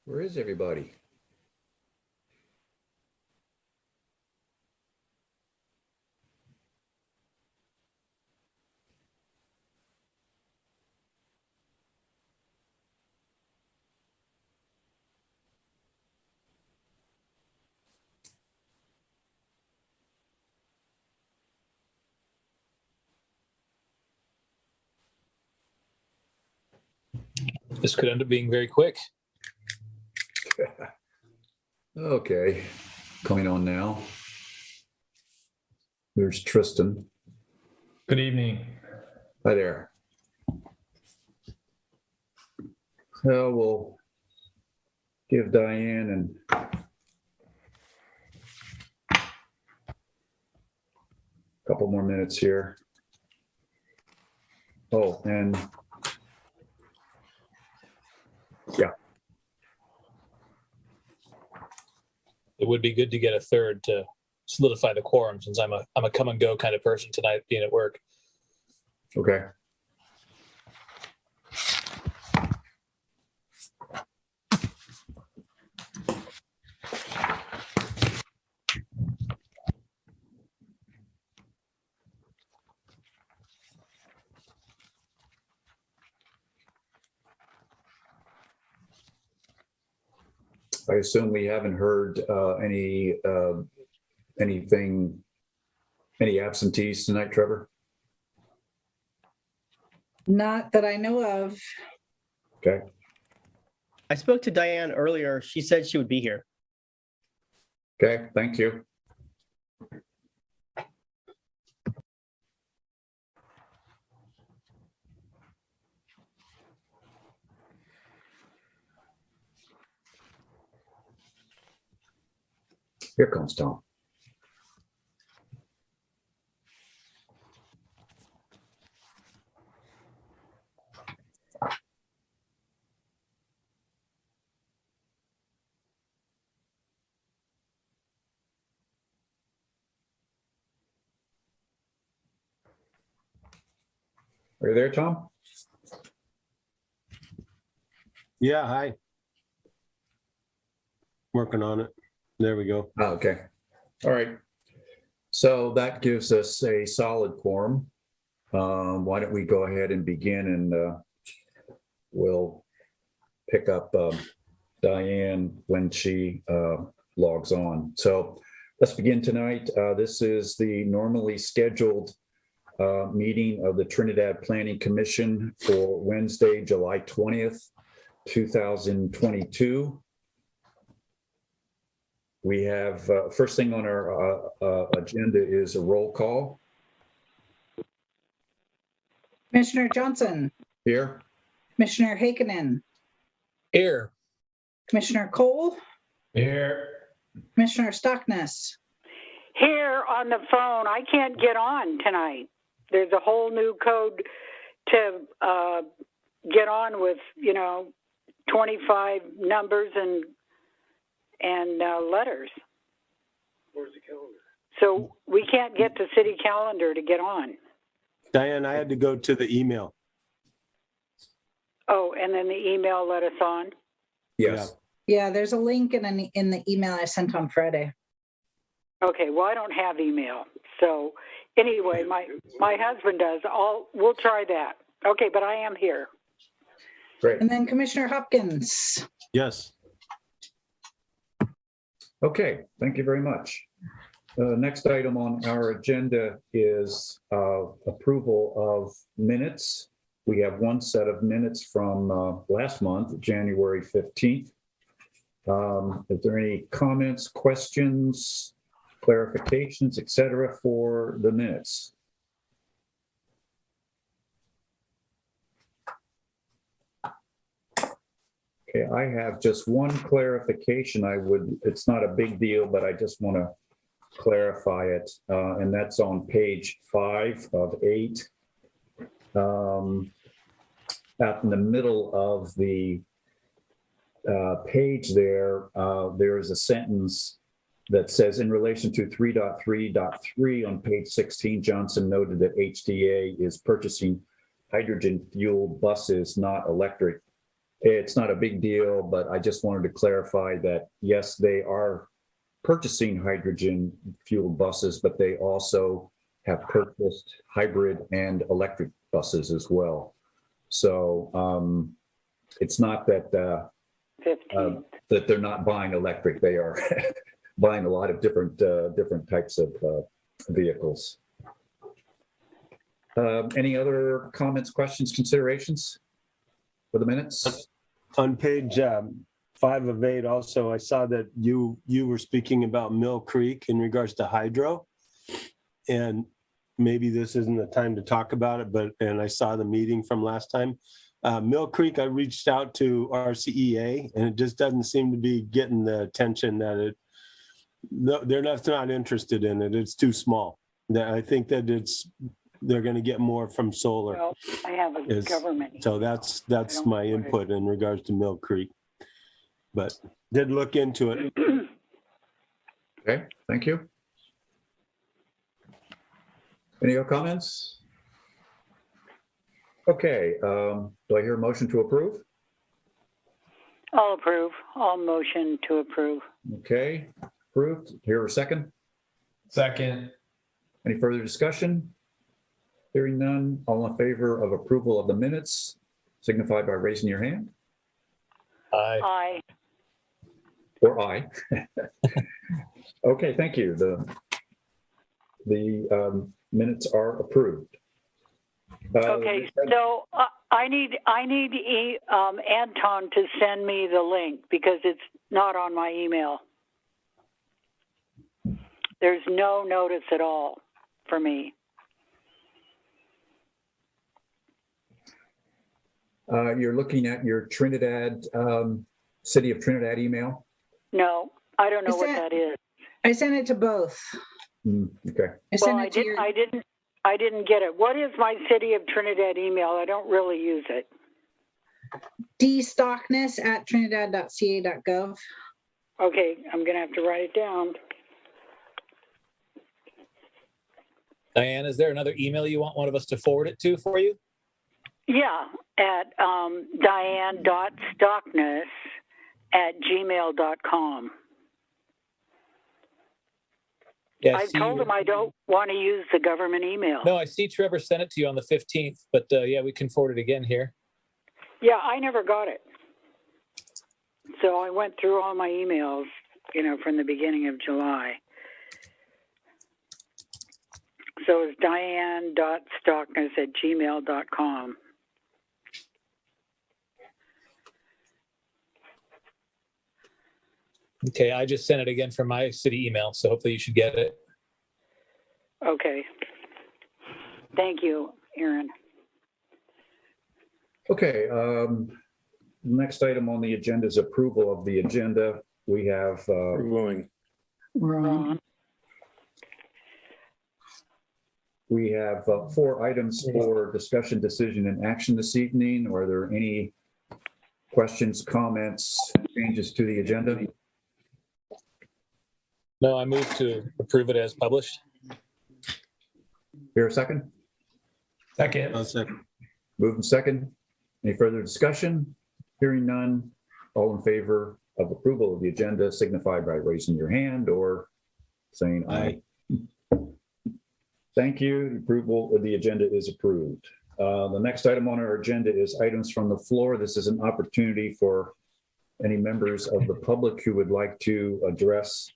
Where is everybody? This could end up being very quick. Okay, coming on now. There's Tristan. Good evening. Hi there. So we'll give Diane a couple more minutes here. Oh, and yeah. It would be good to get a third to solidify the quorum, since I'm a come and go kind of person tonight, being at work. Okay. I assume we haven't heard any absentees tonight, Trevor? Not that I know of. Okay. I spoke to Diane earlier. She said she would be here. Okay, thank you. Here comes Tom. Are you there, Tom? Yeah, hi. Working on it. There we go. Oh, okay. All right. So that gives us a solid quorum. Why don't we go ahead and begin, and we'll pick up Diane when she logs on. So let's begin tonight. This is the normally scheduled meeting of the Trinidad Planning Commission for Wednesday, July 20th, 2022. We have, first thing on our agenda is a roll call. Commissioner Johnson, Here. Commissioner Heikkinen, Here. Commissioner Cole, Here. Commissioner Stockness. Here on the phone. I can't get on tonight. There's a whole new code to get on with, 25 numbers and letters. Where's the calendar? So we can't get the city calendar to get on. Diane, I had to go to the email. Oh, and then the email let us on? Yes. Yeah, there's a link in the email I sent on Friday. Okay, well, I don't have email. So anyway, my husband does. We'll try that. Okay, but I am here. Great. And then Commissioner Hopkins. Yes. Okay, thank you very much. Next item on our agenda is approval of minutes. We have one set of minutes from last month, January 15th. Is there any comments, questions, clarifications, etc. for the minutes? Okay, I have just one clarification. It's not a big deal, but I just want to clarify it. And that's on page 5 of 8. Out in the middle of the page there is a sentence that says, in relation to 3.3.3 on page 16, Johnson noted that HDA is purchasing hydrogen fueled buses, not electric It's not a big deal, but I just wanted to clarify that, yes, they are purchasing hydrogen fueled buses, but they also have purchased hybrid and electric buses as well. So it's not that 15th. that they're not buying electric. They are buying a lot of different types of vehicles. Any other comments, questions, considerations for the minutes? On page 5 of 8, also, I saw that you were speaking about Mill Creek in regards to hydro. And maybe this isn't the time to talk about it, and I saw the meeting from last time. Mill Creek, I reached out to RCEA, and it just doesn't seem to be getting the attention that they're not interested in it. It's too small. I think that they're going to get more from solar. Well, I have a government. So that's my input in regards to Mill Creek. But did look into it. Okay, thank you. Any other comments? Okay, do I hear a motion to approve? I'll approve. I'll motion to approve. Okay, approved. Here a second. Second. Any further discussion? Hearing none, all in favor of approval of the minutes, signify by raising your hand. Aye. Aye. Or aye. Okay, thank you. The minutes are approved. Okay, so I need Anton to send me the link because it's not on my email. There's no notice at all for me. You're looking at your Trinidad, City of Trinidad email? No, I don't know Is what that- that is. I sent it to both. Okay. I sent Well, it to your, I didn't get it. What is my City of Trinidad email? I don't really use it. dstockness@trinidad.ca.gov. Okay, I'm gonna have to write it down. Diane, is there another email you want one of us to forward it to for you? Yeah, at diane.stockness@gmail.com. Yeah, I see- told him I don't want to use the government email. No, I see Trevor sent it to you on the 15th, but yeah, we can forward it again here. Yeah, I never got it. So I went through all my emails, from the beginning of July. So it's diane.stockness@gmail.com. Okay, I just sent it again from my city email, so hopefully you should get it. Okay. Thank you, Aaron. Okay, next item on the agenda is approval of the agenda. We have, Going. Ron. we have 4 items for discussion, decision, and action this evening. Are there any questions, comments, changes to the agenda? No, I moved to approve it as published. Here a second? Second. Moving second. Any further discussion? Hearing none. All in favor of approval of the agenda signify by raising your hand or saying aye. Thank you. The approval of the agenda is approved. The next item on our agenda is items from the floor. This is an opportunity for any members of the public who would like to address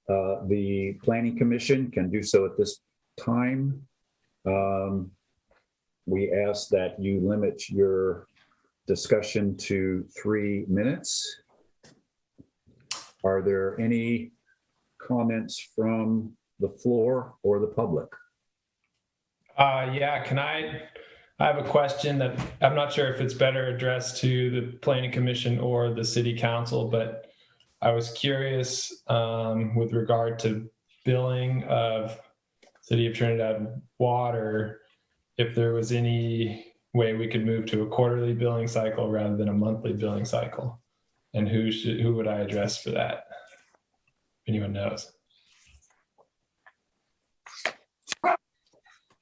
the Planning Commission can do so at this time. We ask that you limit your discussion to 3 minutes. Are there any comments from the floor or the public? Yeah, I have a question that I'm not sure if it's better addressed to the Planning Commission or the City Council, but I was curious with regard to billing of City of Trinidad water, if there was any way we could move to a quarterly billing cycle rather than a monthly billing cycle, and who would I address for that? If anyone knows.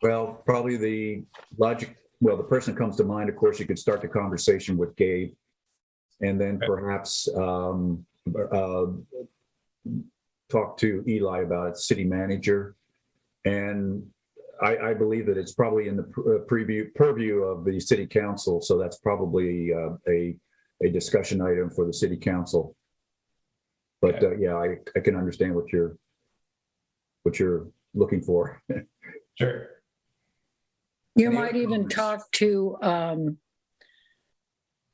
Well, probably the person that comes to mind, of course, you could start the conversation with Gabe. and then Okay. perhaps talk to Eli about it, city manager. And I believe that it's probably in the purview of the city council. So that's probably a discussion item for the city council. But yeah, I can understand what you're looking for. Sure. You Any might other even comments? talk to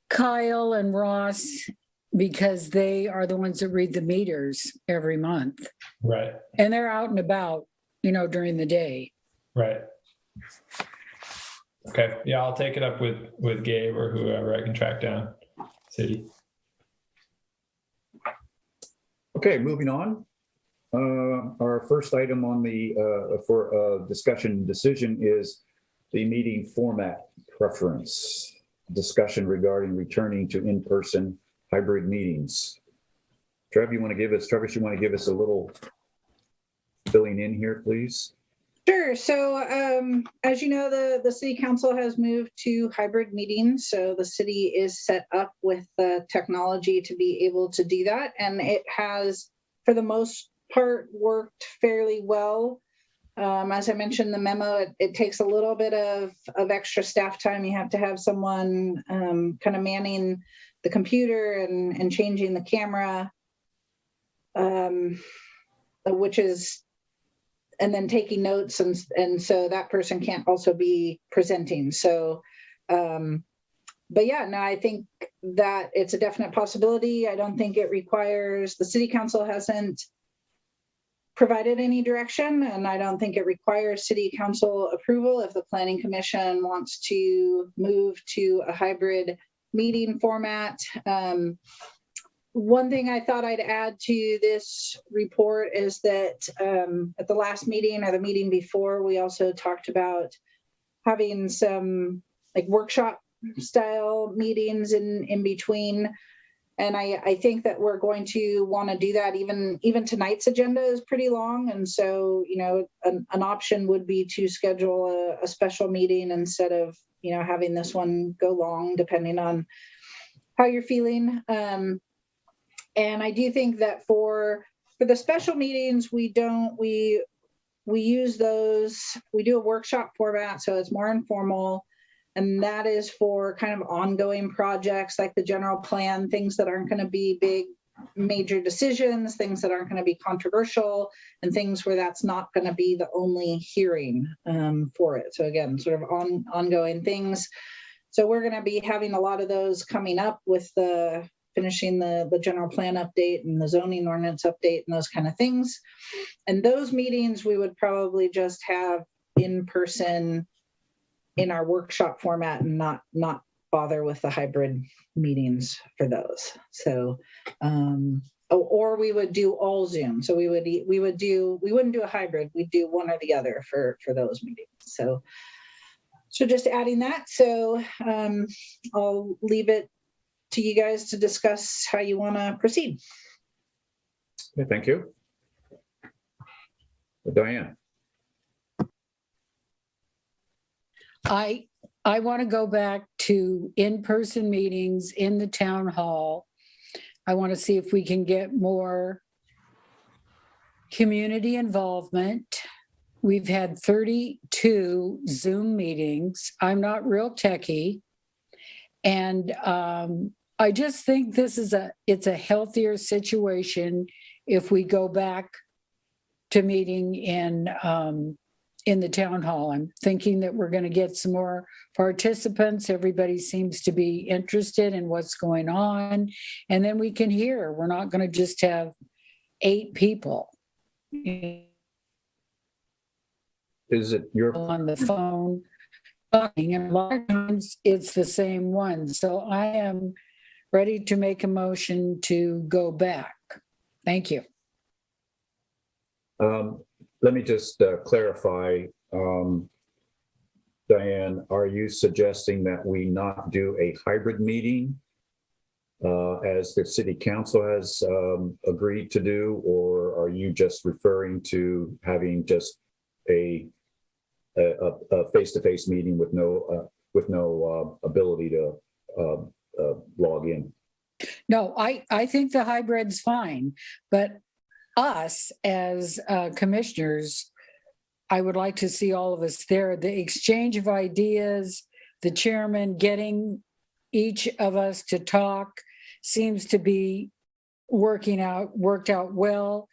Kyle and Ross because they are the ones that read the meters every month. Right. And they're out and about, during the day. Right. Okay. Yeah, I'll take it up with Gabe or whoever I can track down. City. Okay, moving on. Our first item on the for discussion decision is the meeting format preference. Discussion regarding returning to in-person hybrid meetings. Travis, you want to give us a little filling in here, please? Sure. So as you know, the city council has moved to hybrid meetings. So the city is set up with the technology to be able to do that. And it has, for the most part, worked fairly well. As I mentioned in the memo, it takes a little bit of extra staff time. You have to have someone kind of manning the computer and changing the camera, which is, and then taking notes. And so that person can't also be presenting. So, but yeah, no, I think that it's a definite possibility. I don't think it requires, the city council hasn't provided any direction, and I don't think it requires city council approval if the planning commission wants to move to a hybrid meeting format. One thing I thought I'd add to this report is that at the last meeting or the meeting before, we also talked about having some like workshop style meetings in between. And I think that we're going to want to do that. Even tonight's agenda is pretty long. And so, an option would be to schedule a special meeting instead of, having this one go long, depending on how you're feeling. And I do think that for the special meetings, we use those, we do a workshop format, so it's more informal. And that is for kind of ongoing projects like the general plan, things that aren't going to be big, major decisions, things that aren't going to be controversial, and things where that's not going to be the only hearing for it. So again, sort of ongoing things. So we're going to be having a lot of those coming up with finishing the general plan update and the zoning ordinance update and those kind of things. And those meetings we would probably just have in person in our workshop format and not bother with the hybrid meetings for those. So, or we would do all Zoom. So we wouldn't do a hybrid. We'd do one or the other for those meetings. So just adding that. So I'll leave it to you guys to discuss how you want to proceed. Okay, thank you. Diane. I want to go back to in-person meetings in the town hall. I want to see if we can get more community involvement. We've had 32 Zoom meetings. I'm not real techie. And I just think it's a healthier situation if we go back to meeting in the town hall. I'm thinking that we're going to get some more participants. Everybody seems to be interested in what's going on. And then we can hear. We're not going to just have 8 people Is it your on the phone talking. And a lot of times it's the same one. So I am ready to make a motion to go back. Thank you. Let me just clarify, Diane, are you suggesting that we not do a hybrid meeting as the city council has agreed to do, or are you just referring to having just a face-to-face meeting with no ability to log in? No, I think the hybrid's fine, but us as commissioners, I would like to see all of us there. The exchange of ideas, the chairman getting each of us to talk seems to be worked out well.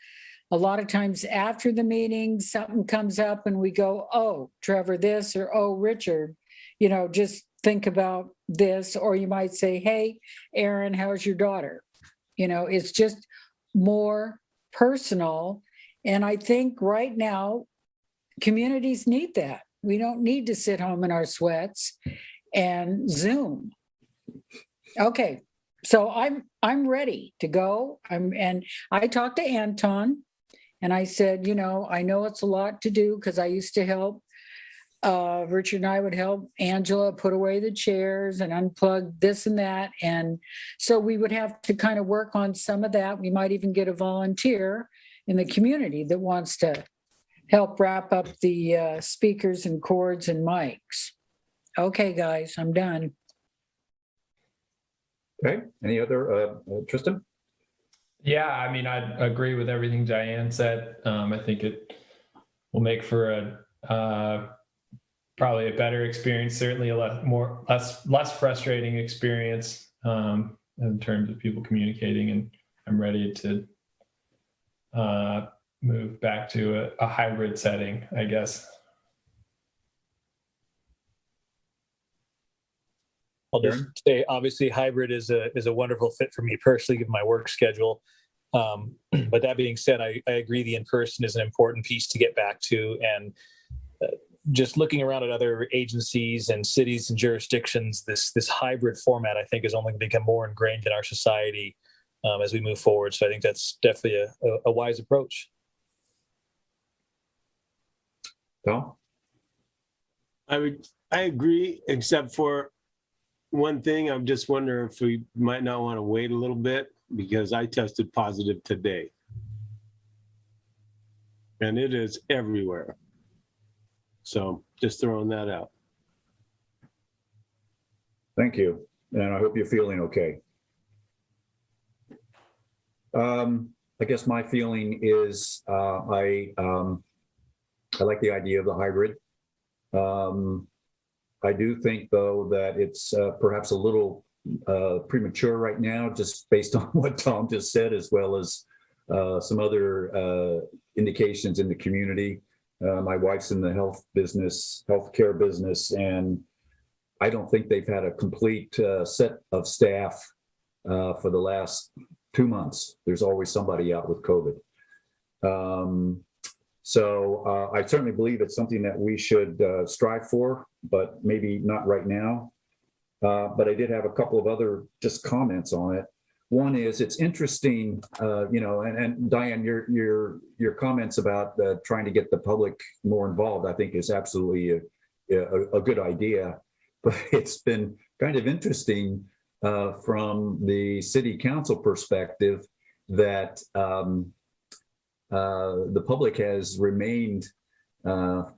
A lot of times after the meeting, something comes up and we go, oh, Trevor, this, or oh, Richard, just think about this. Or you might say, hey, Aaron, how's your daughter? It's just more personal. And I think right now, communities need that. We don't need to sit home in our sweats and Zoom. Okay, so I'm ready to go. And I talked to Anton and I said, I know it's a lot to do because I used to help. Richard and I would help Angela put away the chairs and unplug this and that. And so we would have to kind of work on some of that. We might even get a volunteer in the community that wants to help wrap up the speakers and cords and mics. Okay, guys, I'm done. Okay, any other, Tristan? Yeah, I mean, I agree with everything Diane said. I think it will make for probably a better experience, certainly a less frustrating experience in terms of people communicating. And I'm ready to move back to a hybrid setting, I guess. I'll just say, obviously, hybrid is a wonderful fit for me personally, given my work schedule. But that being said, I agree the in-person is an important piece to get back to. And just looking around at other agencies and cities and jurisdictions, this hybrid format, I think, is only going to become more ingrained in our society as we move forward. So I think that's definitely a wise approach. Tom? I agree, except for one thing. I'm just wondering if we might not want to wait a little bit, because I tested positive today. And it is everywhere. So just throwing that out. Thank you. And I hope you're feeling okay. I guess my feeling is I like the idea of the hybrid. I do think, though, that it's perhaps a little premature right now, just based on what Tom just said, as well as some other indications in the community. My wife's in the healthcare business, and I don't think they've had a complete set of staff for the last 2 months. There's always somebody out with COVID. So I certainly believe it's something that we should strive for, but maybe not right now. But I did have a couple of other just comments on it. One is, it's interesting, and Diane, your comments about trying to get the public more involved, I think, is absolutely a good idea. But it's been kind of interesting from the city council perspective that the public has remained at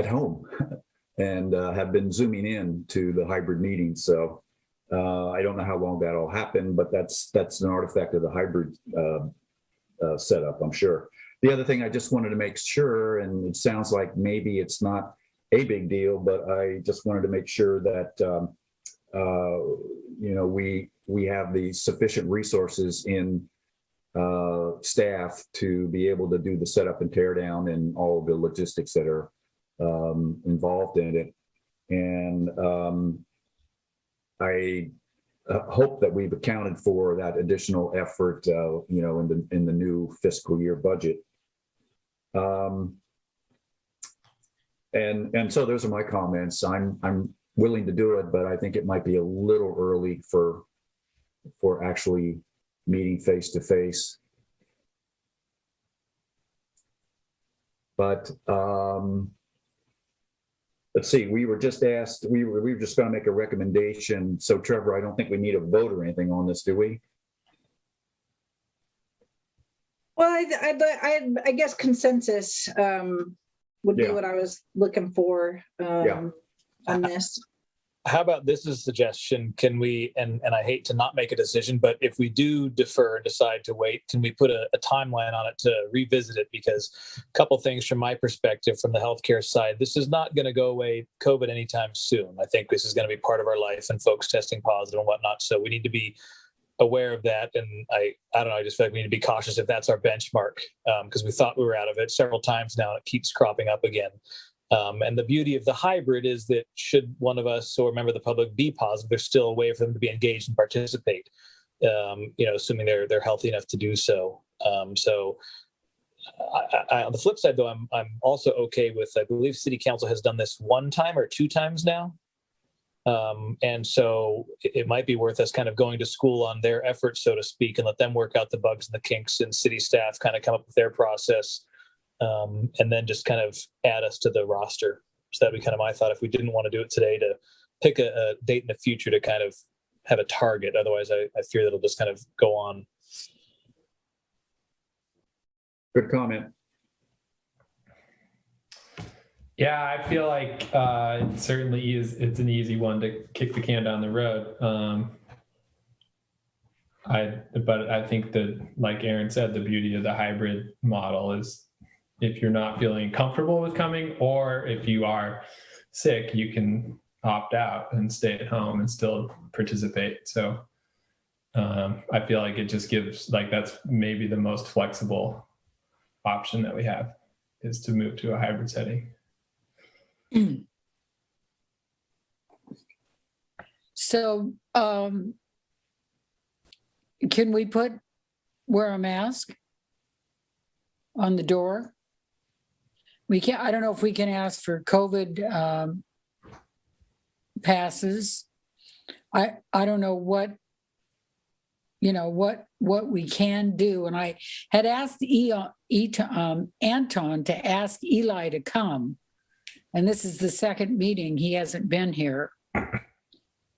home and have been zooming in to the hybrid meetings. So I don't know how long that'll happen, but that's an artifact of the hybrid setup, I'm sure. The other thing I just wanted to make sure, and it sounds like maybe it's not a big deal, but I just wanted to make sure that we have the sufficient resources in staff to be able to do the setup and tear down and all of the logistics that are involved in it. And I hope that we've accounted for that additional effort, in the new fiscal year budget. And so those are my comments. I'm willing to do it, but I think it might be a little early for actually meeting face to face. But let's see, we were just asked, we were just going to make a recommendation. So Trevor, I don't think we need a vote or anything on this, do we? Well, I guess consensus would be what I was looking for on this. how about this as a suggestion? Can we, and I hate to not make a decision, but if we do defer and decide to wait, can we put a timeline on it to revisit it? Because a couple things from my perspective, from the healthcare side, this is not going to go away, COVID, anytime soon. I think this is going to be part of our life and folks testing positive and whatnot. So we need to be aware of that. And I don't know, I just feel like we need to be cautious if that's our benchmark, because we thought we were out of it several times now. It keeps cropping up again. And the beauty of the hybrid is that should one of us or a member of the public be positive, there's still a way for them to be engaged and participate, assuming they're healthy enough to do so. On the flip side, though, I'm also okay with, I believe City Council has done this 1 time or 2 times now. And so it might be worth us kind of going to school on their efforts, so to speak, and let them work out the bugs and the kinks, and city staff kind of come up with their process. And then just kind of add us to the roster. So that'd be kind of my thought if we didn't want to do it today, to pick a date in the future to kind of have a target. Otherwise, I fear that it'll just kind of go on. Good comment. Yeah, I feel like it certainly is. It's an easy one to kick the can down the road. But I think that, like Aaron said, the beauty of the hybrid model is if you're not feeling comfortable with coming, or if you are sick, you can opt out and stay at home and still participate. So I feel like it just gives, like, that's maybe the most flexible option that we have, is to move to a hybrid setting. So can we wear a mask on the door? We can't, I don't know if we can ask for COVID passes. I don't know what we can do. And I had asked Anton to ask Eli to come. And this is the second meeting. He hasn't been here.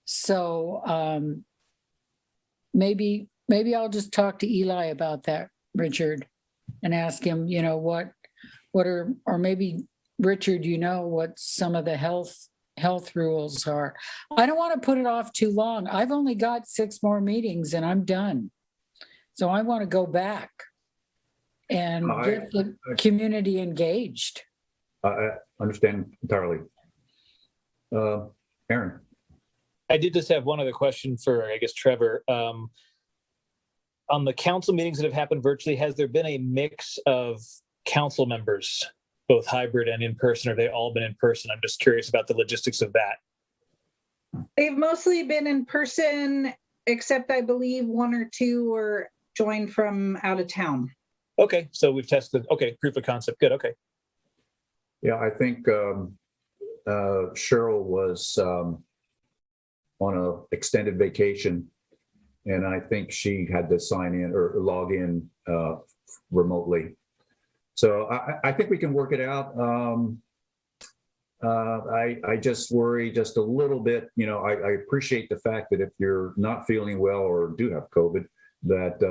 So maybe I'll just talk to Eli about that, Richard, and ask him, or maybe Richard, what some of the health rules are. I don't want to put it off too long. I've only got 6 more meetings and I'm done. So I want to go back and get the community engaged. I understand entirely. Aaron. I did just have one other question for, I guess, Trevor. On the council meetings that have happened virtually, has there been a mix of council members, both hybrid and in person, or have they all been in person? I'm just curious about the logistics of that. They've mostly been in person, except I believe 1 or 2 were joined from out of town. Okay, so we've tested, proof of concept, good, okay. Yeah, I think Cheryl was on an extended vacation, and I think she had to sign in or log in remotely. So I think we can work it out. I just worry just a little bit. I appreciate the fact that if you're not feeling well or do have COVID, that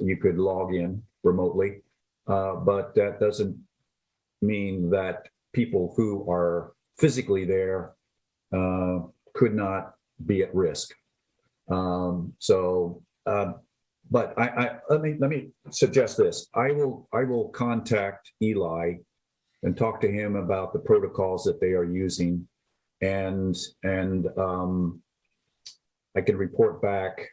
you could log in remotely, but that doesn't mean that people who are physically there could not be at risk. But let me suggest this. I will contact Eli and talk to him about the protocols that they are using, and I can report back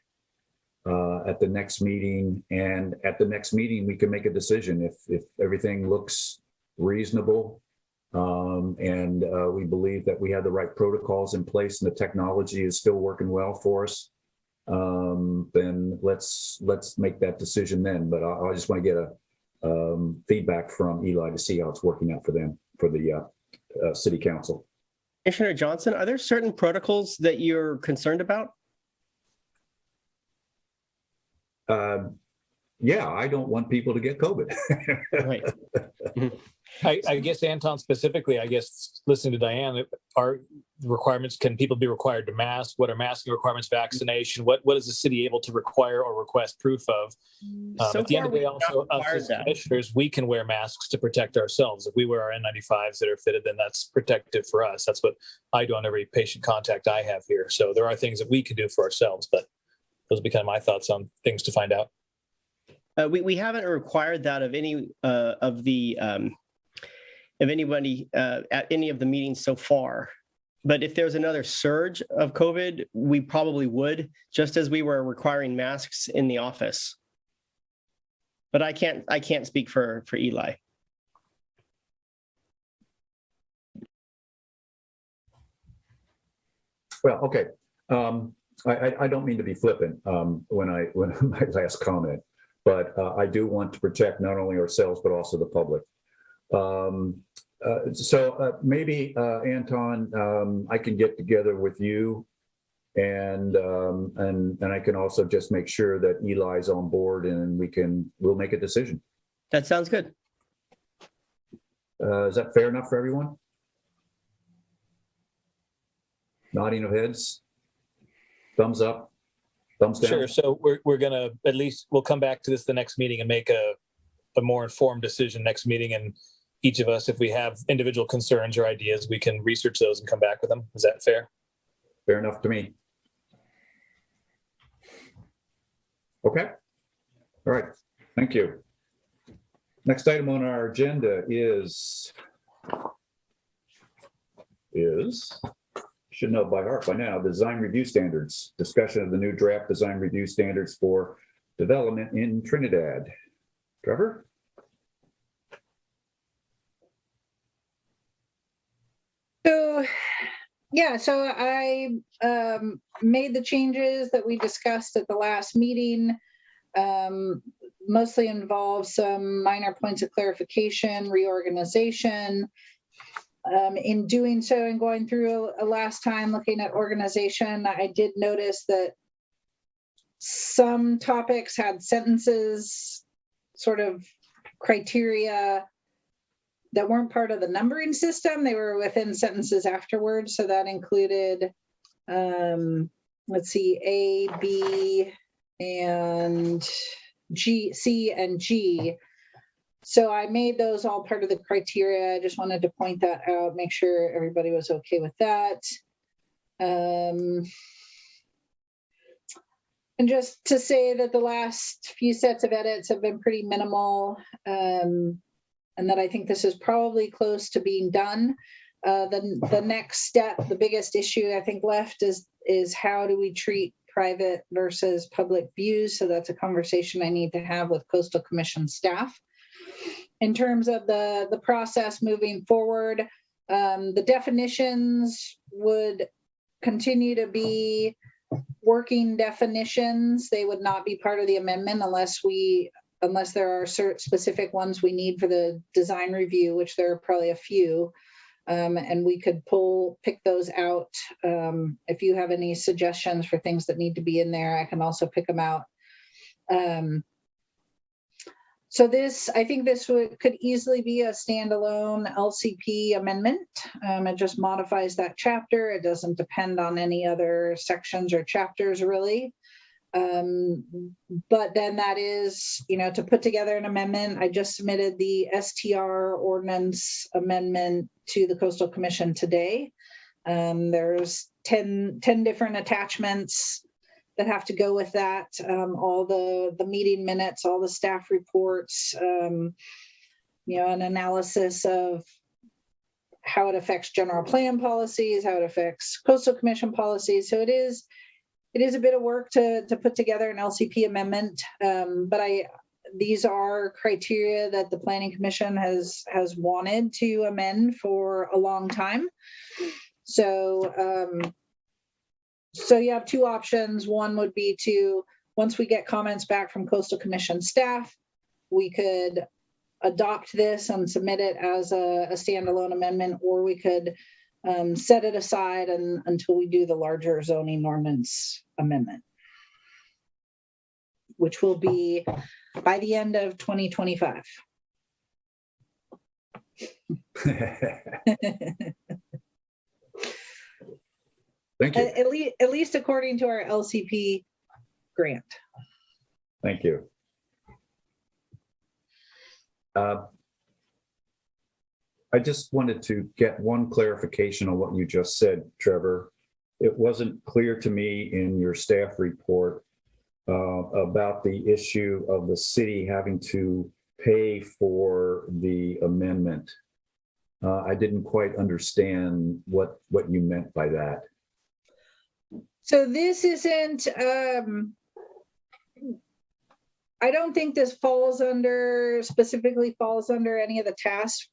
at the next meeting. And at the next meeting, we can make a decision if everything looks reasonable, and we believe that we have the right protocols in place and the technology is still working well for us. Then let's make that decision then. But I just want to get a feedback from Eli to see how it's working out for them, for the city council. Commissioner Johnson, are there certain protocols that you're concerned about? yeah, I don't want people to get COVID. Right. I guess Anton specifically, I guess listening to Diane, are requirements, can people be required to mask? What are masking requirements, vaccination? What is the city able to require or request proof of? So At the end far, of the day, we've not also us required as that. commissioners, we can wear masks to protect ourselves. If we wear our N95s that are fitted, then that's protective for us. That's what I do on every patient contact I have here. So there are things that we can do for ourselves, but those would be kind of my thoughts on things to find out. We haven't required that of any of anybody at any of the meetings so far. But if there's another surge of COVID, we probably would, just as we were requiring masks in the office. But I can't speak for Eli. Well, okay. I don't mean to be flippant when my last comment, but I do want to protect not only ourselves but also the public. So maybe Anton, I can get together with you, and I can also just make sure that Eli's on board, and we'll make a decision. That sounds good. Is that fair enough for everyone? Nodding of heads, thumbs up, thumbs down. Sure. So we're gonna, at least we'll come back to this the next meeting and make a more informed decision next meeting. And each of us, if we have individual concerns or ideas, we can research those and come back with them. Is that fair? Fair enough to me. Okay. All right. Thank you. Next item on our agenda is should know by heart by now, design review standards. Discussion of the new draft design review standards for development in Trinidad. Trevor? So I made the changes that we discussed at the last meeting. Mostly involved some minor points of clarification, reorganization. In doing so and going through a last time looking at organization, I did notice that some topics had sentences, sort of criteria that weren't part of the numbering system. They were within sentences afterwards. So that included, let's see, A, B, and G, C, and G. So I made those all part of the criteria. I just wanted to point that out, make sure everybody was okay with that. And just to say that the last few sets of edits have been pretty minimal, and that I think this is probably close to being done. The next step, the biggest issue I think left is how do we treat private versus public views? So that's a conversation I need to have with Coastal Commission staff. In terms of the process moving forward, the definitions would continue to be working definitions. They would not be part of the amendment unless there are certain specific ones we need for the design review, which there are probably a few. And we could pick those out. If you have any suggestions for things that need to be in there, I can also pick them out. So I think this could easily be a standalone LCP amendment. It just modifies that chapter. It doesn't depend on any other sections or chapters really. But then that is, to put together an amendment. I just submitted the STR ordinance amendment to the Coastal Commission today. There's 10 different attachments that have to go with that, all the meeting minutes, all the staff reports, an analysis of how it affects general plan policies, how it affects Coastal Commission policies. So it is a bit of work to put together an LCP amendment, but these are criteria that the Planning Commission has wanted to amend for a long time. So you have two options. One would be once we get comments back from Coastal Commission staff, we could adopt this and submit it as a standalone amendment, or we could set it aside until we do the larger zoning ordinance amendment, which will be by the end of 2025. Thank you. At least according to our LCP grant. Thank you. I just wanted to get one clarification on what you just said, Trevor. It wasn't clear to me in your staff report about the issue of the city having to pay for the amendment. I didn't quite understand what you meant by that. So this isn't, I don't think this specifically falls under any of the tasks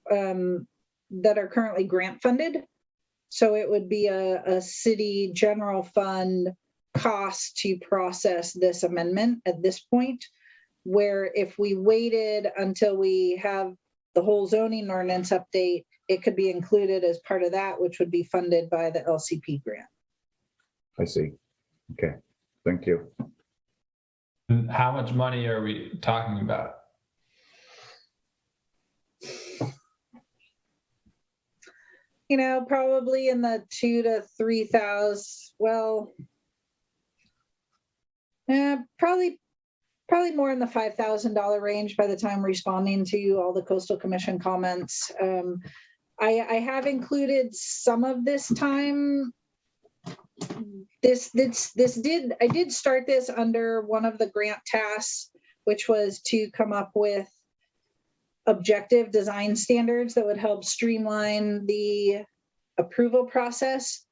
that are currently grant funded. So it would be a city general fund cost to process this amendment at this point, where if we waited until we have the whole zoning ordinance update, it could be included as part of that, which would be funded by the LCP grant. I see. Okay, thank you. And how much money are we talking about? You know, probably in the 2,000 to 3,000. Well, probably more in the $5,000 range by the time responding to all the Coastal Commission comments. I have included some of this time. I did start this under one of the grant tasks, which was to come up with objective design standards that would help streamline the approval process.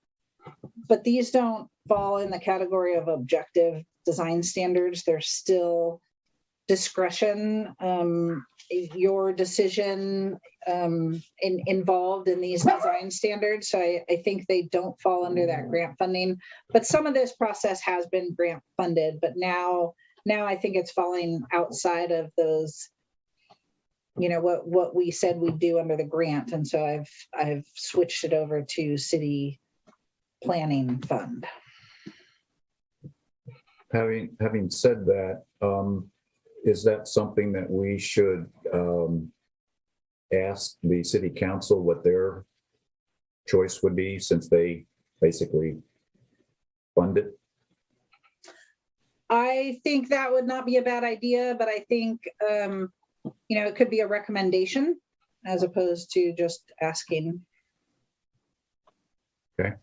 But these don't fall in the category of objective design standards. They're still discretion, your decision involved in these design standards. So I think they don't fall under that grant funding, but some of this process has been grant funded, but now I think it's falling outside of those, you know, what we said we'd do under the grant. And so I've switched it over to city planning fund. Having said that, is that something that we should ask the city council what their choice would be, since they basically fund it? I think that would not be a bad idea, but I think, you know, it could be a recommendation as opposed to just asking. Okay.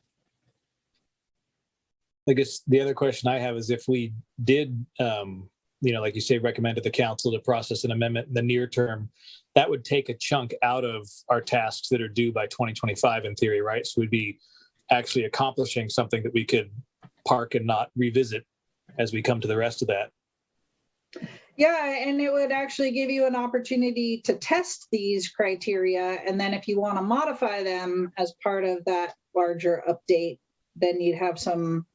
I guess the other question I have is if we did, you know, like you say, recommend to the council to process an amendment in the near term, that would take a chunk out of our tasks that are due by 2025 in theory, right? So we'd be actually accomplishing something that we could park and not revisit as we come to the rest of that. Yeah, and it would actually give you an opportunity to test these criteria. And then if you want to modify them as part of that larger update, then you'd have some,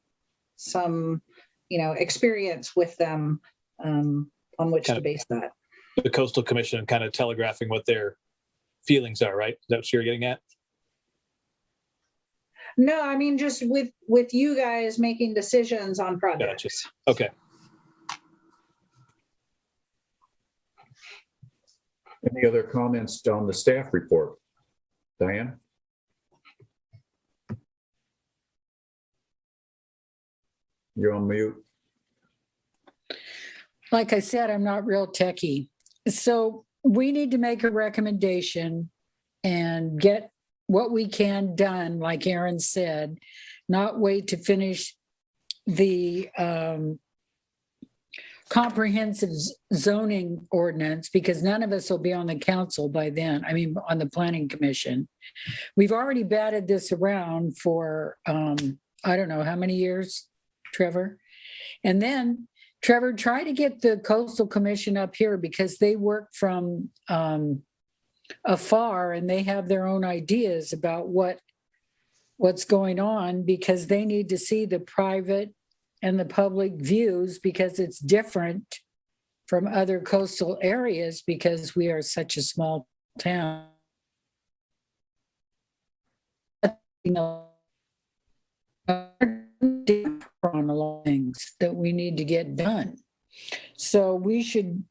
you know, experience with them on which to base that. The Coastal Commission kind of telegraphing what their feelings are, right? Is that what you're getting at? No, I mean, just with you guys making decisions on projects. Gotcha. Okay. Any other comments on the staff report? Diane? You're on mute. Like I said, I'm not real techie. So we need to make a recommendation and get what we can done, like Aaron said, not wait to finish the comprehensive zoning ordinance, because none of us will be on the council by then. I mean, on the planning commission. We've already batted this around for, I don't know how many years, Trevor. And then Trevor, try to get the Coastal Commission up here, because they work from afar and they have their own ideas about what's going on, because they need to see the private and the public views, because it's different from other coastal areas because we are such a small town. You know, on a lot of things that we need to get done. So we should,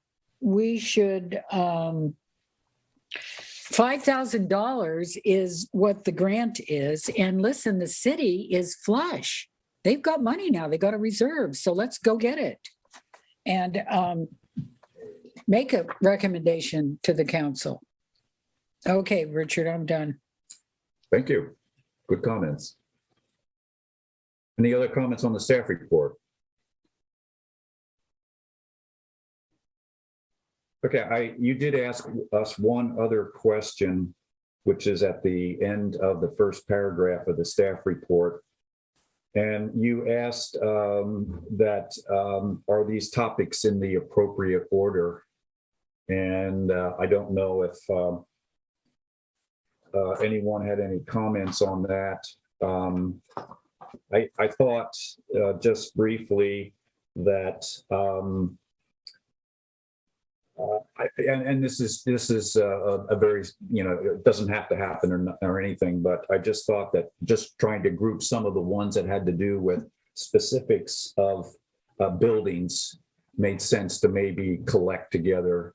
$5,000 is what the grant is. And listen, the city is flush. They've got money now. They got a reserve. So let's go get it. And make a recommendation to the council. Okay, Richard, I'm done. Thank you. Good comments. Any other comments on the staff report? Okay, you did ask us one other question, which is at the end of the first paragraph of the staff report. And you asked are these topics in the appropriate order? And I don't know if anyone had any comments on that. I thought just briefly that and this is a very, it doesn't have to happen or anything, but I just thought that just trying to group some of the ones that had to do with specifics of buildings made sense to maybe collect together.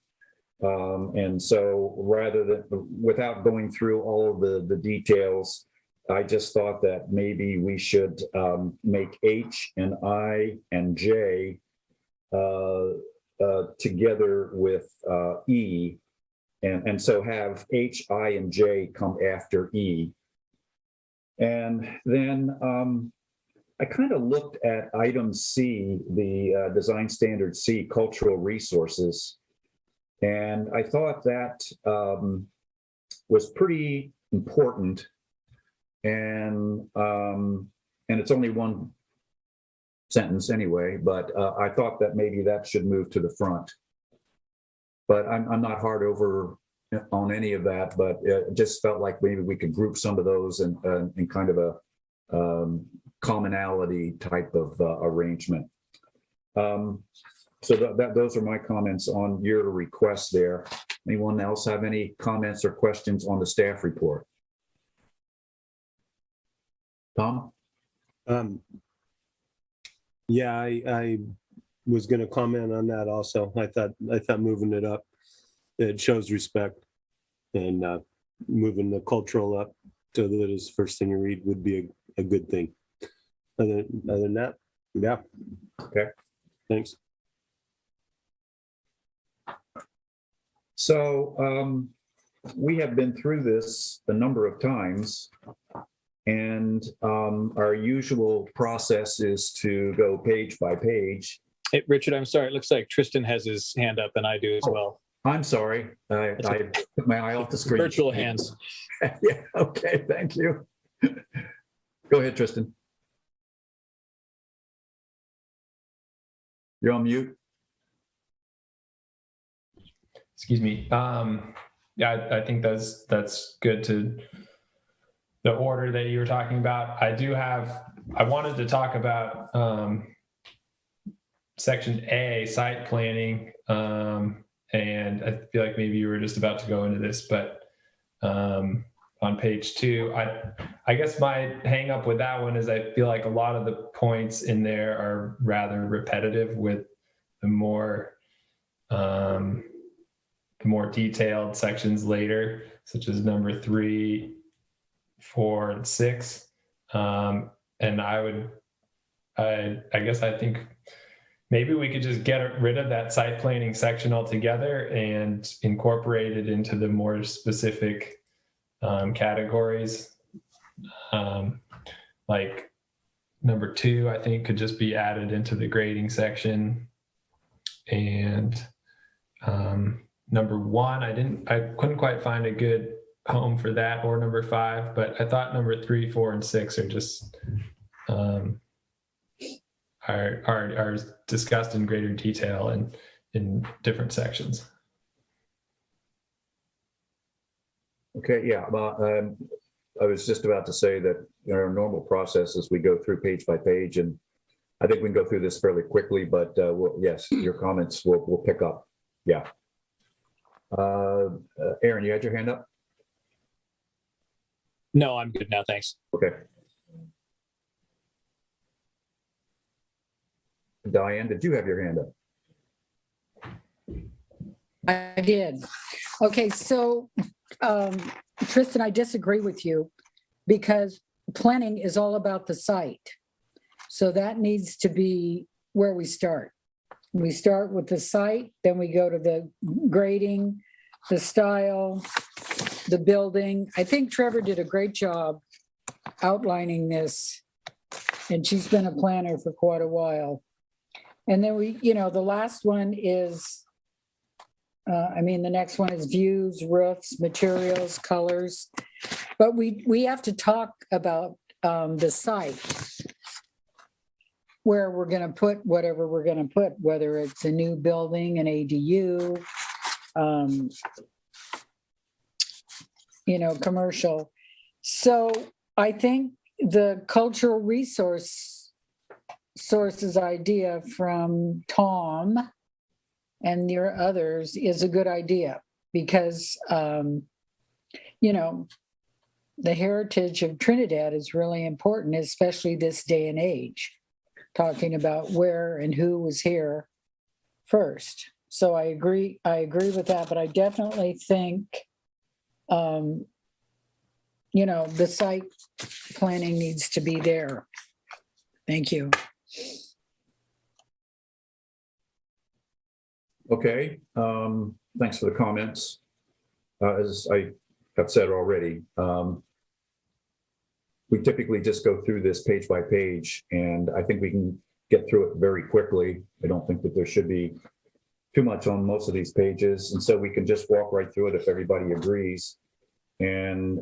And so rather than, without going through all of the details, I just thought that maybe we should make H and I and J together with E, and so have H, I, and J come after E. And then I kind of looked at item C, the design standard C, cultural resources, and I thought that was pretty important. And it's only one sentence anyway, but I thought that maybe that should move to the front. But I'm not hard over on any of that, but it just felt like maybe we could group some of those in kind of a commonality type of arrangement. So those are my comments on your request there. Anyone else have any comments or questions on the staff report? Tom? Yeah, I was going to comment on that also. I thought moving it up, it shows respect, and moving the cultural up so that it's first thing you read would be a good thing. Other than that, yeah. Okay. Thanks. So we have been through this a number of times, and our usual process is to go page by page. Hey, Richard, I'm sorry. It looks like Tristan has his hand up, and I do as well. I'm sorry. I took my eye off the screen. Virtual hands. Yeah, okay, thank you. Go ahead, Tristan. You're on mute. Excuse me. Yeah, I think that's good to the order that you were talking about. I wanted to talk about section A, site planning, and I feel like maybe you were just about to go into this, but on page 2, I guess my hang up with that one is I feel like a lot of the points in there are rather repetitive with the more detailed sections later, such as number 3, 4, and 6. And I guess I think maybe we could just get rid of that site planning section altogether and incorporate it into the more specific categories. Like number 2, I think, could just be added into the grading section. And number 1, I couldn't quite find a good home for that, or number 5, but I thought number 3, 4, and 6 are just are discussed in greater detail and in different sections. Okay, yeah. Well, I was just about to say that our normal process is we go through page by page, and I think we can go through this fairly quickly, but yes, your comments will pick up. Yeah. Aaron, you had your hand up? No, I'm good now. Thanks. Okay. Diane, did you have your hand up? I did. Okay, so Tristan, I disagree with you because planning is all about the site. So that needs to be where we start. We start with the site, then we go to the grading, the style, the building. I think Trevor did a great job outlining this, and she's been a planner for quite a while. And then the last one is, the next one is views, roofs, materials, colors. But we have to talk about the site, where we're going to put whatever we're going to put, whether it's a new building, an ADU, commercial. So I think the cultural resources idea from Tom and your others is a good idea because, the heritage of Trinidad is really important, especially this day and age, talking about where and who was here first. So I agree with that, but I definitely think, the site planning needs to be there. Thank you. Okay, thanks for the comments. As I have said already, we typically just go through this page by page, and I think we can get through it very quickly. I don't think that there should be too much on most of these pages, and so we can just walk right through it if everybody agrees. And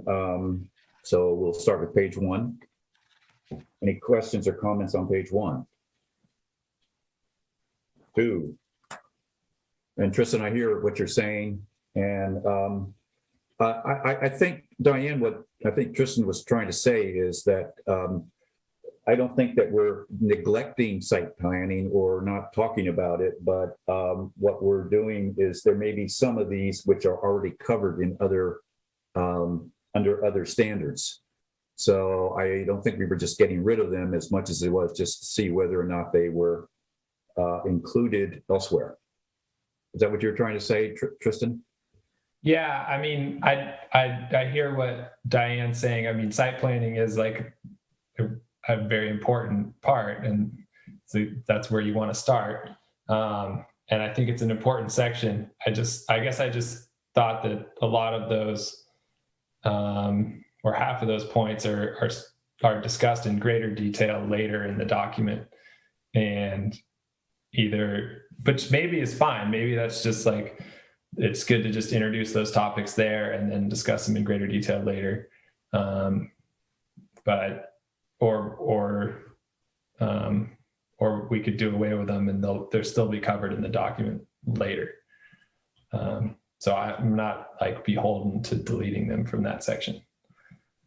so we'll start with page 1. Any questions or comments on page 1? 2. And Tristan, I hear what you're saying, and I think, Diane, what I think Tristan was trying to say is that I don't think that we're neglecting site planning or not talking about it, but what we're doing is there may be some of these which are already covered in other under other standards. So I don't think we were just getting rid of them as much as it was just to see whether or not they were included elsewhere. Is that what you're trying to say, Tristan? Yeah, I mean, I hear what Diane's saying. I mean, site planning is like a very important part, and so that's where you want to start. And I think it's an important section. I guess I just thought that a lot of those, or half of those points are discussed in greater detail later in the document, and which maybe is fine. Maybe that's just like, it's good to just introduce those topics there and then discuss them in greater detail later. Or we could do away with them and they'll still be covered in the document later. So I'm not like beholden to deleting them from that section.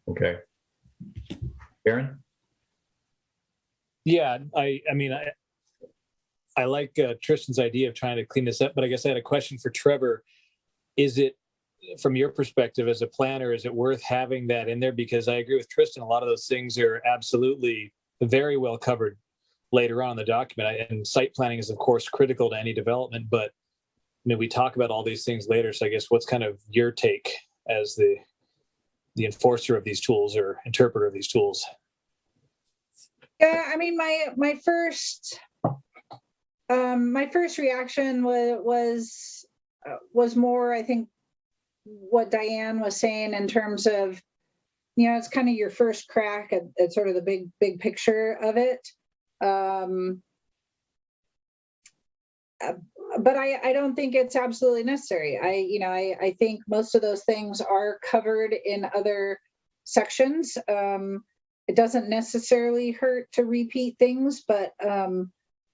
Okay. Aaron? Yeah, I like Tristan's idea of trying to clean this up, but I guess I had a question for Trevor. Is it, from your perspective as a planner, is it worth having that in there? Because I agree with Tristan, a lot of those things are absolutely very well covered later on in the document. And site planning is, of course, critical to any development, but we talk about all these things later. So I guess what's kind of your take as the enforcer of these tools or interpreter of these tools? Yeah, I mean, my first reaction was more, I think, what Diane was saying in terms of, it's kind of your first crack at sort of the big picture of it. But I don't think it's absolutely necessary. I think most of those things are covered in other sections. It doesn't necessarily hurt to repeat things, but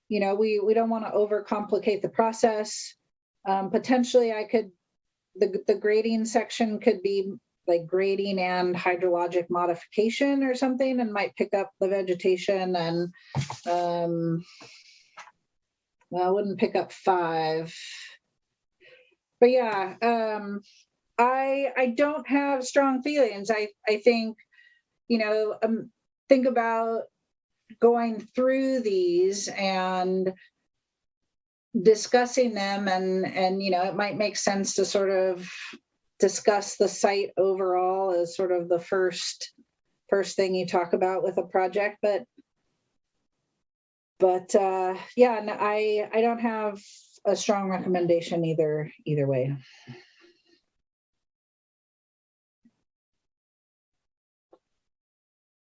we don't want to overcomplicate the process. Potentially the grading section could be like grading and hydrologic modification or something, and might pick up the vegetation, and I wouldn't pick up 5. But yeah, I don't have strong feelings. I think, think about going through these and discussing them, and it might make sense to sort of discuss the site overall as sort of the first thing you talk about with a project. But yeah, no, I don't have a strong recommendation either way.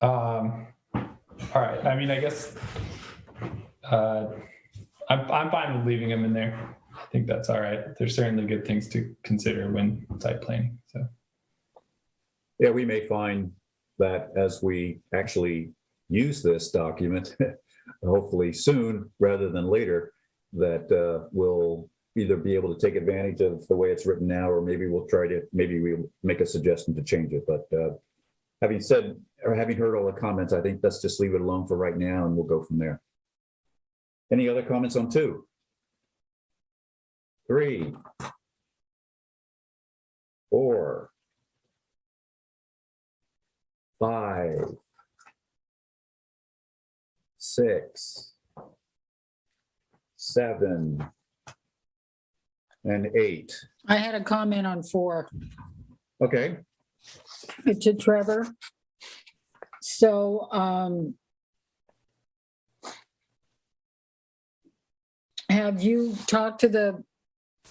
All right. I mean, I guess I'm fine with leaving them in there. I think that's all right. There's certainly good things to consider when site planning. So Yeah, we may find that as we actually use this document, hopefully soon rather than later, that we'll either be able to take advantage of the way it's written now, or maybe we'll make a suggestion to change it. But having said, or having heard all the comments, I think let's just leave it alone for right now and we'll go from there. Any other comments on 2? 3, 4, 5, 6, 7, and 8. I had a comment on 4 Okay. to Trevor. So have you talked to the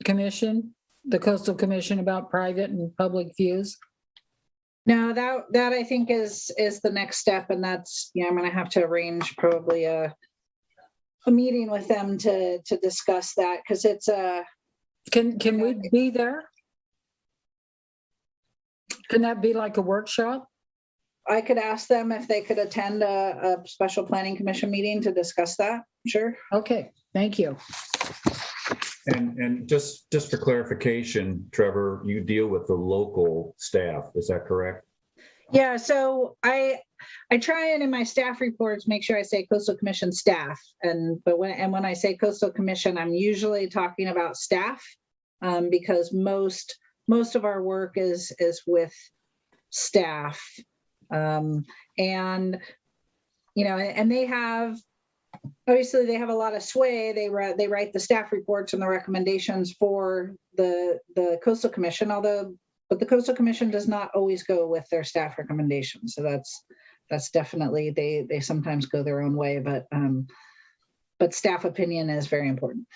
commission, the Coastal Commission, about private and public views? No, that I think is the next step, and that's, I'm going to have to arrange probably a meeting with them to discuss that, because it's a. Can we be there? Can that be like a workshop? I could ask them if they could attend a special planning commission meeting to discuss that. Sure. Okay, thank you. And just for clarification, Trevor, you deal with the local staff, is that correct? Yeah, so I try and in my staff reports make sure I say Coastal Commission staff, but when I say Coastal Commission, I'm usually talking about staff, because most of our work is with staff, and and they have. Obviously, they have a lot of sway. They write the staff reports and the recommendations for the Coastal Commission, but the Coastal Commission does not always go with their staff recommendations. So that's definitely, they sometimes go their own way, but staff opinion is very important.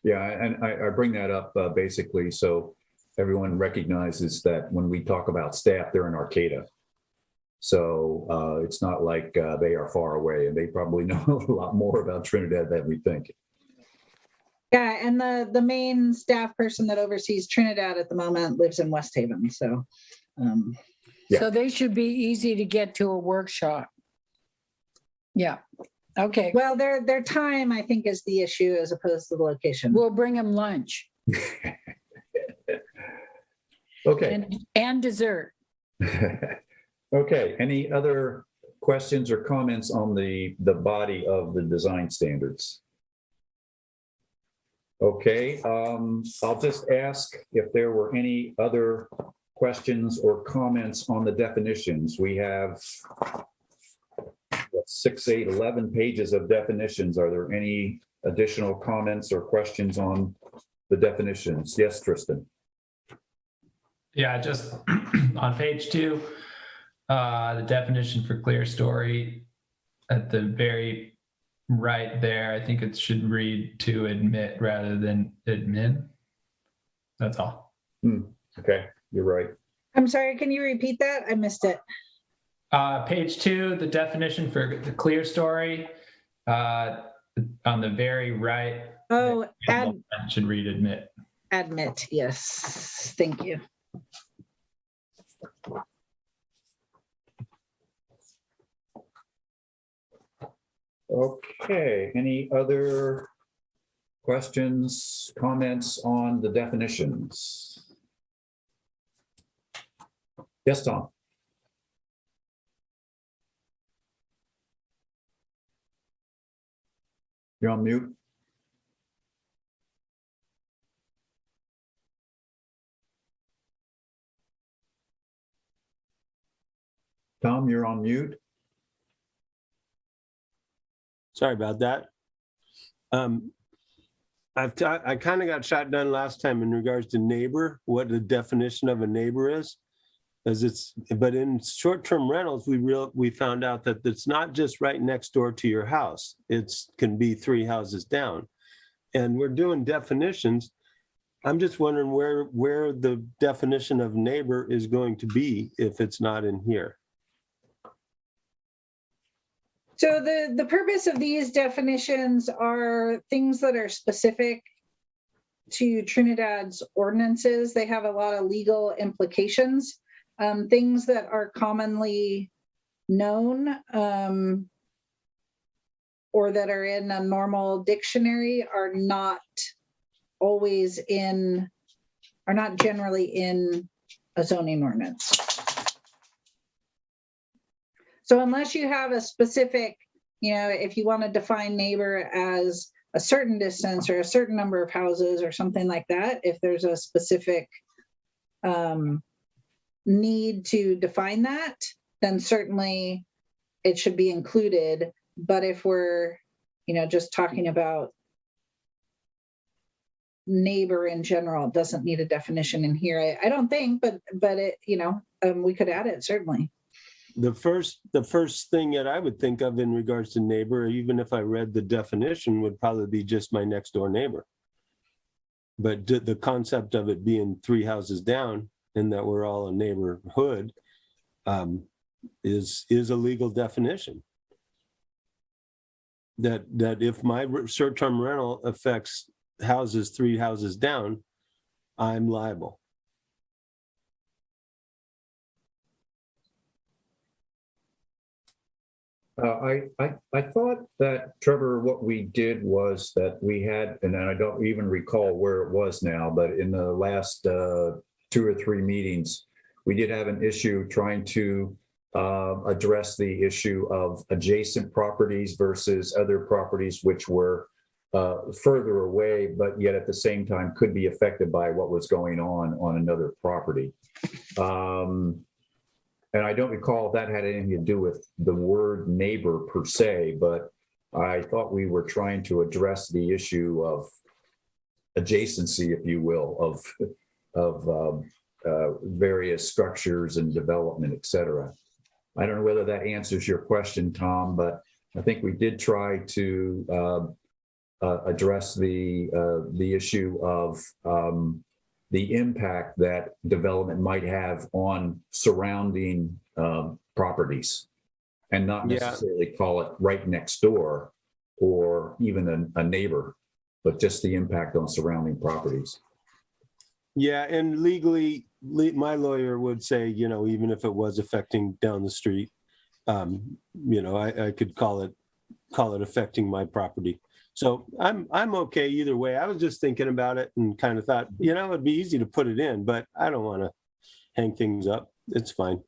Yeah, and I bring that up basically so everyone recognizes that when we talk about staff, they're in Arcata. So it's not like they are far away, and they probably know a lot more about Trinidad than we think. Yeah, and the main staff person that oversees Trinidad at the moment lives in West Haven. So, Yeah. So they should be easy to get to a workshop. Yeah. Okay. Well, their time, I think, is the issue as opposed to the location. We'll bring them lunch. Okay. And dessert. Okay, any other questions or comments on the body of the design standards? Okay, I'll just ask if there were any other questions or comments on the definitions. We have 6, 8, 11 pages of definitions. Are there any additional comments or questions on the definitions? Yes, Tristan. yeah, just on page 2, the definition for clear story at the very right there, I think it should read to admit rather than admin. That's all. Okay, you're right. I'm sorry, can you repeat that? I missed it. Page 2, the definition for the clear story, on the very right. Oh, Should read admit. admit. Yes, thank you. Okay, any other questions, comments on the definitions? Yes, Tom. You're on mute. Tom, you're on mute. Sorry about that. I kind of got shot down last time in regards to neighbor, what the definition of a neighbor is. But in short-term rentals, we found out that it's not just right next door to your house. It's can be 3 houses down. And we're doing definitions. I'm just wondering where the definition of neighbor is going to be if it's not in here. So the purpose of these definitions are things that are specific to Trinidad's ordinances. They have a lot of legal implications. Things that are commonly known or that are in a normal dictionary are not generally in a zoning ordinance. So unless you have a specific, if you want to define neighbor as a certain distance or a certain number of houses or something like that, if there's a specific need to define that, then certainly it should be included. But if we're, just talking about neighbor in general, it doesn't need a definition in here. I don't think, but it, we could add it certainly. The first thing that I would think of in regards to neighbor, even if I read the definition, would probably be just my next door neighbor. But the concept of it being 3 houses down and that we're all a neighborhood is a legal definition. That if my short-term rental affects houses 3 houses down, I'm liable. I thought that, Trevor, what we did was that we had, and I don't even recall where it was now, but in the last 2 or 3 meetings, we did have an issue trying to address the issue of adjacent properties versus other properties which were further away, but yet at the same time could be affected by what was going on another property. And I don't recall if that had anything to do with the word neighbor per se, but I thought we were trying to address the issue of adjacency, if you will, of various structures and development, et cetera. I don't know whether that answers your question, Tom, but I think we did try to address the issue of the impact that development might have on surrounding properties, and not necessarily call it right next door or even a neighbor, but just the impact on surrounding properties. Yeah, and legally, my lawyer would say, even if it was affecting down the street, I could call it affecting my property. So I'm okay either way. I was just thinking about it and kind of thought, it'd be easy to put it in, but I don't want to hang things up. It's fine.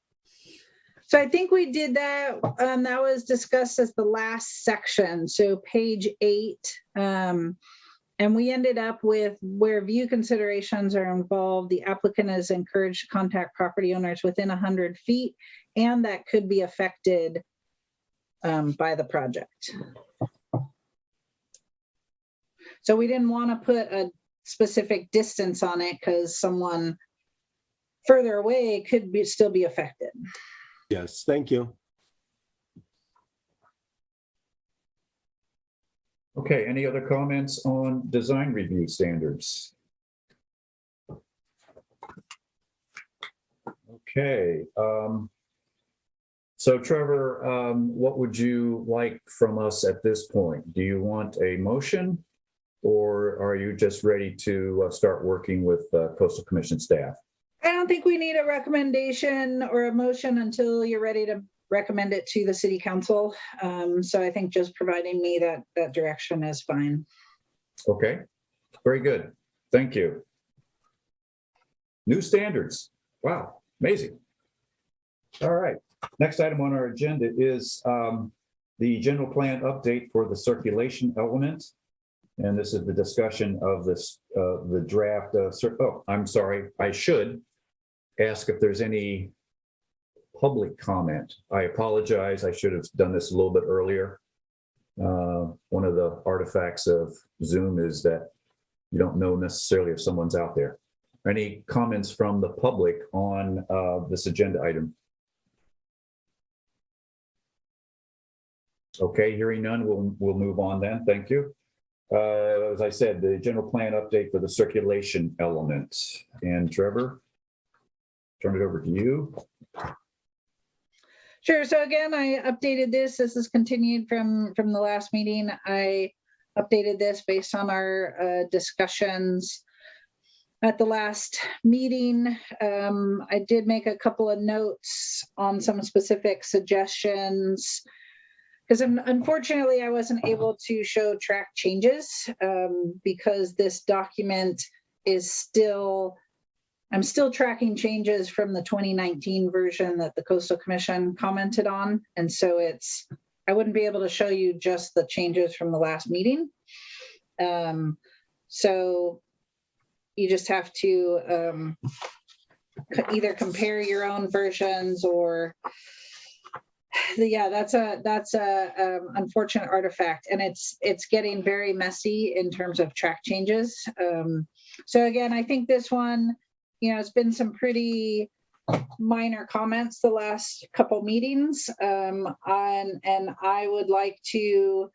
So I think we did that. That was discussed as the last section. So page 8. And we ended up with where view considerations are involved, the applicant is encouraged to contact property owners within 100 feet, and that could be affected by the project. So we didn't want to put a specific distance on it because someone further away could still be affected. Yes, thank you. Okay, any other comments on design review standards? Okay, so Trevor, what would you like from us at this point? Do you want a motion, or are you just ready to start working with Coastal Commission staff? I don't think we need a recommendation or a motion until you're ready to recommend it to the city council. So I think just providing me that direction is fine. Okay, very good. Thank you. New standards. Wow, amazing. All right, next item on our agenda is the general plan update for the circulation element. And this is the discussion of this, the draft. Oh, I'm sorry. I should ask if there's any public comment. I apologize. I should have done this a little bit earlier. One of the artifacts of Zoom is that you don't know necessarily if someone's out there. Any comments from the public on this agenda item? Okay, hearing none, we'll move on then. Thank you. As I said, the general plan update for the circulation element. And Trevor, turn it over to you. Sure. So again, I updated this. This is continued from the last meeting. I updated this based on our discussions at the last meeting. I did make a couple of notes on some specific suggestions because unfortunately I wasn't able to show track changes because this document is still, I'm still tracking changes from the 2019 version that the Coastal Commission commented on. And so I wouldn't be able to show you just the changes from the last meeting. So you just have to either compare your own versions or, yeah, that's a unfortunate artifact, and it's getting very messy in terms of track changes. So again, I think this one, it's been some pretty minor comments the last couple meetings, and I would like to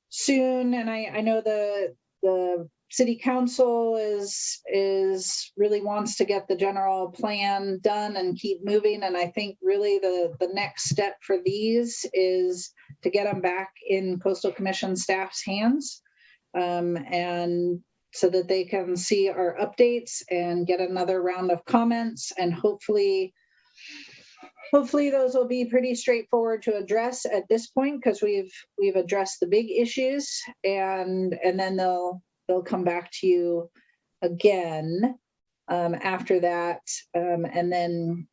soon, and I know the city council is really wants to get the general plan done and keep moving. And I think really the next step for these is to get them back in Coastal Commission staff's hands, and so that they can see our updates and get another round of comments. And hopefully those will be pretty straightforward to address at this point, because we've addressed the big issues, and then they'll come back to you again after that, and then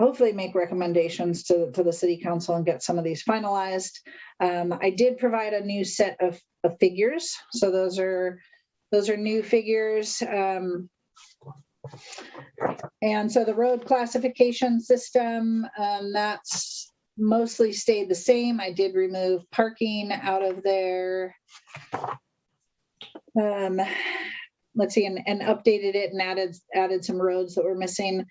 hopefully make recommendations to the city council and get some of these finalized. I did provide a new set of figures, so those are new figures. And so the road classification system, that's mostly stayed the same. I did remove parking out of there. Let's see, and updated it and added some roads that were missing.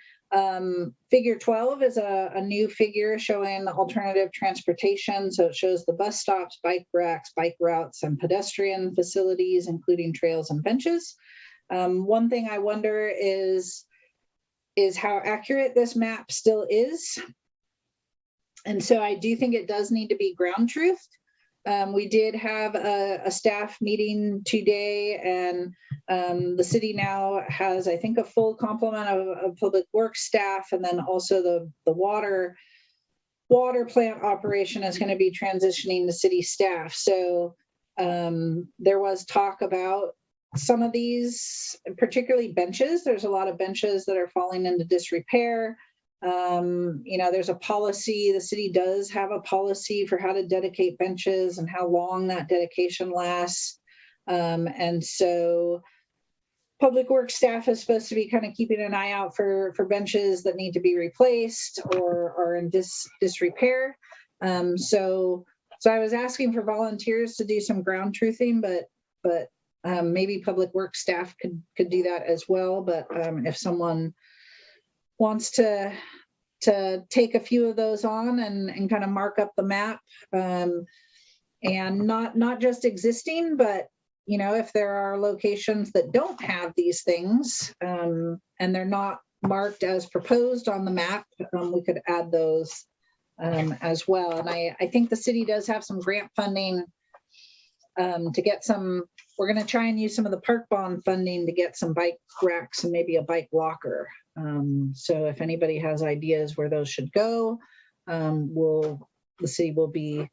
Figure 12 is a new figure showing alternative transportation. So it shows the bus stops, bike racks, bike routes, and pedestrian facilities, including trails and benches. One thing I wonder is how accurate this map still is. And so I do think it does need to be ground truthed. We did have a staff meeting today, and the city now has, I think, a full complement of public works staff, and then also the water plant operation is going to be transitioning to city staff. So there was talk about some of these, particularly benches. There's a lot of benches that are falling into disrepair. There's a policy, the city does have a policy for how to dedicate benches and how long that dedication lasts. And so public works staff is supposed to be kind of keeping an eye out for benches that need to be replaced or are in disrepair. So I was asking for volunteers to do some ground truthing, but maybe public works staff could do that as well. But if someone wants to take a few of those on and kind of mark up the map, and not just existing, but if there are locations that don't have these things, and they're not marked as proposed on the map, we could add those as well. And I think the city does have some grant funding to get some. We're going to try and use some of the park bond funding to get some bike racks and maybe a bike locker. So if anybody has ideas where those should go, the city will be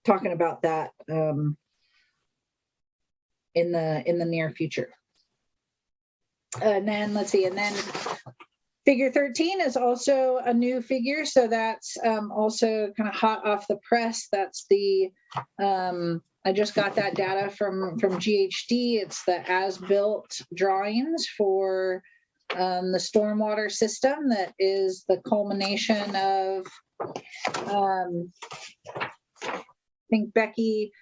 talking about that in the near future. And then let's see, and then figure 13 is also a new figure. So that's also kind of hot off the press. That's the I just got that data from GHD. It's the as-built drawings for the stormwater system that is the culmination of, I think Becky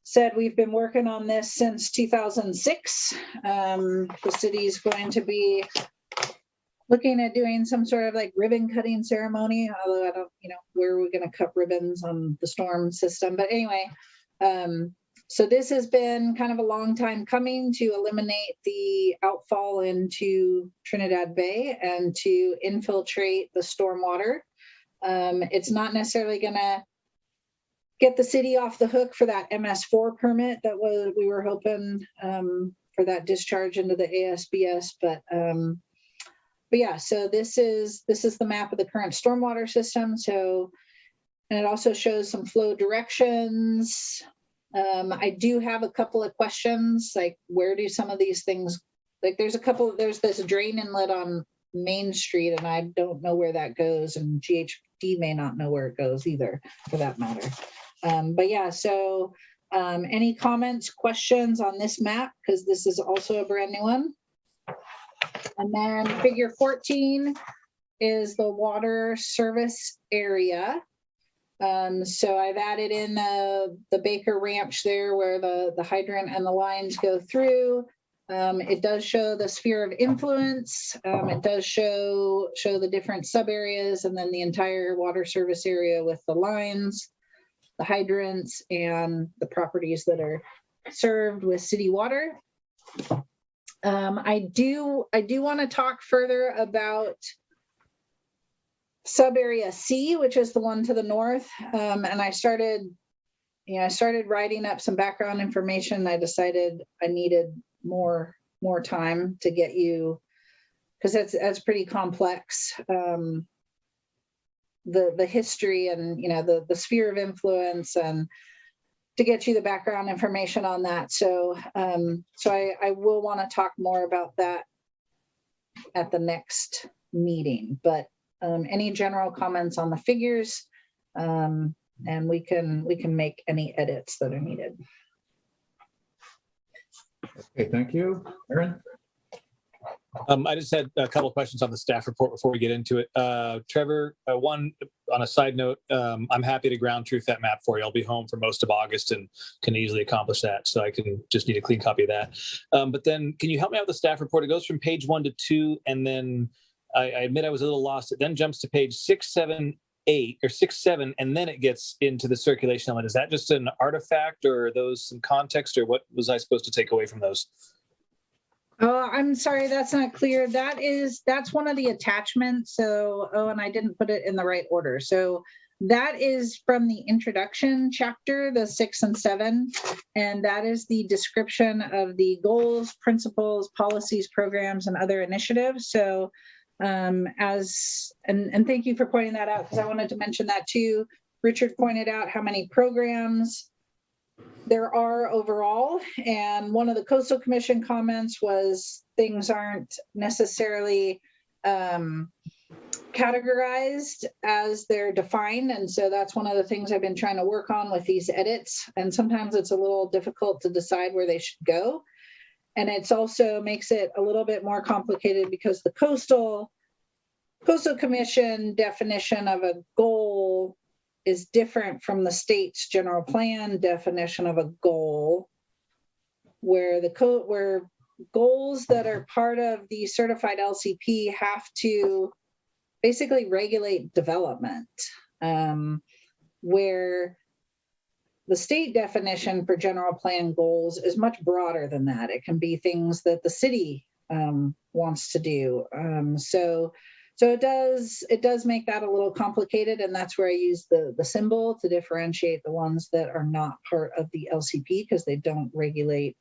said, we've been working on this since 2006. The city's going to be looking at doing some sort of like ribbon cutting ceremony, although I don't, where are we going to cut ribbons on the storm system? But anyway, so this has been kind of a long time coming to eliminate the outfall into Trinidad Bay and to infiltrate the stormwater. It's not necessarily going to get the city off the hook for that MS4 permit that we were hoping for that discharge into the ASBS, but yeah, so this is the map of the current stormwater system. So, and it also shows some flow directions. I do have a couple of questions, like where do some of these things, like there's this drain inlet on Main Street, and I don't know where that goes, and GHD may not know where it goes either, for that matter. But yeah, so any comments, questions on this map, because this is also a brand new one. And then figure 14 is the water service area. So I've added in the Baker Ranch there where the hydrant and the lines go through. It does show the sphere of influence. It does show the different sub areas, and then the entire water service area with the lines, the hydrants, and the properties that are served with city water. I do want to talk further about sub area C, which is the one to the north. And I started writing up some background information. I decided I needed more time to get you, because that's pretty complex. The history and the sphere of influence, and to get you the background information on that. So I will want to talk more about that at the next meeting. But any general comments on the figures, and we can make any edits that are needed. Okay, thank you. Aaron? I just had a couple of questions on the staff report before we get into it. Trevor, one on a side note, I'm happy to ground truth that map for you. I'll be home for most of August and can easily accomplish that. So I can just need a clean copy of that. But then can you help me out with the staff report? It goes from page 1 to 2, and then I admit I was a little lost. It then jumps to page 6, 7, 8, or 6, 7, and then it gets into the circulation element. Is that just an artifact, or are those some context, or what was I supposed to take away from those? Oh, I'm sorry, that's not clear. That's one of the attachments. So, and I didn't put it in the right order. So that is from the introduction chapter, the 6 and 7, and that is the description of the goals, principles, policies, programs, and other initiatives. So and thank you for pointing that out, because I wanted to mention that too. Richard pointed out how many programs there are overall, and one of the Coastal Commission comments was things aren't necessarily categorized as they're defined, and so that's one of the things I've been trying to work on with these edits, and sometimes it's a little difficult to decide where they should go, and it's also makes it a little bit more complicated because the Coastal Commission definition of a goal is different from the state's general plan definition of a goal, where where goals that are part of the certified LCP have to basically regulate development, where the state definition for general plan goals is much broader than that. It can be things that the city wants to do. So it does make that a little complicated, and that's where I use the symbol to differentiate the ones that are not part of the LCP, because they don't regulate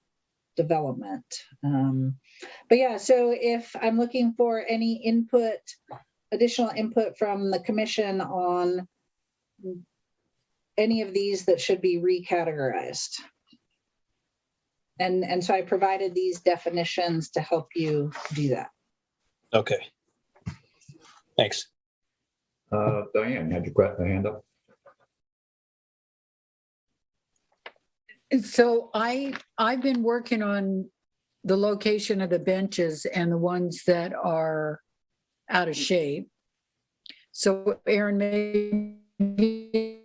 development. But yeah, so if I'm looking for any additional input from the commission on any of these that should be recategorized. And so I provided these definitions to help you do that. Okay. Thanks. Diane, had your hand up? So I've been working on the location of the benches and the ones that are out of shape. So Aaron, maybe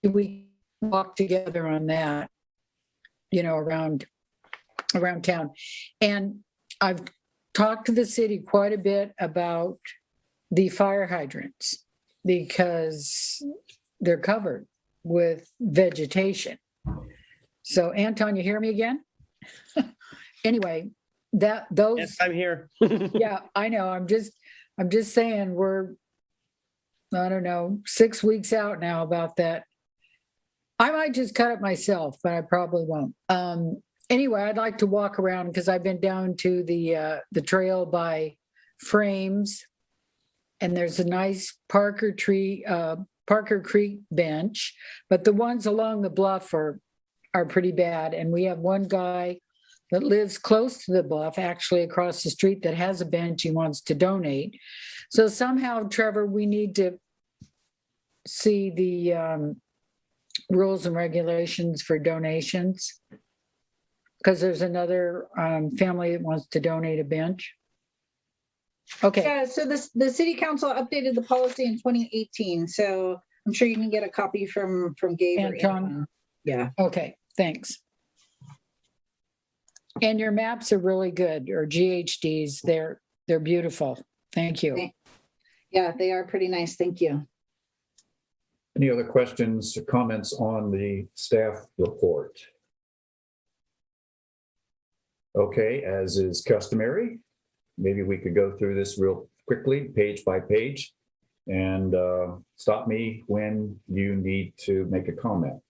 we walk together on that. around town. And I've talked to the city quite a bit about the fire hydrants because they're covered with vegetation. So Anton, you hear me again? Anyway, those. Yes, I'm here. Yeah, I know. I'm just saying we're, I don't know, 6 weeks out now about that. I might just cut it myself, but I probably won't. Anyway, I'd like to walk around because I've been down to the trail by Frames, and there's a nice Parker Creek bench, but the ones along the bluff are pretty bad. And we have one guy that lives close to the bluff, actually across the street, that has a bench he wants to donate. So somehow, Trevor, we need to see the rules and regulations for donations, because there's another family that wants to donate a bench. Okay. Yeah, so the city council updated the policy in 2018, so I'm sure you can get a copy from Gabe or Anton. Anton. Yeah. Okay, thanks. And your maps are really good, or GHDs. They're beautiful. Thank you. Yeah, they are pretty nice. Thank you. Any other questions or comments on the staff report? Okay, as is customary, maybe we could go through this real quickly, page by page, and stop me when you need to make a comment.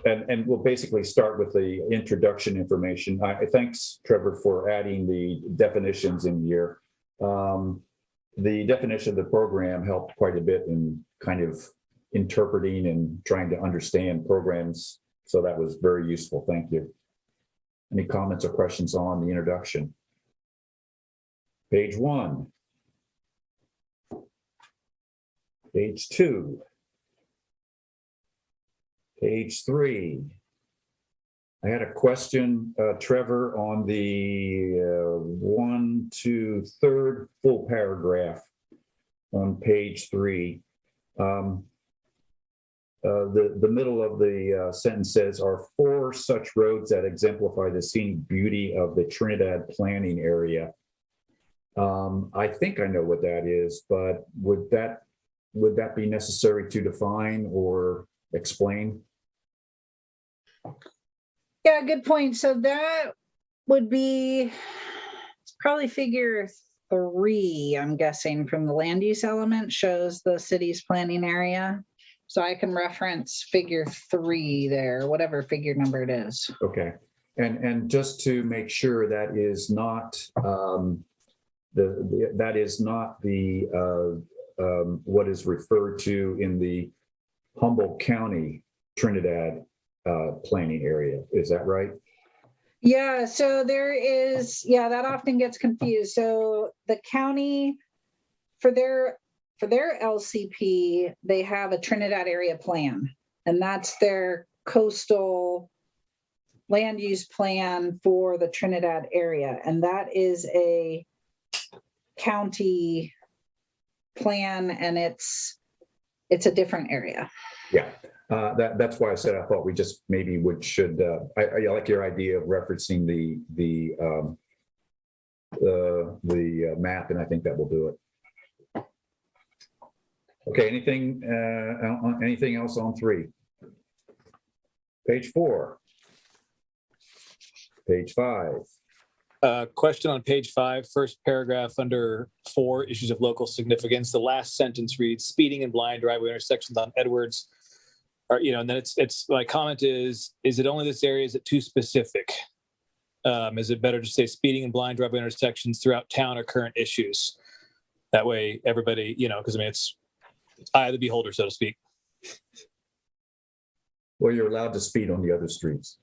And we'll basically start with the introduction information. Thanks, Trevor, for adding the definitions in here. The definition of the program helped quite a bit in kind of interpreting and trying to understand programs. So that was very useful. Thank you. Any comments or questions on the introduction? Page 1. Page 2. Page 3. I had a question, Trevor, on the 1 to 3rd full paragraph on page 3. The middle of the sentence says, are 4 such roads that exemplify the scenic beauty of the Trinidad planning area. I think I know what that is, but would that be necessary to define or explain? Yeah, good point. So that would be probably figure 3, I'm guessing, from the land use element, shows the city's planning area. So I can reference figure 3 there, whatever figure number it is. Okay. And just to make sure, that is not that is not the what is referred to in the Humboldt County Trinidad planning area. Is that right? Yeah, so there is, that often gets confused. So the county, for their LCP, they have a Trinidad area plan, and that's their coastal land use plan for the Trinidad area. And that is a county plan, and it's a different area. Yeah. That's why I said I thought we just maybe should. I like your idea of referencing the map, and I think that will do it. Okay. Anything else on 3? Page 4. Page 5. Question on page 5, first paragraph under 4, issues of local significance. The last sentence reads, speeding and blind driveway intersections on Edwards. And then it's my comment is it only this area? Is it too specific? Is it better to say speeding and blind driveway intersections throughout town are current issues? That way everybody, because it's eye of the beholder, so to speak. Well, you're allowed to speed on the other streets.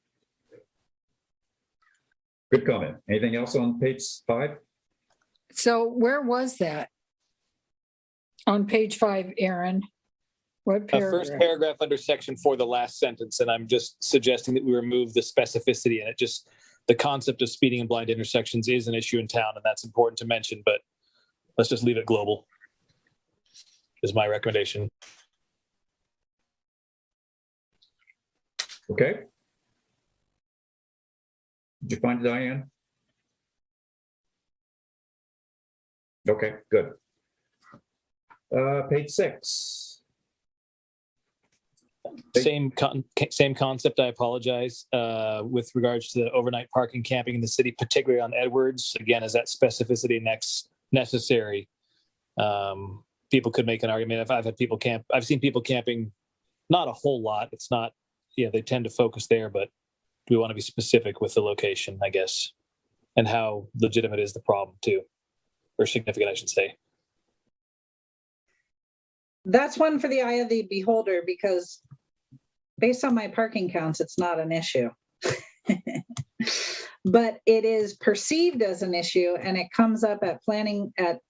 Good comment. Anything else on page 5? So where was that? On page 5, Aaron? What paragraph? First paragraph under section 4, the last sentence, and I'm just suggesting that we remove the specificity, and it just, the concept of speeding and blind intersections is an issue in town, and that's important to mention, but let's just leave it global, is my recommendation. Okay. Did you find it, Diane? Okay, good. Page 6. Same concept. I apologize. With regards to the overnight parking camping in the city, particularly on Edwards. Again, is that specificity necessary? People could make an argument. If I've had people camp, I've seen people camping, not a whole lot. It's not, they tend to focus there, but we want to be specific with the location, I guess, and how legitimate is the problem too, or significant, I should say. That's one for the eye of the beholder, because based on my parking counts, it's not an issue. But it is perceived as an issue, and it comes up at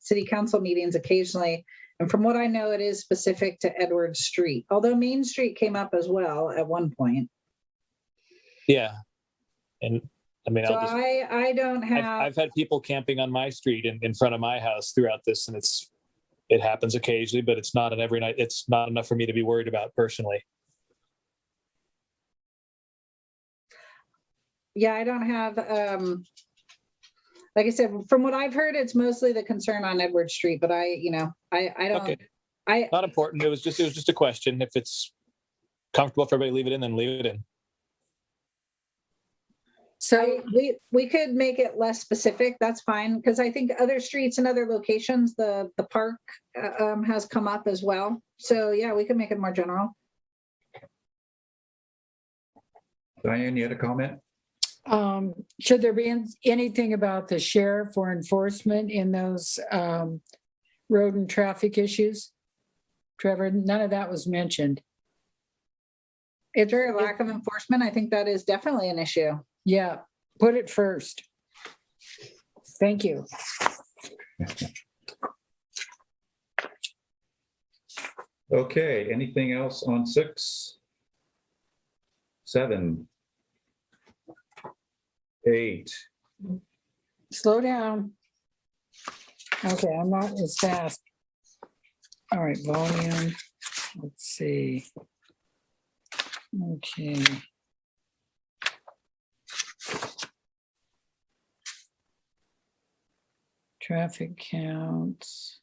city council meetings occasionally. And from what I know, it is specific to Edwards Street, although Main Street came up as well at one point. Yeah. And I mean, So I don't have. I've had people camping on my street in front of my house throughout this, and it happens occasionally, but it's not an every night. It's not enough for me to be worried about personally. Yeah, I don't have, like I said, from what I've heard, it's mostly the concern on Edward Street, but I don't, Okay. I, Not important. It was just a question. If it's comfortable for everybody, leave it in, then leave it in. So we could make it less specific. That's fine. Because I think other streets and other locations, the park has come up as well. So yeah, we could make it more general. Diane, you had a comment? should there be anything about the sheriff or enforcement in those road and traffic issues? Trevor, none of that was mentioned. It's a lack of enforcement. I think that is definitely an issue. Yeah, put it first. Thank you. Okay, anything else on 6, 7, 8? Slow down. Okay, I'm not as fast. All right, volume. Let's see. Okay. Traffic counts.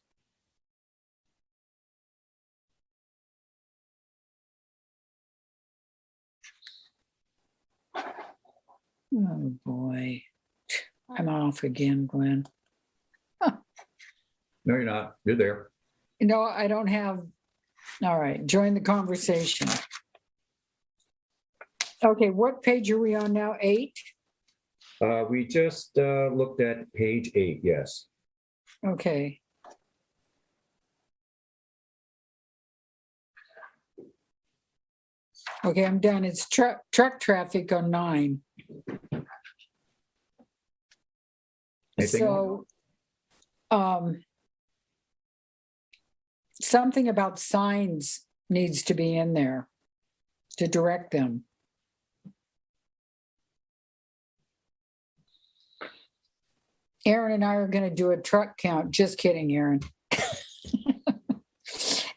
Oh, boy. I'm off again, Glenn. No, you're not. You're there. No, I don't have. All right, join the conversation. Okay, what page are we on now? 8? We just looked at page 8, yes. Okay. Okay, I'm done. It's truck traffic on 9. Anything So, something about signs needs to be in there to direct them. Aaron and I are going to do a truck count. Just kidding, Aaron.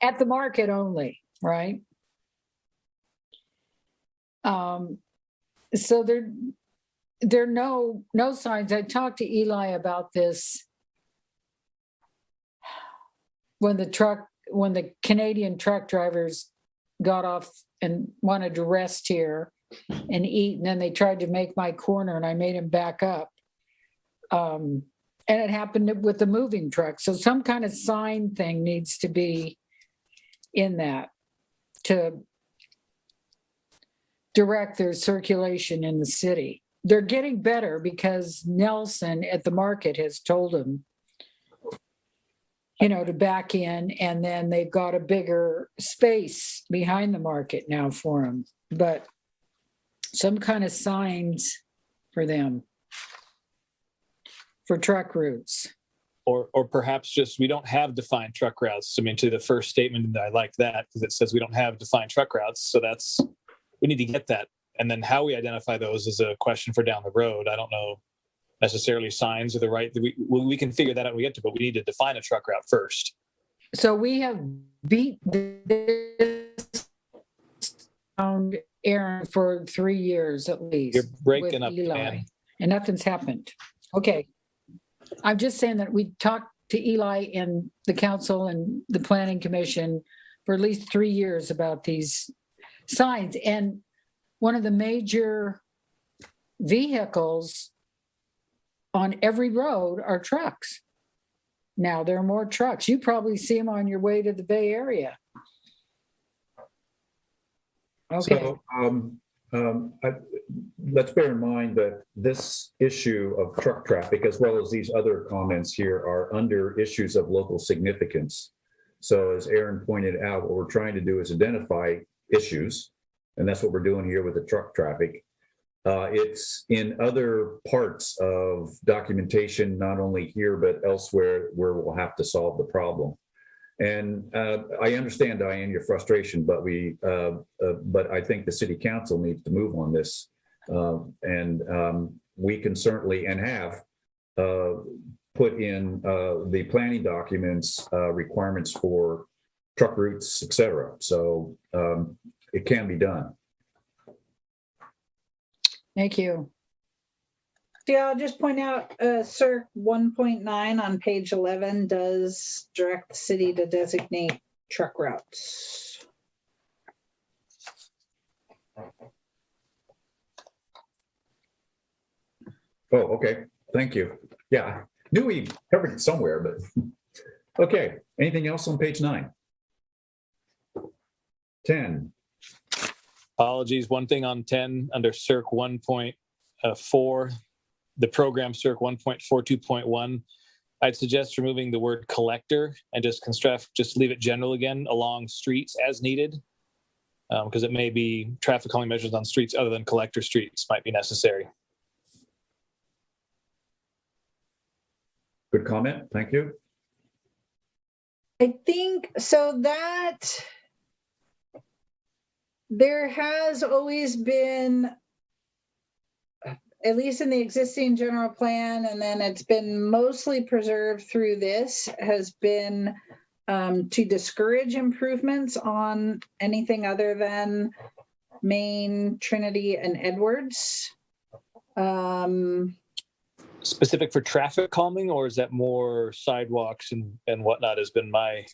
At the market only, right? So there are no signs. I talked to Eli about this when the Canadian truck drivers got off and wanted to rest here and eat, and then they tried to make my corner and I made them back up. And it happened with the moving truck. So some kind of sign thing needs to be in that to direct their circulation in the city. They're getting better because Nelson at the market has told them, to back in, and then they've got a bigger space behind the market now for them. But some kind of signs for them. For truck routes. Or perhaps just we don't have defined truck routes. I mean, to the first statement, I like that because it says we don't have defined truck routes. So we need to get that. And then how we identify those is a question for down the road. I don't know necessarily signs are the right, we can figure that out when we get to, but we need to define a truck route first. So we have beat this Aaron for 3 years at least. You're breaking with up, Eli, man. and nothing's happened. Okay. I'm just saying that we talked to Eli and the council and the planning commission for at least 3 years about these signs. And one of the major vehicles on every road are trucks. Now there are more trucks. You probably see them on your way to the Bay Area. Okay. So let's bear in mind that this issue of truck traffic, as well as these other comments here, are under issues of local significance. So as Aaron pointed out, what we're trying to do is identify issues, and that's what we're doing here with the truck traffic. It's in other parts of documentation, not only here, but elsewhere, where we'll have to solve the problem. And I understand, Diane, your frustration, but but I think the city council needs to move on this. And we can certainly, and have, put in the planning documents, requirements for truck routes, et cetera. So it can be done. Thank you. Yeah, I'll just point out, CERC 1.9 on page 11 does direct the city to designate truck routes. Oh, okay. Thank you. Yeah, I knew we covered it somewhere, but okay. Anything else on page 9? 10. Apologies. One thing on 10 under CERC 1.4, the program CERC 1.42.1, I'd suggest removing the word collector and just leave it general again along streets as needed, because it may be traffic calming measures on streets other than collector streets might be necessary. Good comment. Thank you. I think so that there has always been, at least in the existing general plan, and then it's been mostly preserved through this, has been to discourage improvements on anything other than Main, Trinity, and Edwards. Specific for traffic calming, or is that more sidewalks and whatnot has been my...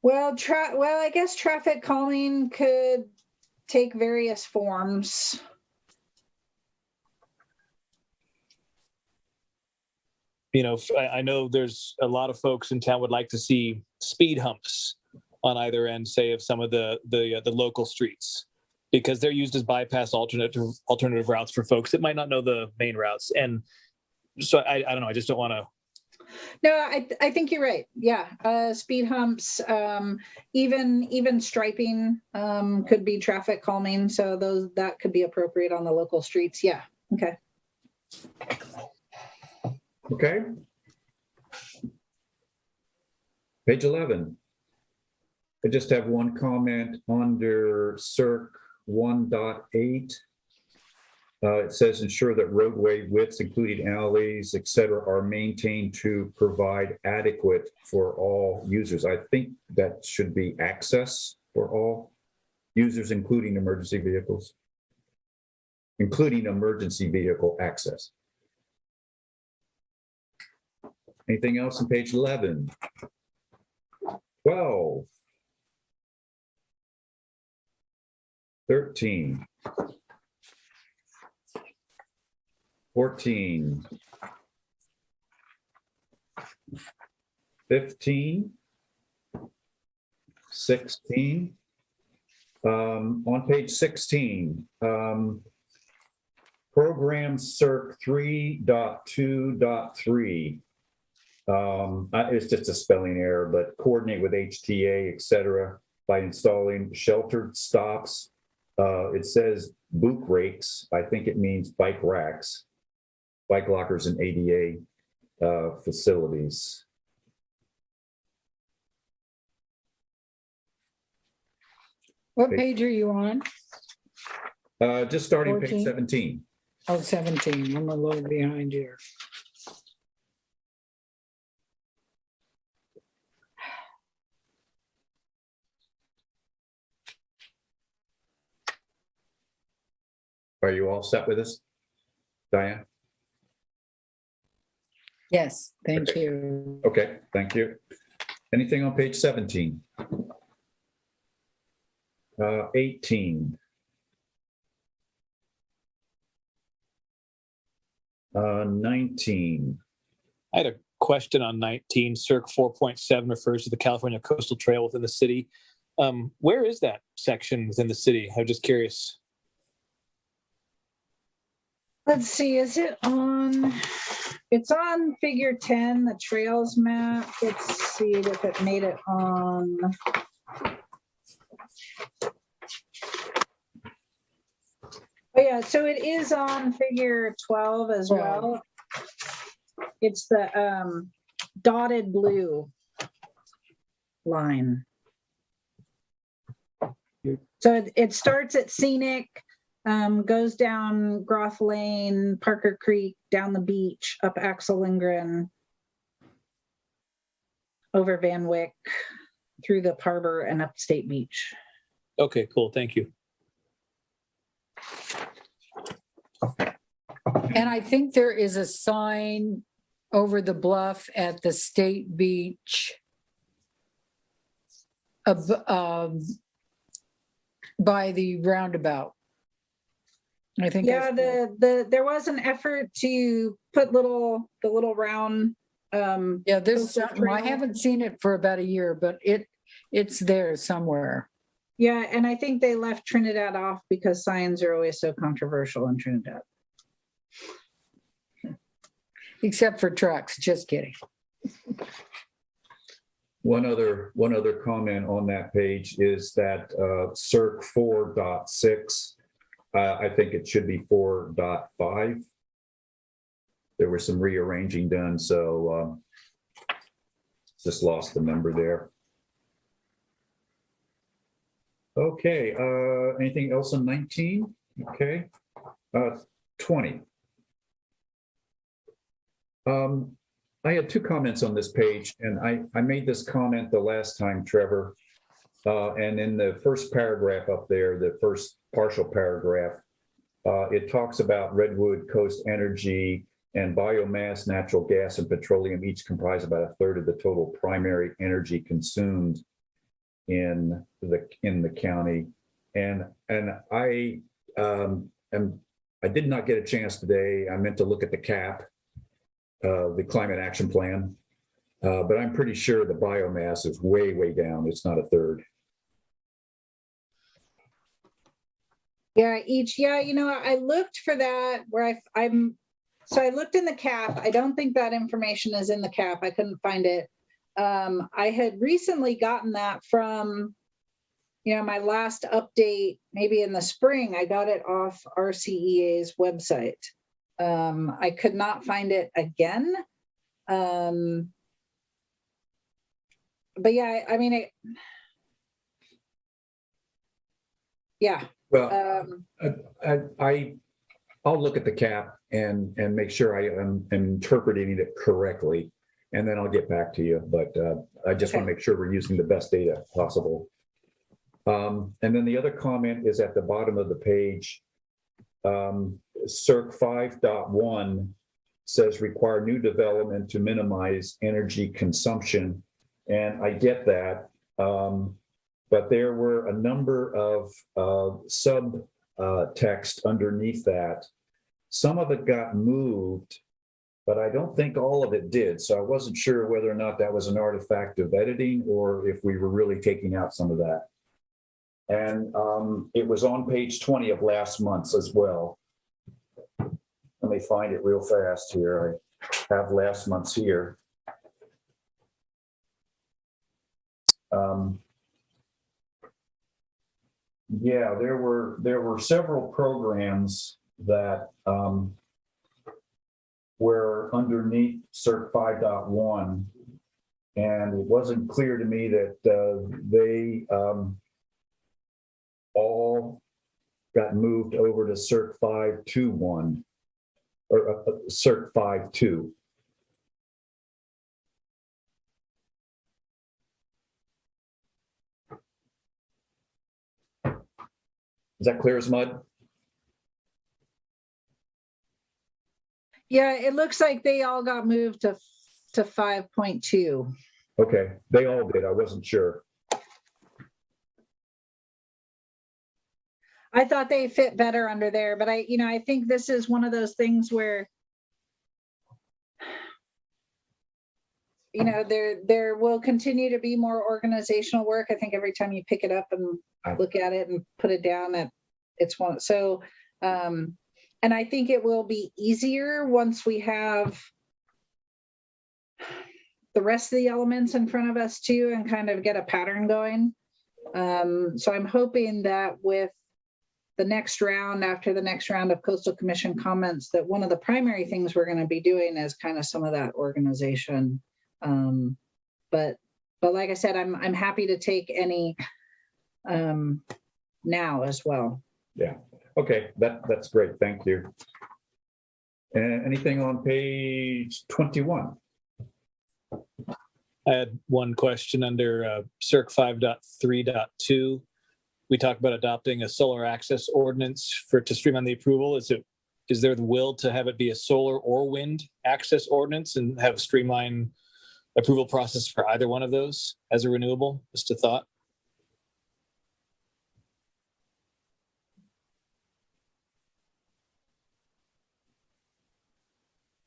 Well, I guess traffic calming could take various forms. You know, I know there's a lot of folks in town would like to see speed humps on either end, say, of some of the local streets, because they're used as bypass alternative routes for folks that might not know the main routes. And so I don't know, I just don't want to. No, I think you're right. Yeah, speed humps, even striping could be traffic calming. So that could be appropriate on the local streets. Yeah. Okay. Okay. Page 11. I just have one comment under CERC 1.8. It says ensure that roadway widths, including alleys, et cetera, are maintained to provide adequate for all users. I think that should be access for all users, including emergency vehicles, including emergency vehicle access. Anything else on page 11? 12. 13. 14. 15. 16. On page 16, program CERC 3.2.3. It's just a spelling error, but coordinate with HTA, et cetera, by installing sheltered stops. It says book rakes. I think it means bike racks, bike lockers, and ADA facilities. What page are you on? Just starting 14? page 17. Oh, 17. I'm a little behind here. are you all set with this? Diane? Yes, thank you. Okay, thank you. Anything on page 17? 18. 19. I had a question on 19. Circ 4.7 refers to the California Coastal Trail within the city. Where is that section within the city? I'm just curious. Let's see, is it on, it's on figure 10, the trails map. Let's see if it made it on. Oh yeah, so it is on figure 12 as well. It's the dotted blue line. So it starts at Scenic, goes down Groff Lane, Parker Creek, down the beach, up Axel Lindgren, over Van Wyck, through the harbor and up State Beach. Okay, cool. Thank you. And I think there is a sign over the bluff at the State Beach by the roundabout. I think. Yeah, there was an effort to put the little round. Yeah, there's coastal something. I trail. haven't seen it for about a year, but it's there somewhere. Yeah, and I think they left Trinidad off because signs are always so controversial in Trinidad. Except for trucks, just kidding. One other comment on that page is that Circ 4.6, I think it should be 4.5. There was some rearranging done, so just lost the number there. Okay, anything else on 19? Okay, 20. I had two comments on this page, and I made this comment the last time, Trevor. And in the first paragraph up there, the first partial paragraph, it talks about Redwood Coast Energy and biomass, natural gas, and petroleum each comprise about a third of the total primary energy consumed in the county. And I did not get a chance today. I meant to look at the CAP. The climate action plan, but I'm pretty sure the biomass is way down. It's not a third. Yeah, I looked for that where I looked in the CAP. I don't think that information is in the CAP. I couldn't find it. I had recently gotten that from, my last update, maybe in the spring. I got it off RCEA's website. I could not find it again. But yeah, I mean, yeah. Well, I'll look at the CAP and make sure I am interpreting it correctly, and then I'll get back to you. But I just want to make sure we're using the best data possible. And then the other comment is at the bottom of the page. Circ 5.1 says require new development to minimize energy consumption. And I get that. But there were a number of sub text underneath that. Some of it got moved, but I don't think all of it did. So I wasn't sure whether or not that was an artifact of editing or if we were really taking out some of that. And it was on page 20 of last month's as well. Let me find it real fast here. I have last month's here. Yeah, there were several programs that were underneath Circ 5.1, and it wasn't clear to me that they all got moved over to Circ 5.2.1 or Circ 5.2. Is that clear as mud? Yeah, it looks like they all got moved to 5.2. Okay, they all did. I wasn't sure. I thought they fit better under there, but I think this is one of those things where, there will continue to be more organizational work. I think every time you pick it up and look at it and put it down, that it's one. So, and I think it will be easier once we have the rest of the elements in front of us too, and kind of get a pattern going. So I'm hoping that with the next round, after the next round of Coastal Commission comments, that one of the primary things we're going to be doing is kind of some of that organization. But like I said, I'm happy to take any now as well. Yeah. Okay, that's great. Thank you. And anything on page 21? I had one question under CERC 5.3.2. We talked about adopting a solar access ordinance to streamline the approval. Is there the will to have it be a solar or wind access ordinance and have a streamlined approval process for either one of those as a renewable? Just a thought.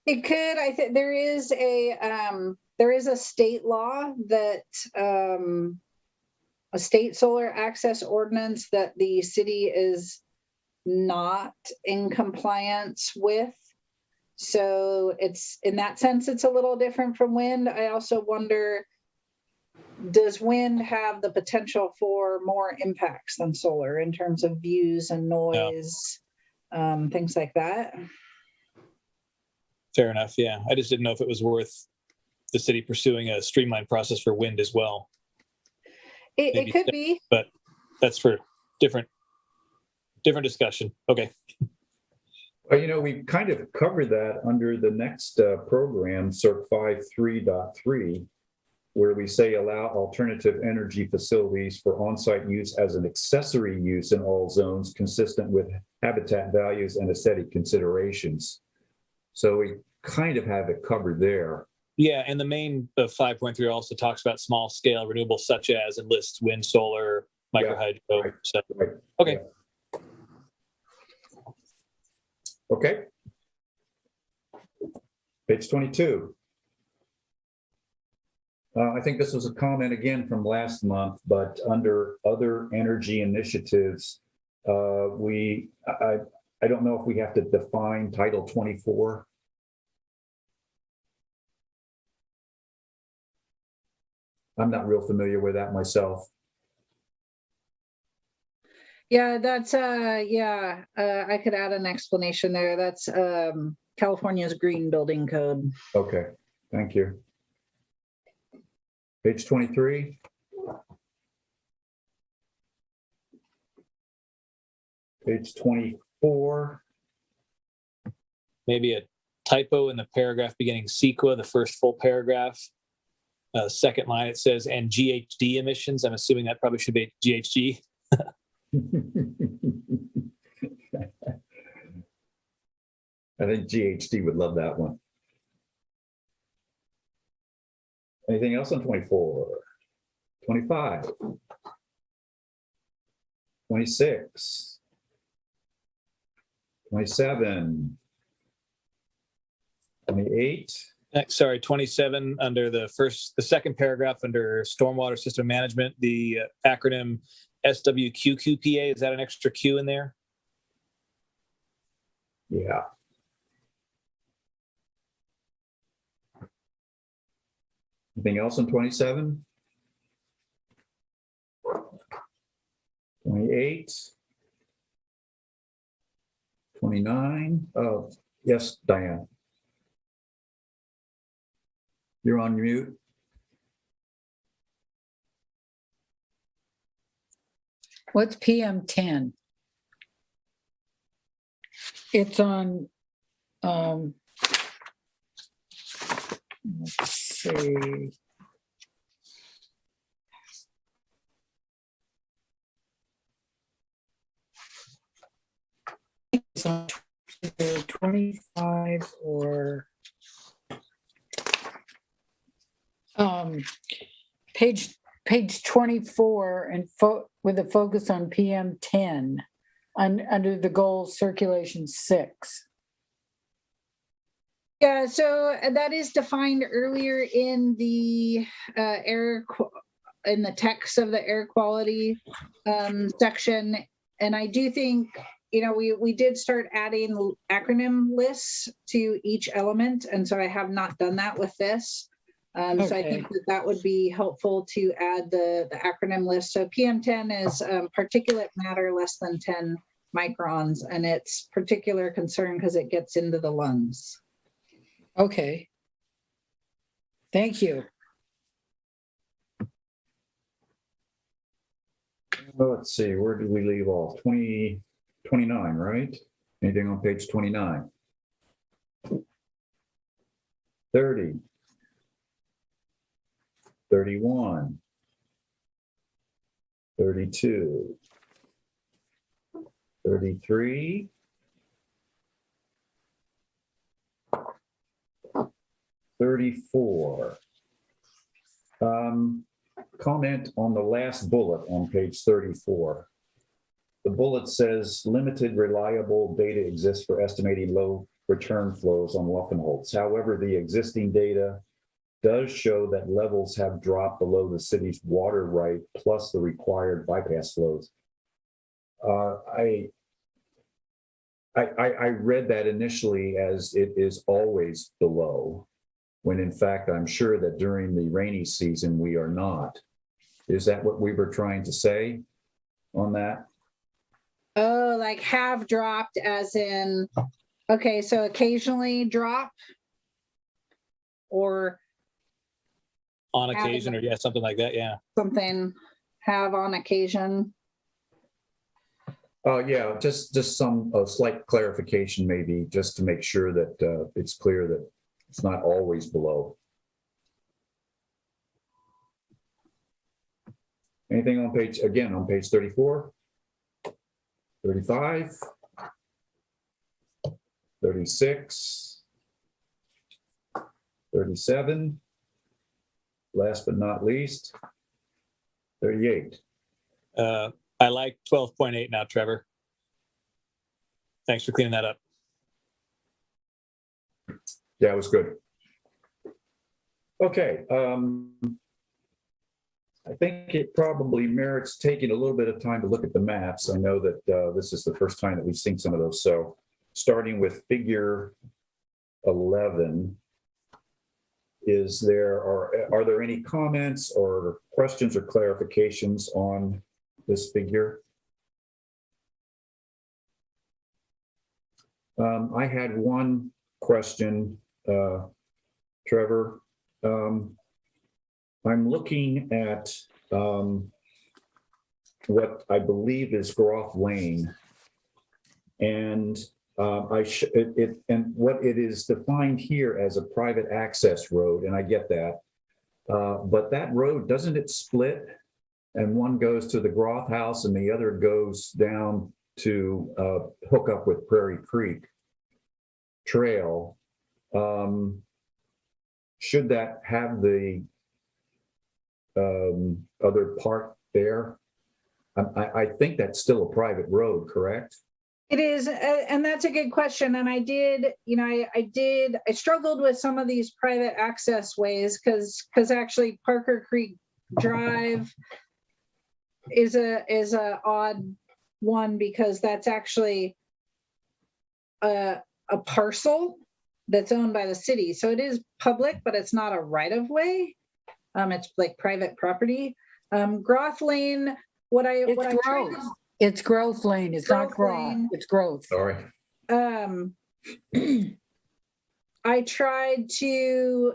It could. I think there is a state law that a state solar access ordinance that the city is not in compliance with. So it's, in that sense, it's a little different from wind. I also wonder, does wind have the potential for more impacts than solar in terms of views and noise, things like that? Fair enough. Yeah. I just didn't know if it was worth the city pursuing a streamlined process for wind as well. It could be. But that's for different discussion. Okay. Well, we kind of covered that under the next program, CERC 5.3.3, where we say allow alternative energy facilities for on-site use as an accessory use in all zones consistent with habitat values and aesthetic considerations. So we kind of have it covered there. Yeah, and the main 5.3 also talks about small scale renewables such as, and lists wind, solar, microhydro. Right, so. right. Okay. Yeah. Okay. Page 22. I think this was a comment again from last month, but under other energy initiatives, I don't know if we have to define Title 24. I'm not real familiar with that myself. Yeah, that's I could add an explanation there. That's California's Green Building Code. Okay, thank you. Page 23. Page 24. Maybe a typo in the paragraph beginning CEQA, the first full paragraph. Second line, it says, and GHG emissions. I'm assuming that probably should be GHG. I think GHD would love that one. Anything else on 24? 25? 26? 27? 28? Sorry, 27 under the second paragraph under stormwater system management, the acronym SWQQPA. Is that an extra Q in there? Yeah. Anything else on 27? 28? 29? Oh, yes, Diane. You're on mute. What's PM10? It's on, let's see. It's on either 25 or page 24 and with a focus on PM 10 under the goals circulation 6. Yeah, so that is defined earlier in the in the text of the air quality section. And I do think, we did start adding acronym lists to each element. And so I have not done that with this. So I think that would be helpful to add the acronym list. So PM10 is particulate matter less than 10 microns, and it's particular concern because it gets into the lungs. Okay. Thank you. Well, let's see, where did we leave off? 29, right? Anything on page 29? 30. 31. 32. 33. 34. Comment on the last bullet on page 34. The bullet says limited reliable data exists for estimating low return flows on Humboldts. However, the existing data does show that levels have dropped below the city's water right plus the required bypass flows. I read that initially as it is always below, when in fact I'm sure that during the rainy season we are not. Is that what we were trying to say on that? Oh, like have dropped as in, okay, so occasionally drop or On occasion, or yeah, something like that, yeah. something have on occasion. Yeah, just some slight clarification maybe, just to make sure that it's clear that it's not always below. Anything on page 34, 35, 36, 37, last but not least, 38. I like 12.8 now, Trevor. Thanks for cleaning that up. Yeah, it was good. Okay. I think it probably merits taking a little bit of time to look at the maps. I know that this is the first time that we've seen some of those. So starting with figure 11, are there any comments or questions or clarifications on this figure? I had one question, Trevor. I'm looking at what I believe is Groff Lane, and and what it is defined here as a private access road, and I get that, but that road, doesn't it split? And one goes to the Groff House, and the other goes down to hook up with Prairie Creek Trail. Should that have the other part there? I think that's still a private road, correct? It is, and that's a good question. And I struggled with some of these private access ways because actually Parker Creek Drive is a odd one, because that's actually a parcel that's owned by the city. So it is public, but it's not a right of way. It's like private property. Groff Lane, It's Growth Lane. It's not Groff. It's Growth. Sorry. I tried to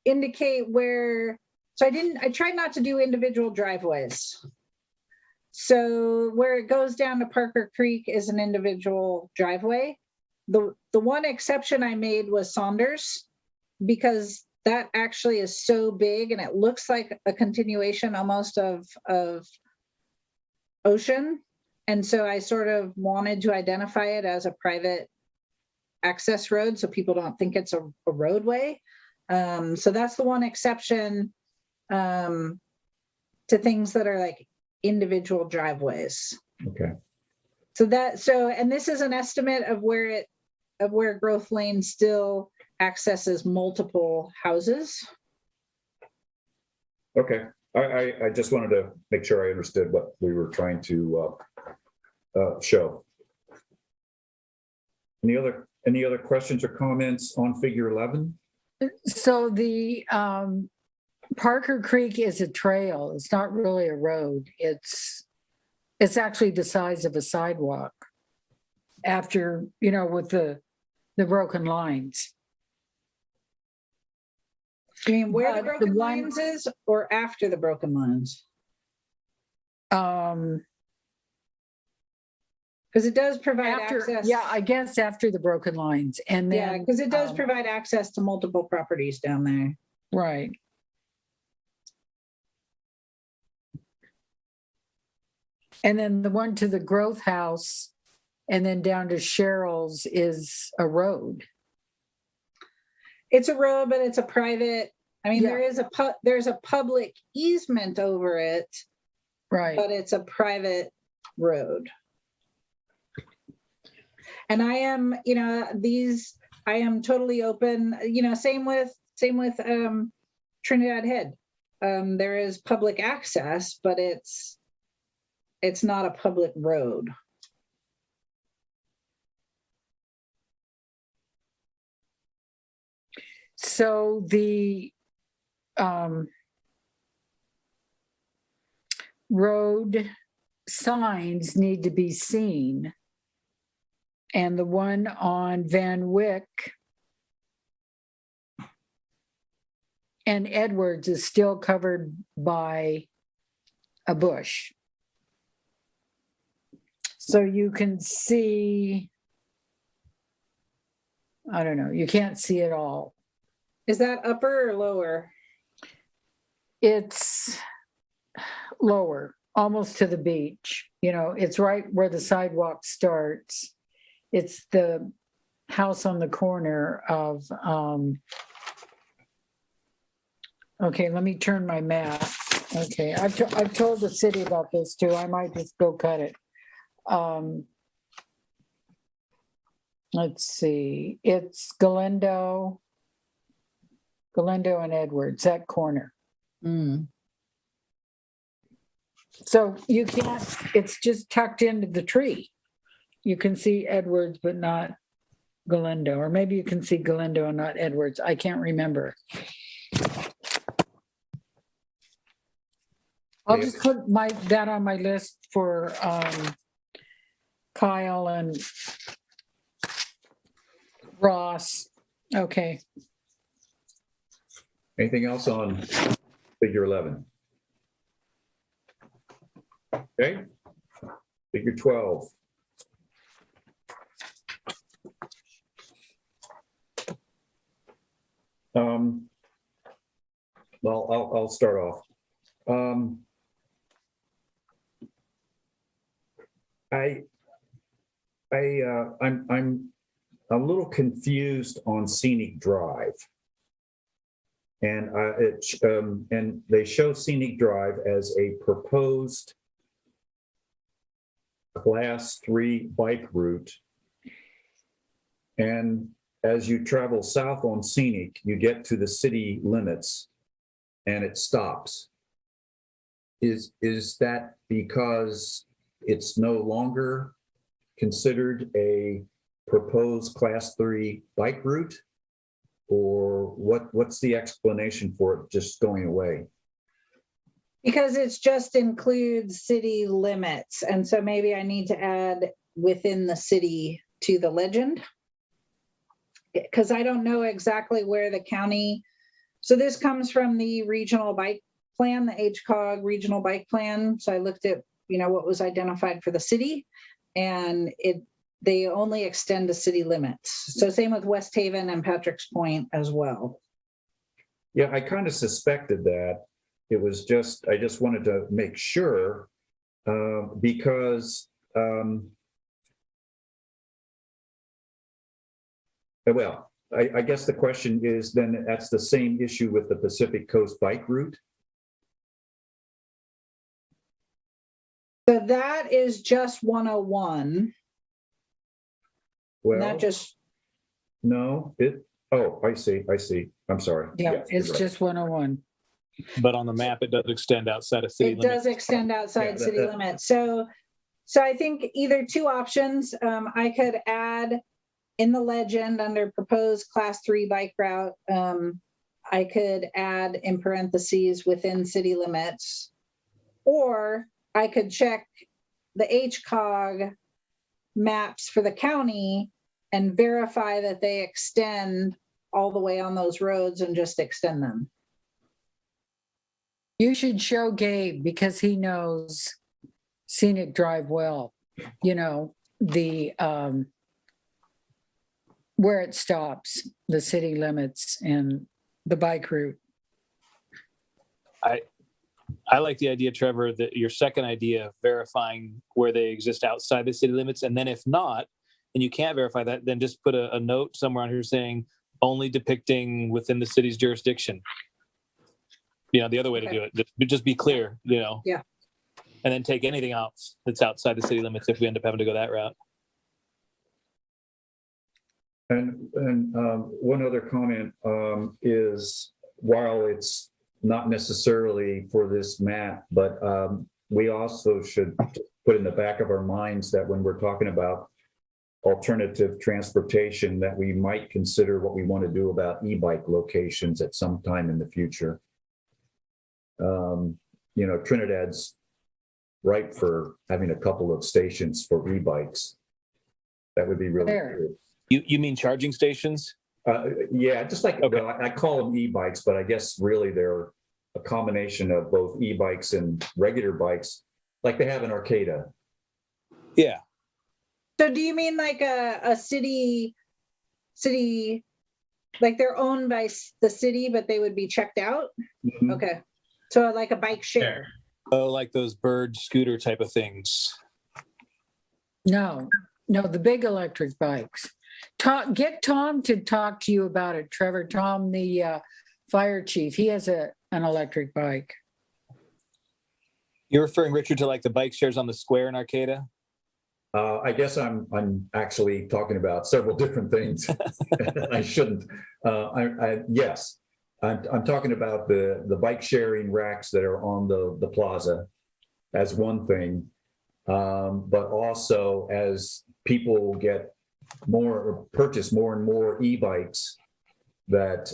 indicate where, I tried not to do individual driveways. So where it goes down to Parker Creek is an individual driveway. The one exception I made was Saunders, because that actually is so big and it looks like a continuation almost of Ocean. And so I sort of wanted to identify it as a private access road so people don't think it's a roadway. So that's the one exception to things that are like individual driveways. Okay. And this is an estimate of where Growth Lane still accesses multiple houses. Okay. I just wanted to make sure I understood what we were trying to show. Any other questions or comments on figure 11? So the Parker Creek is a trail. It's not really a road. It's actually the size of a sidewalk after, with the broken lines. You mean where the But broken lines is or after the broken lines? Because it does provide access. Yeah, I guess after the broken lines. And then, yeah, because it does provide access to multiple properties down there. Right. And then the one to the Growth House and then down to Cheryl's is a road. It's a road, but it's a private, Yeah. there's a public easement over it, Right. but it's a private road. And I am totally open, same with Trinidad Head. There is public access, but it's not a public road. So the road signs need to be seen. And the one on Van Wyck and Edwards is still covered by a bush. So you can see, I don't know, you can't see it all. Is that upper or lower? It's lower, almost to the beach. It's right where the sidewalk starts. It's the house on the corner of, okay, let me turn my map. Okay, I've told the city about this too. I might just go cut it. Let's see, it's Galindo and Edwards, that corner. So you can't, it's just tucked into the tree. You can see Edwards, but not Galindo, or maybe you can see Galindo and not Edwards. I can't remember. I'll just put that on my list for Kyle and Ross. Okay. Anything else on figure 11? Okay. Figure 12. Well, I'll start off. I'm a little confused on Scenic Drive, and and they show Scenic Drive as a proposed Class 3 bike route, and as you travel south on Scenic, you get to the city limits, and it stops. Is that because it's no longer considered a proposed Class 3 bike route, or what's the explanation for it just going away? Because it's just includes city limits, and so maybe I need to add within the city to the legend, because I don't know exactly where the county. So this comes from the regional bike plan, the HCOG regional bike plan. So I looked at what was identified for the city, and they only extend to city limits. So same with West Haven and Patrick's Point as well. Yeah, I kind of suspected that. It was I just wanted to make sure, because well, I guess the question is then that's the same issue with the Pacific Coast Bike Route. So that is just 101. Well, Not just, no, I see. I'm sorry. Yeah, Yes, it's you're right. just 101. But on the map, it does extend outside of city it limits. does extend outside Yeah, city limits. So I think either two options. I could add in the legend under proposed class 3 bike route. I could add in parentheses within city limits, or I could check the HCOG maps for the county and verify that they extend all the way on those roads and just extend them. You should show Gabe because he knows scenic drive well. You know, the where it stops, the city limits and the bike route. I like the idea, Trevor, that your second idea of verifying where they exist outside the city limits. And then if not, and you can't verify that, then just put a note somewhere on here saying only depicting within the city's jurisdiction. You know, the other way to do it, just be clear, you know. Yeah. And then take anything else that's outside the city limits if we end up having to go that route. And one other comment is, while it's not necessarily for this map, but we also should put in the back of our minds that when we're talking about alternative transportation, that we might consider what we want to do about e-bike locations at some time in the future. You know, Trinidad's ripe for having a couple of stations for e-bikes. That would be really good. You mean charging stations? Yeah, just like, Okay. well, I call them e-bikes, but I guess really they're a combination of both e-bikes and regular bikes, like they have in Arcata. Yeah. So do you mean like a city, like they're owned by the city, but they would be checked out? Mhm. Okay. So like a bike share. Oh, like those bird scooter type of things. No, the big electric bikes. Get Tom to talk to you about it, Trevor. Tom, the fire chief, he has an electric bike. You're referring, Richard, to like the bike shares on the square in Arcata? I guess I'm actually talking about several different things. I shouldn't. Yes, I'm talking about the bike sharing racks that are on the plaza as one thing, but also as people get more or purchase more and more e-bikes, that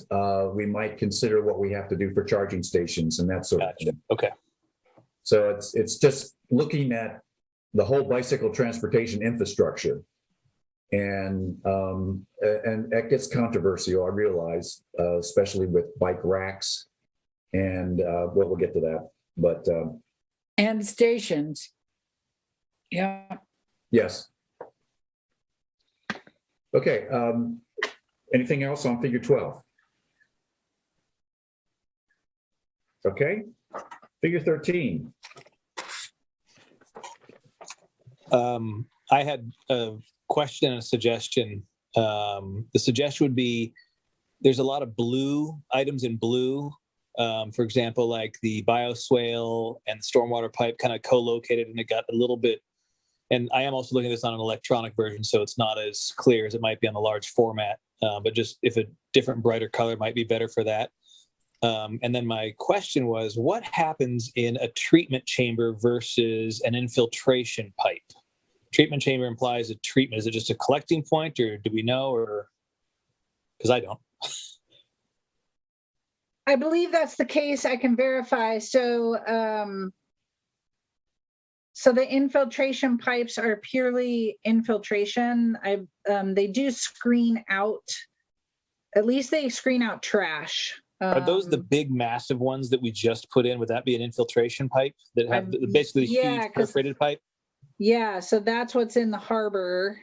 we might consider what we have to do for charging stations and that sort of thing. Okay. So it's just looking at the whole bicycle transportation infrastructure, and that gets controversial, I realize, especially with bike racks, and we'll get to that. But And stations. Yeah. yes. Okay. Anything else on figure 12? Okay. Figure 13. I had a question and a suggestion. The suggestion would be, there's a lot of blue items in blue. For example, like the bioswale and the stormwater pipe kind of co-located, and it got a little bit, and I am also looking at this on an electronic version, so it's not as clear as it might be on the large format, but just if a different brighter color might be better for that. And then my question was, what happens in a treatment chamber versus an infiltration pipe? Treatment chamber implies a treatment. Is it just a collecting point, or do we know, or because I don't? I believe that's the case. I can verify. So, so the infiltration pipes are purely infiltration. They do screen out, at least they screen out trash. Are those the big, massive ones that we just put in? Would that be an infiltration pipe that have basically the huge perforated pipe? Yeah, so that's what's in the harbor.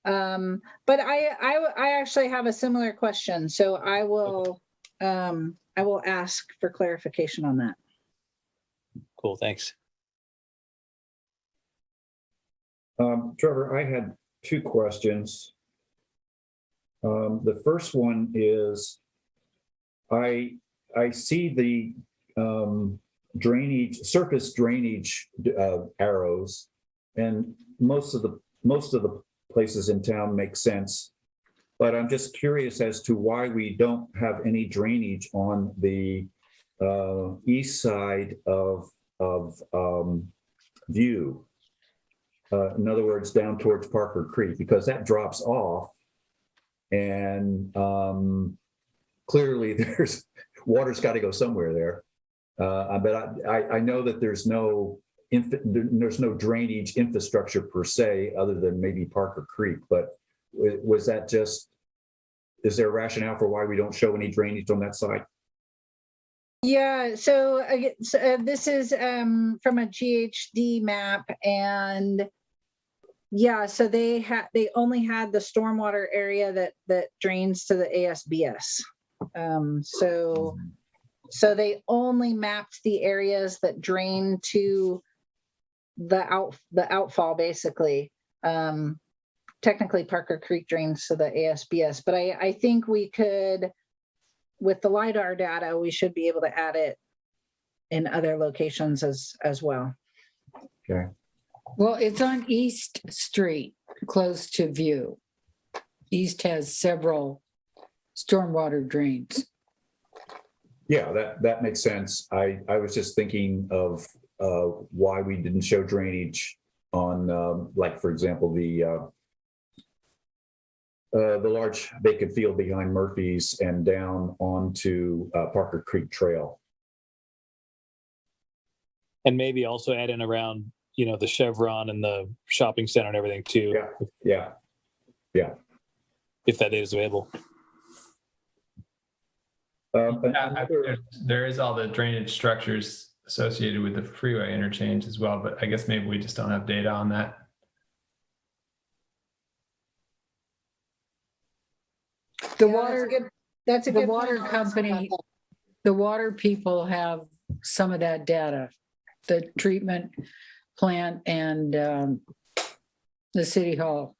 But I actually have a similar question, so I will ask for clarification on that. Cool, thanks. Trevor, I had two questions. The first one is, I see the surface drainage arrows, and most of the places in town make sense. But I'm just curious as to why we don't have any drainage on the east side of View. In other words, down towards Parker Creek, because that drops off, and clearly there's water's got to go somewhere there. But I know that there's no drainage infrastructure per se, other than maybe Parker Creek. But was that just? Is there a rationale for why we don't show any drainage on that side? Yeah, so this is from a GHD map, and yeah, so they only had the stormwater area that drains to the ASBS. So they only mapped the areas that drain to the outfall, basically. Technically, Parker Creek drains to the ASBS, but I think we could, with the LiDAR data, we should be able to add it in other locations as well. Okay. Well, it's on East Street, close to View. East has several stormwater drains. Yeah, that makes sense. I was just thinking of why we didn't show drainage on, like, for example, the large vacant field behind Murphy's and down onto Parker Creek Trail. And maybe also add in around, the Chevron and the shopping center and everything too. Yeah. If that is available. There is all the drainage structures associated with the freeway interchange as well, but I guess maybe we just don't have data on that. The water, that's a the good water point. company, the water people have some of that data, the treatment plant and the city hall.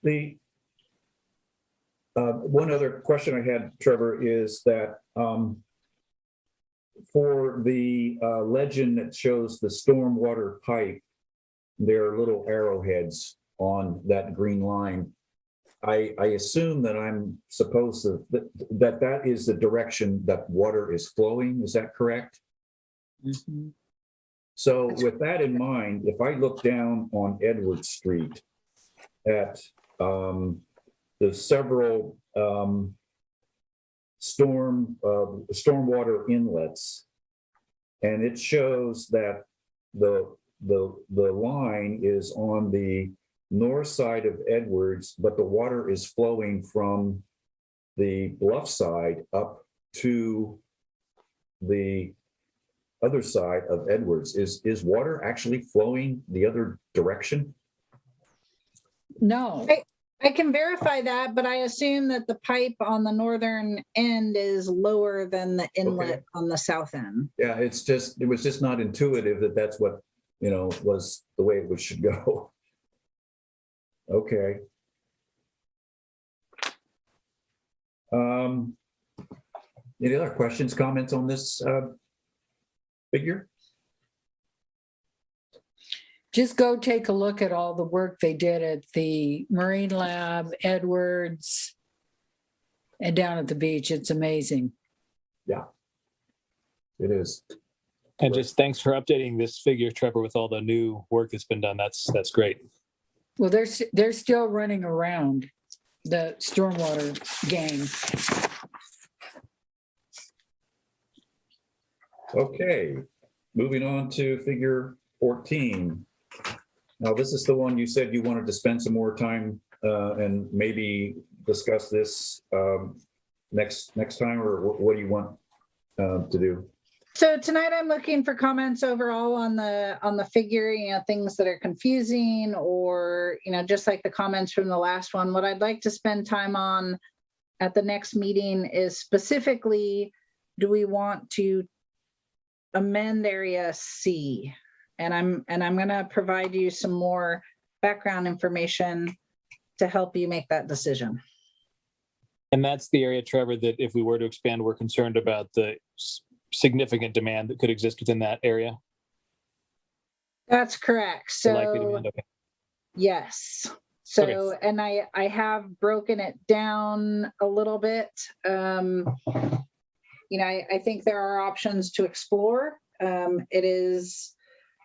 The one other question I had, Trevor, is that for the legend that shows the stormwater pipe, there are little arrowheads on that green line. I assume that I'm supposed to, that is the direction that water is flowing. Is that correct? Mm-hmm. So with that in mind, if I look down on Edward Street at the several stormwater inlets, and it shows that the line is on the north side of Edwards, but the water is flowing from the bluff side up to the other side of Edwards. Is water actually flowing the other direction? No. I can verify that, but I assume that the pipe on the northern end is lower than the inlet on the south end. Yeah, it was just not intuitive that that's what, was the way it should go. Okay. Any other questions, comments on this figure? Just go take a look at all the work they did at the Marine Lab, Edwards, and down at the beach. It's amazing. Yeah, it is. And just thanks for updating this figure, Trevor, with all the new work that's been done. That's great. Well, they're still running around, the stormwater gang. Okay, moving on to figure 14. Now, this is the one you said you wanted to spend some more time and maybe discuss this next time, or what do you want to do? So tonight I'm looking for comments overall on the figure, things that are confusing, or, just like the comments from the last one. What I'd like to spend time on at the next meeting is specifically, do we want to amend area C. And I'm gonna provide you some more background information to help you make that decision. And that's the area, Trevor, that if we were to expand, we're concerned about the significant demand that could exist within that area. That's correct. The likely So demand, okay. yes. So, Okay. and I have broken it down a little bit. You know, I think there are options to explore. It is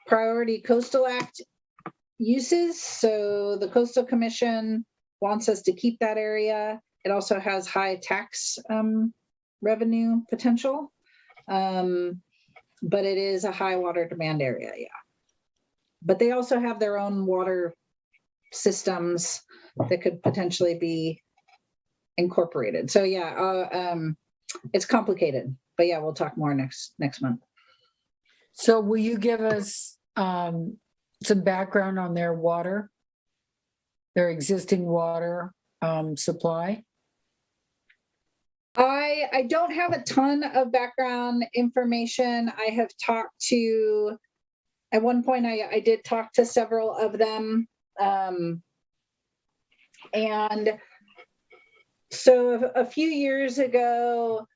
Priority Coastal Act uses. So the Coastal Commission wants us to keep that area. It also has high tax revenue potential, but it is a high water demand area, yeah. But they also have their own water systems that could potentially be incorporated. So yeah, it's complicated, but yeah, we'll talk more next month. So will you give us some background on their water, their existing water supply? I don't have a ton of background information. I have talked to, at one point I did talk to several of them. And so a few years ago,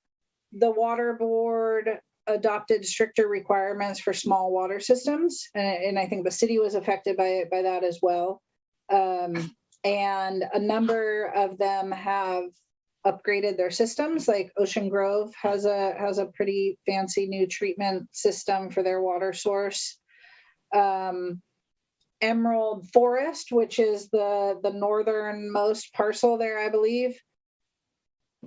the water board adopted stricter requirements for small water systems. And I think the city was affected by that as well. And a number of them have upgraded their systems, like Ocean Grove has a pretty fancy new treatment system for their water source. Emerald Forest, which is the northernmost parcel there, I believe,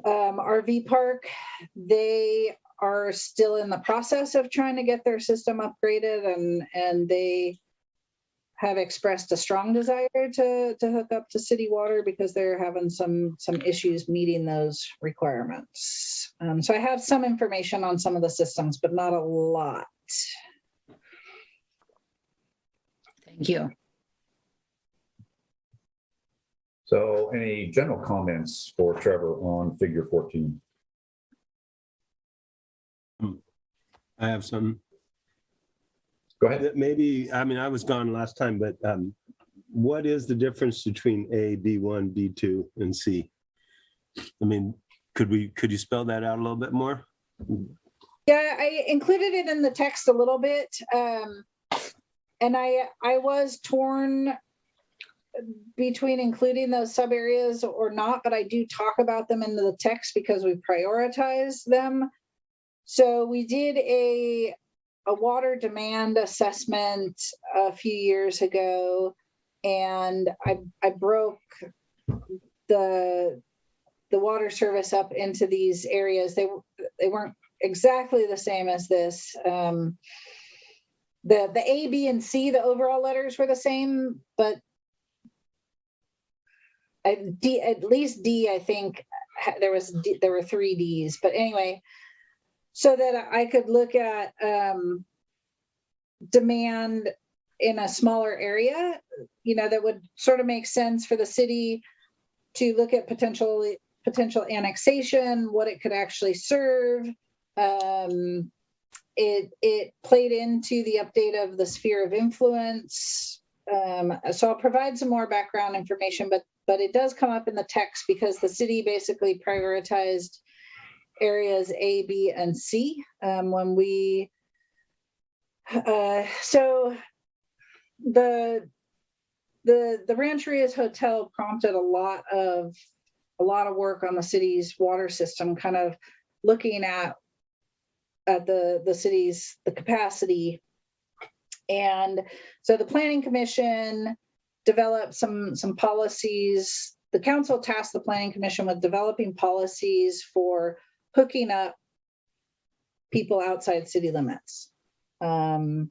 RV park, they are still in the process of trying to get their system upgraded, and they have expressed a strong desire to hook up to city water because they're having some issues meeting those requirements. So I have some information on some of the systems, but not a lot. Thank you. So any general comments for Trevor on figure 14? I have some. Go ahead. Maybe, I mean, I was gone last time, but what is the difference between A, B1, B2, and C? I mean, could you spell that out a little bit more? Yeah, I included it in the text a little bit. And I was torn between including those sub areas or not, but I do talk about them in the text because we prioritize them. So we did a water demand assessment a few years ago, and I broke the water service up into these areas. They weren't exactly the same as this. The A, B, and C, the overall letters were the same, but at least D, I think there were 3 Ds. But anyway, so that I could look at demand in a smaller area, that would sort of make sense for the city to look at potential annexation, what it could actually serve. It played into the update of the sphere of influence. So I'll provide some more background information, but it does come up in the text because the city basically prioritized areas A, B, and C when we. So the Rancherias Hotel prompted a lot of work on the city's water system, kind of looking at the city's capacity. And so the Planning Commission developed some policies. The council tasked the Planning Commission with developing policies for hooking up people outside city limits, and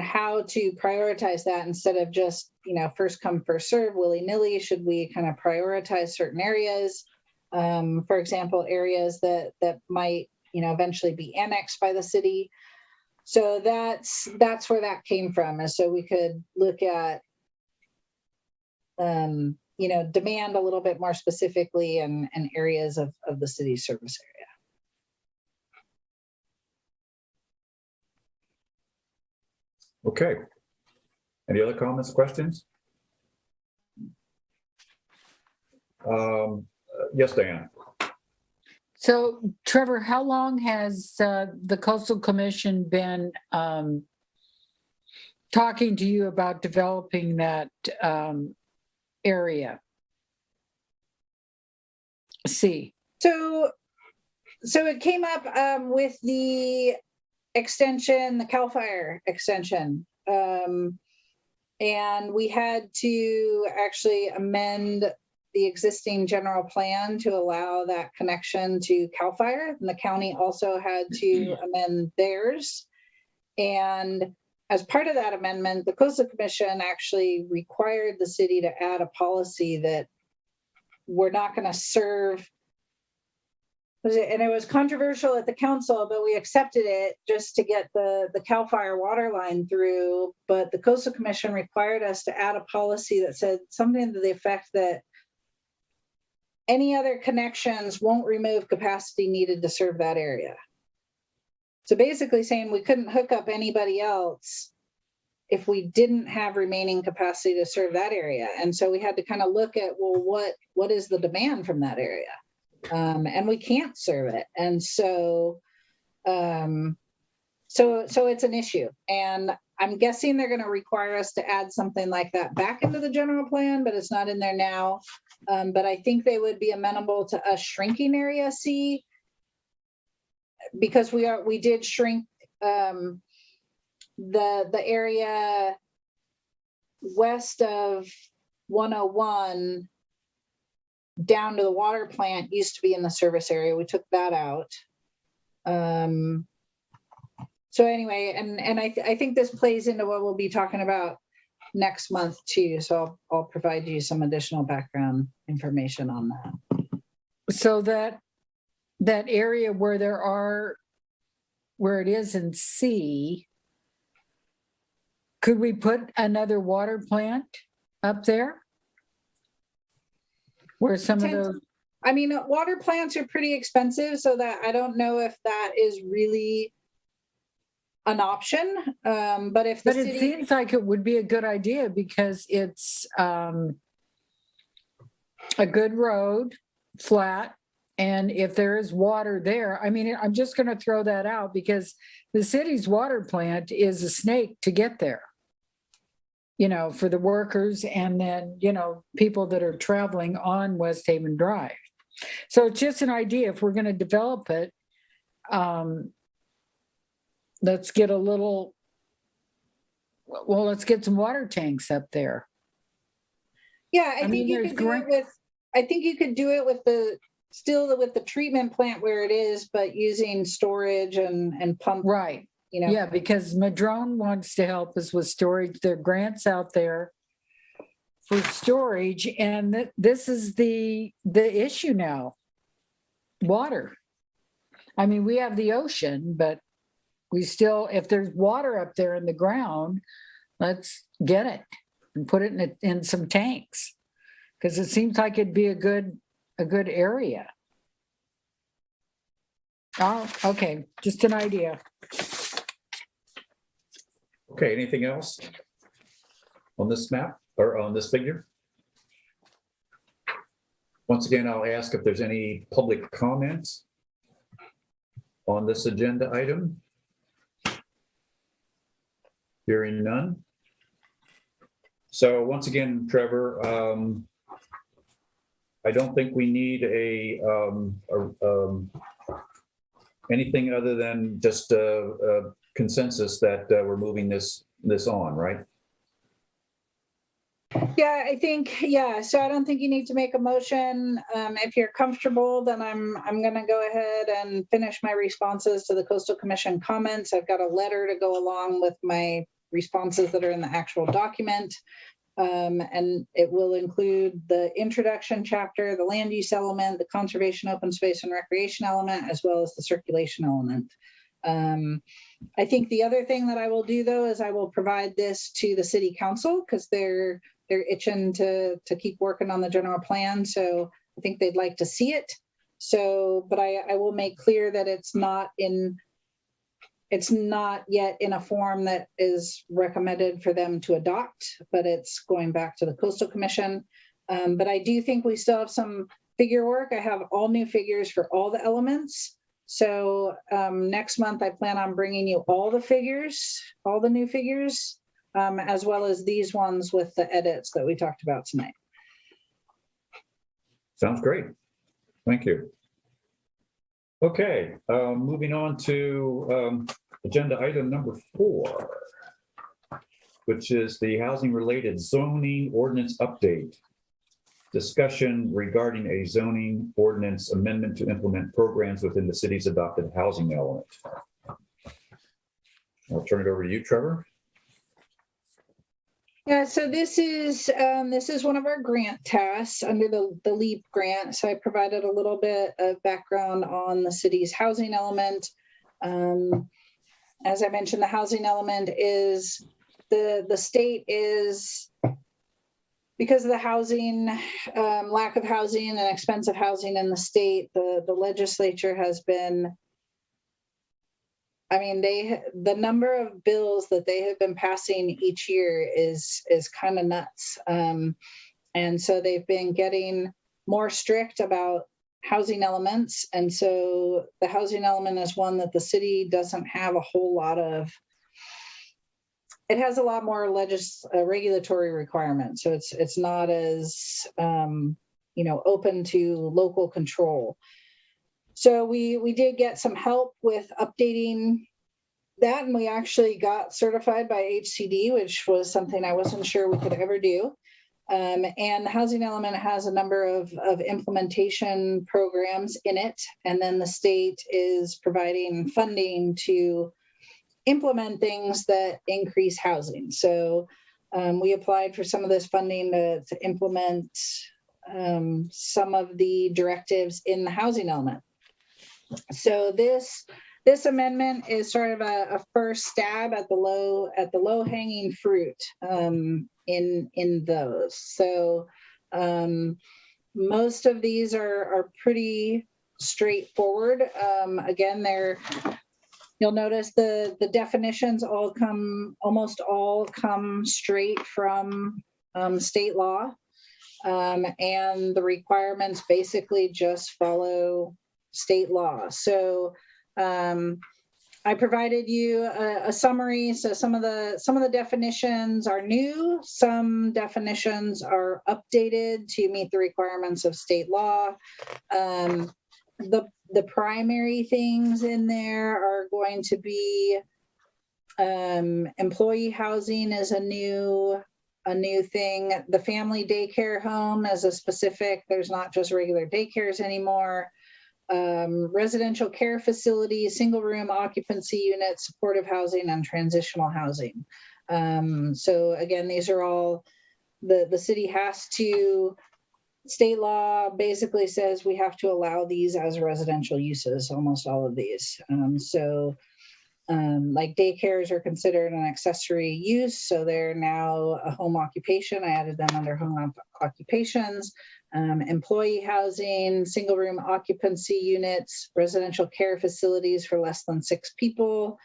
how to prioritize that instead of just, first come, first serve, willy-nilly. Should we kind of prioritize certain areas? For example, areas that might, eventually be annexed by the city. So that's where that came from. And so we could look at, demand a little bit more specifically and areas of the city's service area. Okay. Any other comments, questions? Yes, Diane. So Trevor, how long has the Coastal Commission been talking to you about developing that area? C. So it came up with the extension, the CAL FIRE extension. And we had to actually amend the existing general plan to allow that connection to CAL FIRE. And the county also had to amend theirs. And as part of that amendment, the Coastal Commission actually required the city to add a policy that we're not going to serve. And it was controversial at the council, but we accepted it just to get the CAL FIRE water line through. But the Coastal Commission required us to add a policy that said something to the effect that any other connections won't remove capacity needed to serve that area. So basically saying we couldn't hook up anybody else if we didn't have remaining capacity to serve that area. And so we had to kind of look at, well, what is the demand from that area? And we can't serve it. And so it's an issue. And I'm guessing they're going to require us to add something like that back into the general plan, but it's not in there now. But I think they would be amenable to us shrinking Area C, because we did shrink the area west of 101 down to the water plant used to be in the service area. We took that out. So anyway, and I think this plays into what we'll be talking about next month too. So I'll provide you some additional background information on that. So that area where it is in C, could we put another water plant up there? Where some of those, I mean, water plants are pretty expensive, so that I don't know if that is really an option. But if the city, it seems like it would be a good idea because it's a good road, flat, and if there is water there, I mean, I'm just going to throw that out because the city's water plant is a snake to get there. You know, for the workers and then, you know, people that are traveling on West Haven Drive. So it's just an idea. If we're going to develop it, let's get let's get some water tanks up there. Yeah, I think you could do it with, I think you could do it with the treatment plant where it is, but using storage and pump. Right. You know. Yeah, because Madrone wants to help us with storage. There are grants out there for storage, and this is the issue now. Water. I mean, we have the ocean, but we still, if there's water up there in the ground, let's get it and put it in some tanks, because it seems like it'd be a good area. Oh, okay, just an idea. Okay, anything else on this map or on this figure? Once again, I'll ask if there's any public comments on this agenda item. Hearing none. So once again, Trevor, I don't think we need anything other than just a consensus that we're moving this on, right? Yeah, I think, yeah. So I don't think you need to make a motion. If you're comfortable, then I'm going to go ahead and finish my responses to the Coastal Commission comments. I've got a letter to go along with my responses that are in the actual document. And it will include the introduction chapter, the land use element, the conservation, open space, and recreation element, as well as the circulation element. I think the other thing that I will do, though, is I will provide this to the city council, because they're itching to keep working on the general plan. So I think they'd like to see it. So, but I will make clear that it's not in it's not yet in a form that is recommended for them to adopt, but it's going back to the Coastal Commission. But I do think we still have some figure work. I have all new figures for all the elements. So next month, I plan on bringing you all the figures, all the new figures, as well as these ones with the edits that we talked about tonight. Sounds great. Thank you. Okay, moving on to agenda item number 4, which is the housing-related zoning ordinance update. Discussion regarding a zoning ordinance amendment to implement programs within the city's adopted housing element. I'll turn it over to you, Trevor. Yeah, so this is one of our grant tasks under the LEAP grant. So I provided a little bit of background on the city's housing element. As I mentioned, the housing element is the state is, because of the housing, lack of housing and expensive housing in the state, the legislature has been, I mean, the number of bills that they have been passing each year is kind of nuts. And so they've been getting more strict about housing elements. And so the housing element is one that the city doesn't have a whole lot of. It has a lot more regulatory requirements. So it's not as, open to local control. So we did get some help with updating that, and we actually got certified by HCD, which was something I wasn't sure we could ever do. And the housing element has a number of implementation programs in it, and then the state is providing funding to implement things that increase housing. So we applied for some of this funding to implement some of the directives in the housing element. So this amendment is sort of a first stab at the low hanging fruit in those. So most of these are pretty straightforward. Again, you'll notice the definitions almost all come straight from state law, and the requirements basically just follow state law. So I provided you a summary. So some of the definitions are new. Some definitions are updated to meet the requirements of state law. The primary things in there are going to be employee housing is a new thing. The family daycare home is a specific. There's not just regular daycares anymore. Residential care facilities, single room occupancy units, supportive housing, and transitional housing. So again, these are all the city has to. State law basically says we have to allow these as residential uses, almost all of these. Like daycares are considered an accessory use, so they're now a home occupation. I added them under home occupations. Employee housing, single room occupancy units, residential care facilities for less than 6 people.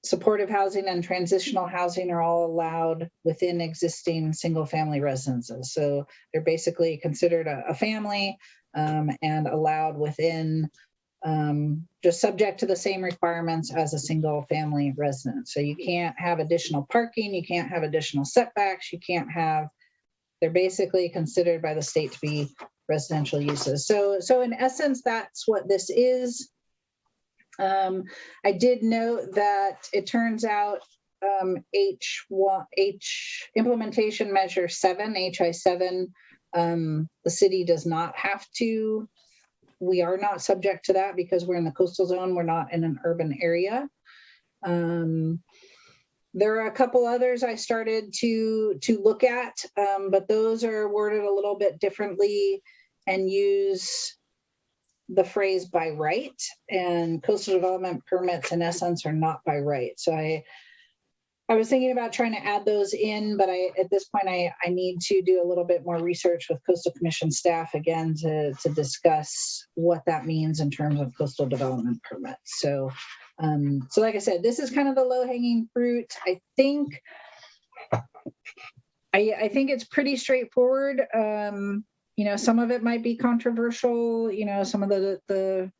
Supportive housing and transitional housing are all allowed within existing single family residences. So they're basically considered a family and allowed within, just subject to the same requirements as a single family residence. So you can't have additional parking, you can't have additional setbacks, they're basically considered by the state to be residential uses. So in essence, that's what this is. I did note that it turns out implementation measure 7, HI7, the city does not have to. We are not subject to that because we're in the coastal zone. We're not in an urban area. There are a couple others I started to look at, but those are worded a little bit differently and use the phrase by right, and coastal development permits in essence are not by right. So I was thinking about trying to add those in, but at this point, I need to do a little bit more research with Coastal Commission staff again to discuss what that means in terms of coastal development permits. So, so like I said, this is kind of the low hanging fruit. I think it's pretty straightforward. You know, some of it might be controversial. You know, some of the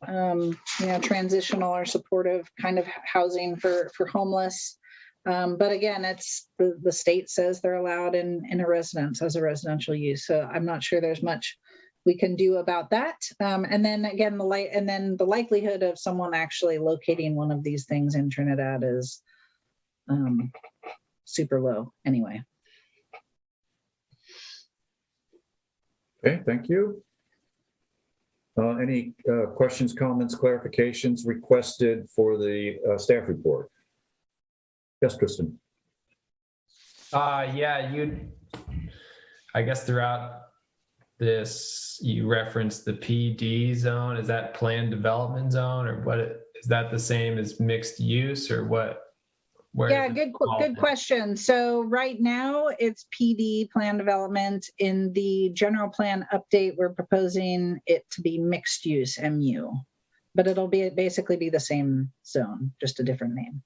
you know, transitional or supportive kind of housing for homeless. But again, it's the state says they're allowed in a residence as a residential use. So I'm not sure there's much we can do about that. And then again, the likelihood of someone actually locating one of these things in Trinidad is super low anyway. Okay, thank you. Any questions, comments, clarifications requested for the staff report? Yes, Kristen. Yeah, I guess throughout this, you referenced the PD zone. Is that planned development zone, or what? Is that the same as mixed use, or what? Yeah, good question. So right now it's PD plan development. In the general plan update, we're proposing it to be mixed use MU, but it'll basically be the same zone, just a different name.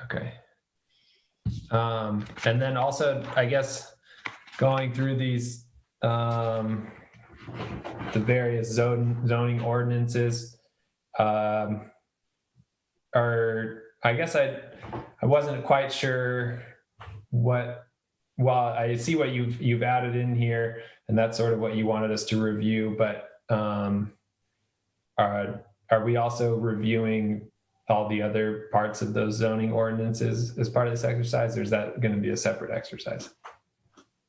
Okay. And then also, I guess, going through these, the various zoning ordinances, I guess I wasn't quite sure well, I see what you've added in here, and that's sort of what you wanted us to review, but are we also reviewing all the other parts of those zoning ordinances as part of this exercise, or is that going to be a separate exercise?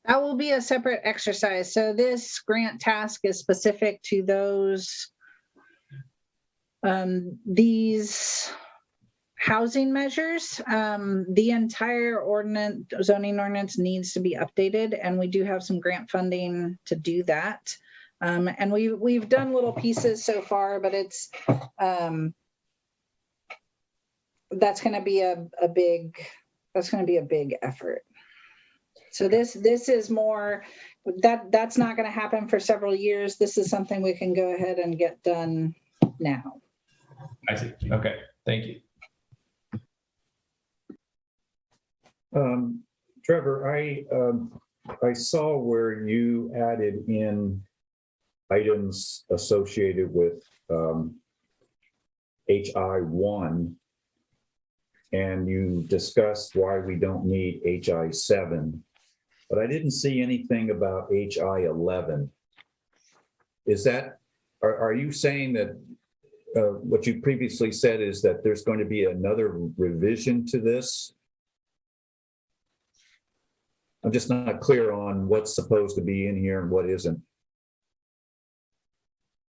That will be a separate exercise. So this grant task is specific to those, these housing measures. The entire zoning ordinance needs to be updated, and we do have some grant funding to do that. And we've done little pieces so far, but it's, that's going to be a big effort. So this is more that's not going to happen for several years. This is something we can go ahead and get done now. I see. Okay, thank you. Trevor, I saw where you added in items associated with HI1, and you discussed why we don't need HI7, but I didn't see anything about HI11. Is that, are you saying that what you previously said is that there's going to be another revision to this? I'm just not clear on what's supposed to be in here and what isn't.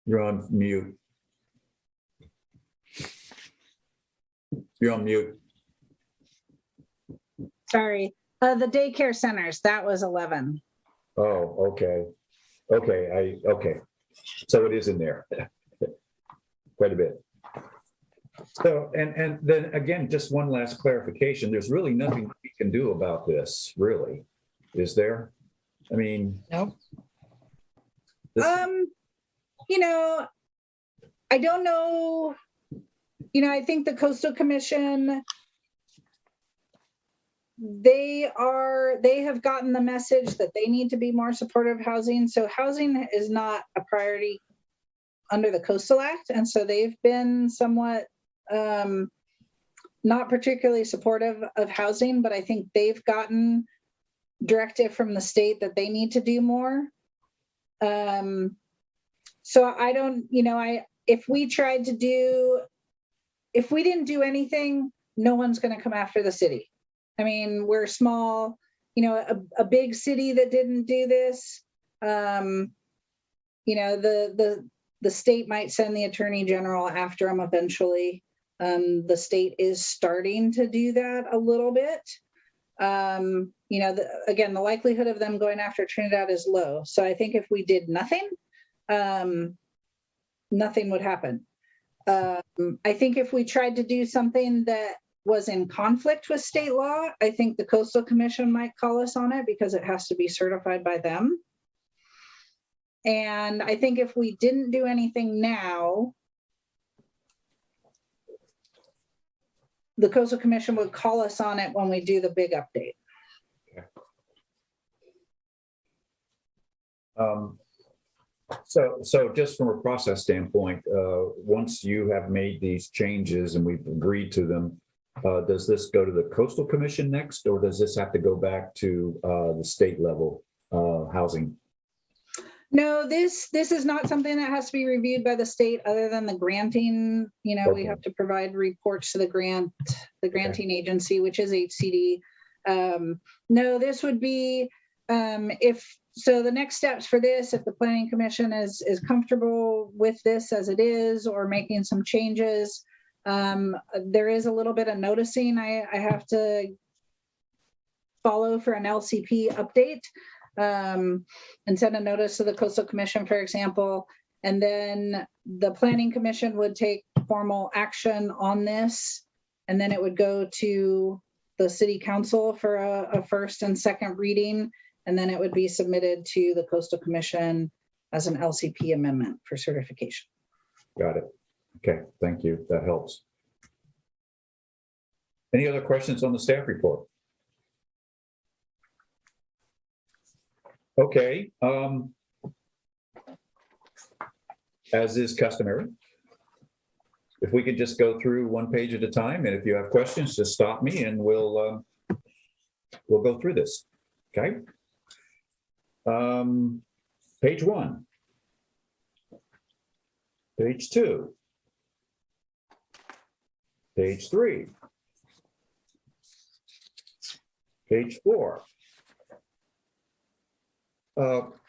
You're on mute. You're on mute. Sorry. The daycare centers, that was 11. Oh, okay. Okay. So it is in there. Quite a bit. So, and then again, just one last clarification. There's really nothing we can do about this, really. Is there? I mean, Nope. You know, I don't know. You know, I think the Coastal Commission, they have gotten the message that they need to be more supportive of housing. So housing is not a priority under the Coastal Act. And so they've been somewhat not particularly supportive of housing, but I think they've gotten directive from the state that they need to do more. So I don't, you know, if we didn't do anything, no one's going to come after the city. I mean, we're small, you know, a big city that didn't do this, you know, the state might send the attorney general after them eventually. The state is starting to do that a little bit. You know, again, the likelihood of them going after Trinidad is low. So I think if we did nothing, nothing would happen. I think if we tried to do something that was in conflict with state law, I think the Coastal Commission might call us on it because it has to be certified by them. And I think if we didn't do anything now, the Coastal Commission would call us on it when we do the big update. So just from a process standpoint, once you have made these changes and we've agreed to them, does this go to the Coastal Commission next, or does this have to go back to the state level housing? No, this is not something that has to be reviewed by the state other than the granting. We Okay. have to provide reports to the granting agency, which is HCD. No, this would be so the next steps for this, if the Planning Commission is comfortable with this as it is or making some changes, there is a little bit of noticing I have to follow for an LCP update. And send a notice to the Coastal Commission, for example, and then the Planning Commission would take formal action on this, and then it would go to the City Council for a first and second reading, and then it would be submitted to the Coastal Commission as an LCP amendment for certification. Got it. Okay, thank you. That helps. Any other questions on the staff report? Okay, as is customary, if we could just go through one page at a time, and if you have questions, just stop me and we'll go through this. Okay. Page 1, page 2, page 3, page 4.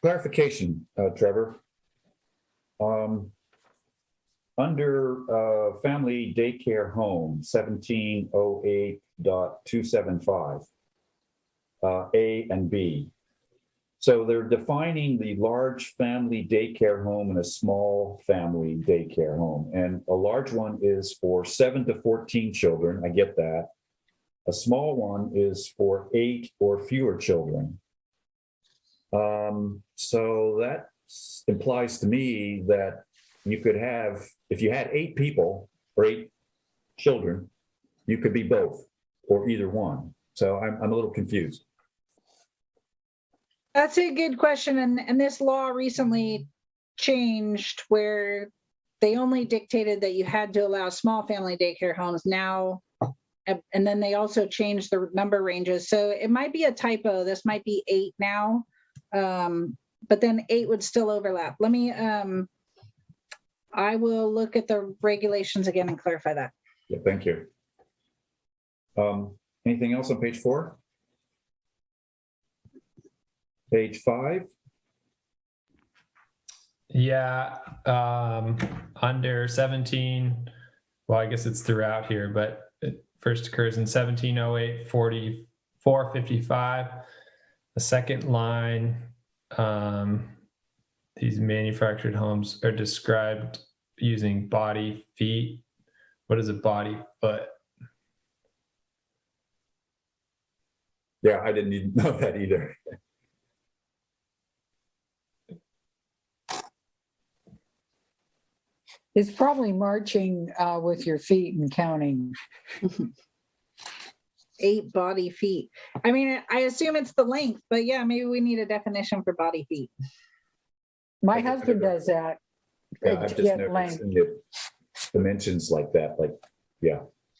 Clarification, Trevor. Under family daycare home 1708.275, A and B. So they're defining the large family daycare home and a small family daycare home. And a large one is for 7 to 14 children. I get that. A small one is for 8 or fewer children. So that implies to me that you could have, if you had 8 people or 8 children, you could be both or either one. So I'm a little confused. That's a good question. And this law recently changed where they only dictated that you had to allow small family daycare homes now. And then they also changed the number ranges. So it might be a typo. This might be 8 now. But then 8 would still overlap. Let me, I will look at the regulations again and clarify that. Yeah, thank you. Anything else on page 4? Page 5? Yeah, under 17, well, I guess it's throughout here, but it first occurs in 1708-4455. The second line, these manufactured homes are described using body feet. What is a body foot? Yeah, I didn't even know that either. It's probably marching with your feet and counting. 8 body feet. I mean, I assume it's the length, but yeah, maybe we need a definition for body feet. My husband does that. Yeah, I've just never seen the dimensions like that. Like, yeah.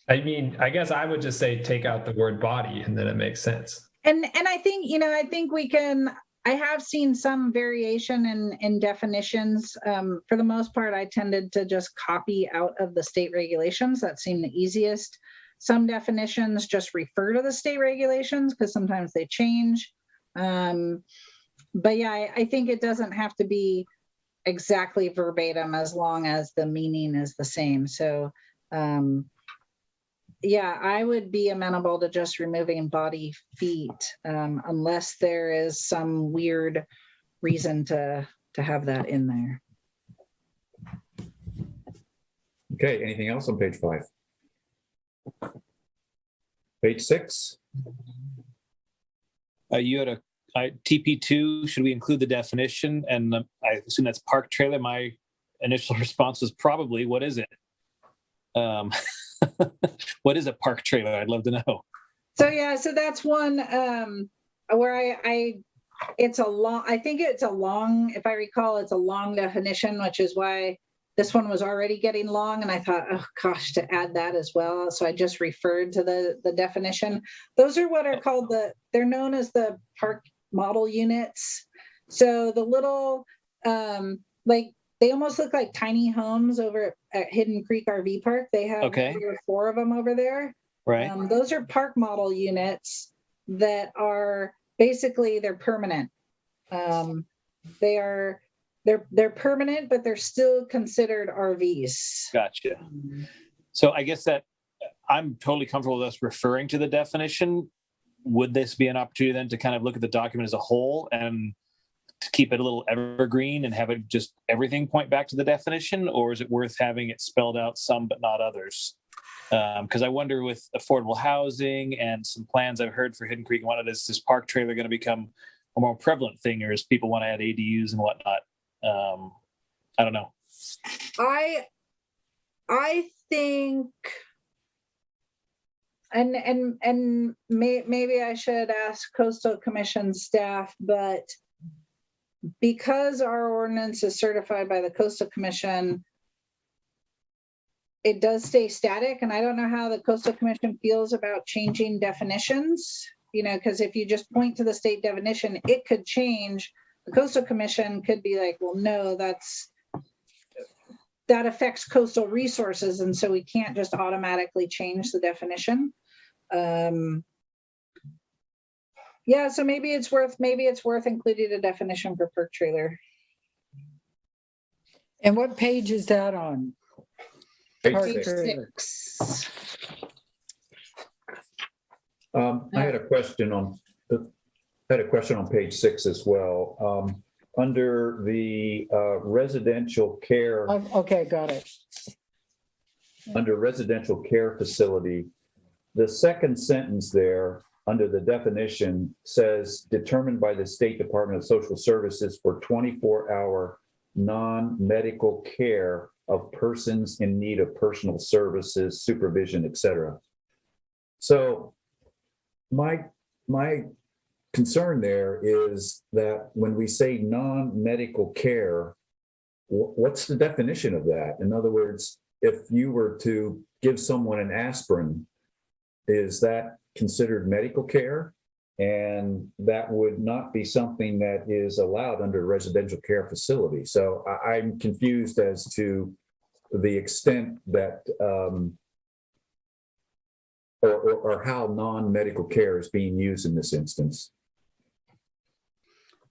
I mean, I guess I would just say take out the word body and then it makes sense. And I think, I think we can, I have seen some variation in definitions. For the most part, I tended to just copy out of the state regulations. That seemed the easiest. Some definitions just refer to the state regulations because sometimes they change. But yeah, I think it doesn't have to be exactly verbatim as long as the meaning is the same. So yeah, I would be amenable to just removing body feet unless there is some weird reason to have that in there. Okay, anything else on page 5? Page 6. You had a TP2, should we include the definition? And I assume that's park trailer. My initial response was probably, what is it? What is a park trailer? I'd love to know. So yeah, so that's one where it's a long, I think it's a long, if I recall, it's a long definition, which is why this one was already getting long. And I thought, oh gosh, to add that as well. So I just referred to the definition. Those are what are called they're known as the park model units. So the little, like they almost look like tiny homes over at Hidden Creek RV Park. They have 3 or 4 of them over there. Right. Those are park model units that are basically they're permanent. They're permanent, but they're still considered RVs. Gotcha. So I guess that I'm totally comfortable with us referring to the definition. Would this be an opportunity then to kind of look at the document as a whole and to keep it a little evergreen and have it just everything point back to the definition? Or is it worth having it spelled out some but not others? Because I wonder with affordable housing and some plans I've heard for Hidden Creek and whatnot, is this park trailer going to become a more prevalent thing, or as people want to add ADUs and whatnot? I don't know. I think, and maybe I should ask Coastal Commission staff, but because our ordinance is certified by the Coastal Commission, it does stay static. And I don't know how the Coastal Commission feels about changing definitions, because if you just point to the state definition, it could change. The Coastal Commission could be like, well, no, that affects coastal resources. And so we can't just automatically change the definition. Yeah, so maybe it's worth including a definition for park trailer. And what page is that on? Page 6. I had a question on page 6 as well. Under the residential care. Okay, got it. Under residential care facility, the second sentence there under the definition says determined by the State Department of Social Services for 24-hour non-medical care of persons in need of personal services, supervision, etc. So my concern there is that when we say non-medical care, what's the definition of that? In other words, if you were to give someone an aspirin, is that considered medical care? And that would not be something that is allowed under a residential care facility. So I'm confused as to the extent that, or how non-medical care is being used in this instance.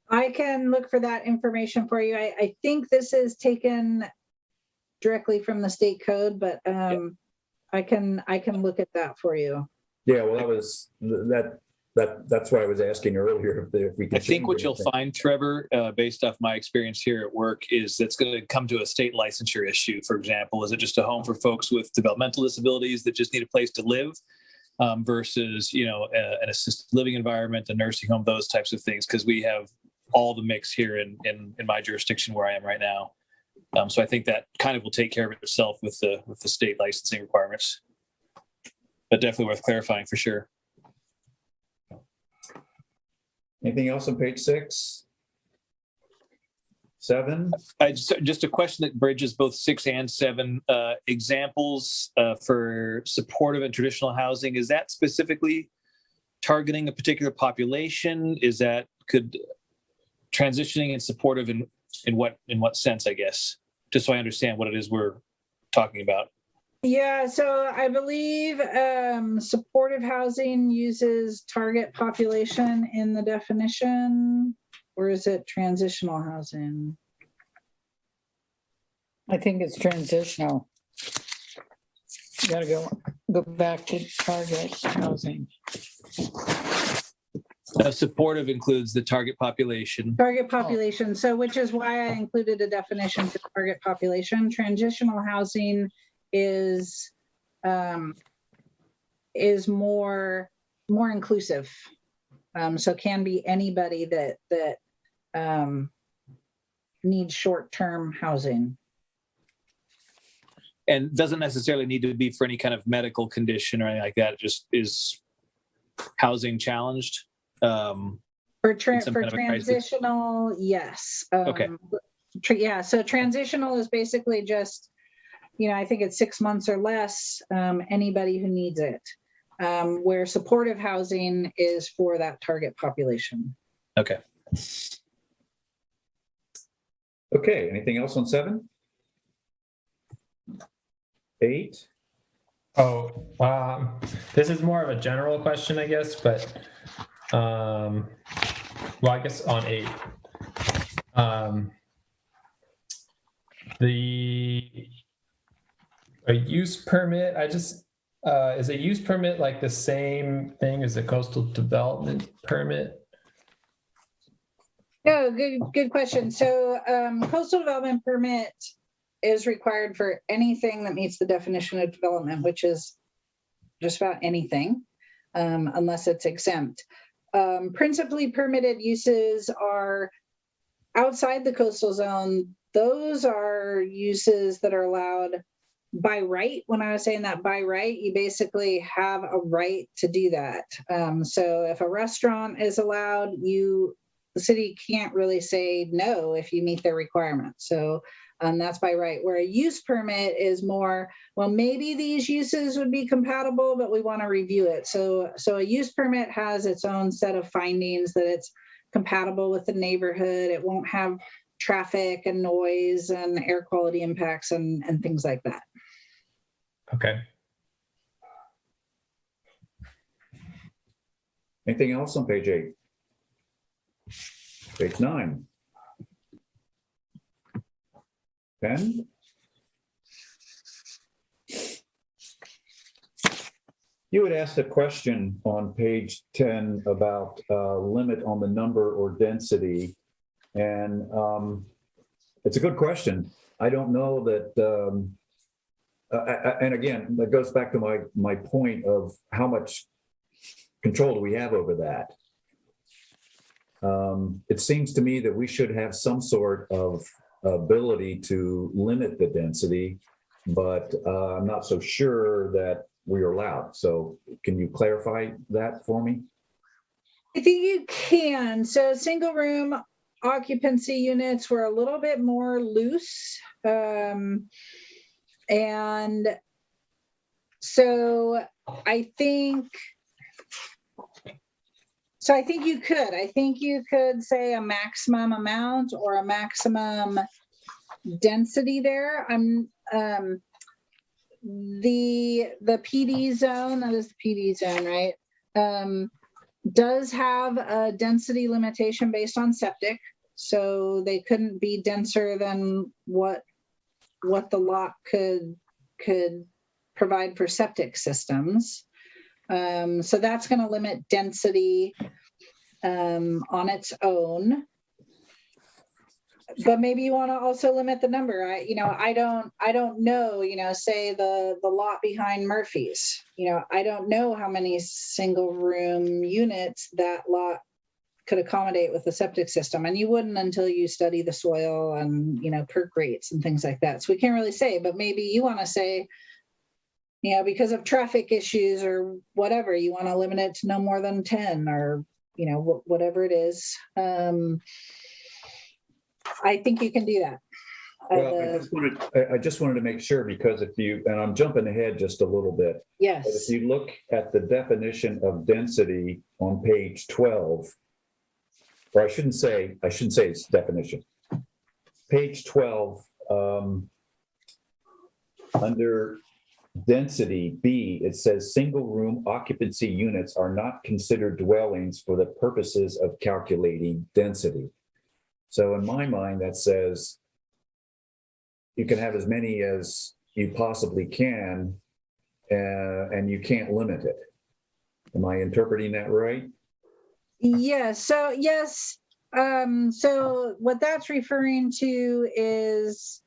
I can look for that information for you. I think this is taken directly from the state code, but I can look at that for you. Yeah, well, that's why I was asking earlier if we could. I think what you'll find, Trevor, based off my experience here at work, is that's going to come to a state licensure issue. For example, is it just a home for folks with developmental disabilities that just need a place to live, versus an assisted living environment, a nursing home, those types of things? Because we have all the mix here in my jurisdiction where I am right now. So I think that kind of will take care of itself with the state licensing requirements. But definitely worth clarifying for sure. Anything else on page 6? 7? Just a question that bridges both 6 and 7. Examples for supportive and traditional housing. Is that specifically targeting a particular population? Is that transitioning and supportive in what sense, I guess? Just so I understand what it is we're talking about. Yeah, so I believe supportive housing uses target population in the definition, or is it transitional housing? I think it's transitional. You gotta go back to target housing. Supportive includes the target population. Target population, so which is why I included a definition for target population. Transitional housing is is more inclusive. So can be anybody that needs short-term housing. And doesn't necessarily need to be for any kind of medical condition or anything like that. It just is housing challenged. For in some kind of a crisis? transitional, yes. Okay. Yeah, so transitional is basically just, I think it's 6 months or less, anybody who needs it. Where supportive housing is for that target population. Okay. Okay, anything else on 7? 8? Oh, this is more of a general question, I guess, but well, I guess on 8. A use permit, is a use permit like the same thing as a coastal development permit? No, good question. So coastal development permit is required for anything that meets the definition of development, which is just about anything, unless it's exempt. Principally permitted uses are outside the coastal zone. Those are uses that are allowed by right. When I was saying that by right, you basically have a right to do that. So if a restaurant is allowed, the city can't really say no if you meet their requirements. So that's by right. Where a use permit is more, well, maybe these uses would be compatible, but we want to review it. So a use permit has its own set of findings that it's compatible with the neighborhood. It won't have traffic and noise and air quality impacts and things like that. Okay. Anything else on page 8? Page 9. 10. You had asked a question on page 10 about limit on the number or density. And it's a good question. I don't know that, and again, that goes back to my point of how much control do we have over that. It seems to me that we should have some sort of ability to limit the density, but I'm not so sure that we are allowed. So can you clarify that for me? I think you can. So single room occupancy units were a little bit more loose. And so I think you could. I think you could say a maximum amount or a maximum density there. The PD zone, that is the PD zone, right? Does have a density limitation based on septic. So they couldn't be denser than what the lot could provide for septic systems. So that's going to limit density on its own. But maybe you want to also limit the number. I don't know, say the lot behind Murphy's, I don't know how many single room units that lot could accommodate with the septic system. And you wouldn't until you study the soil and, perk rates and things like that. So we can't really say, but maybe you want to say, because of traffic issues or whatever, you want to limit it to no more than 10 or, whatever it is. I think you can do that. Well, I just wanted to make sure, because and I'm jumping ahead just a little bit. Yes. But if you look at the definition of density on page 12, or I shouldn't say it's definition. Page 12, under density B, it says single room occupancy units are not considered dwellings for the purposes of calculating density. So in my mind, that says you can have as many as you possibly can, and you can't limit it. Am I interpreting that right? Yes. So yes. So what that's referring to is,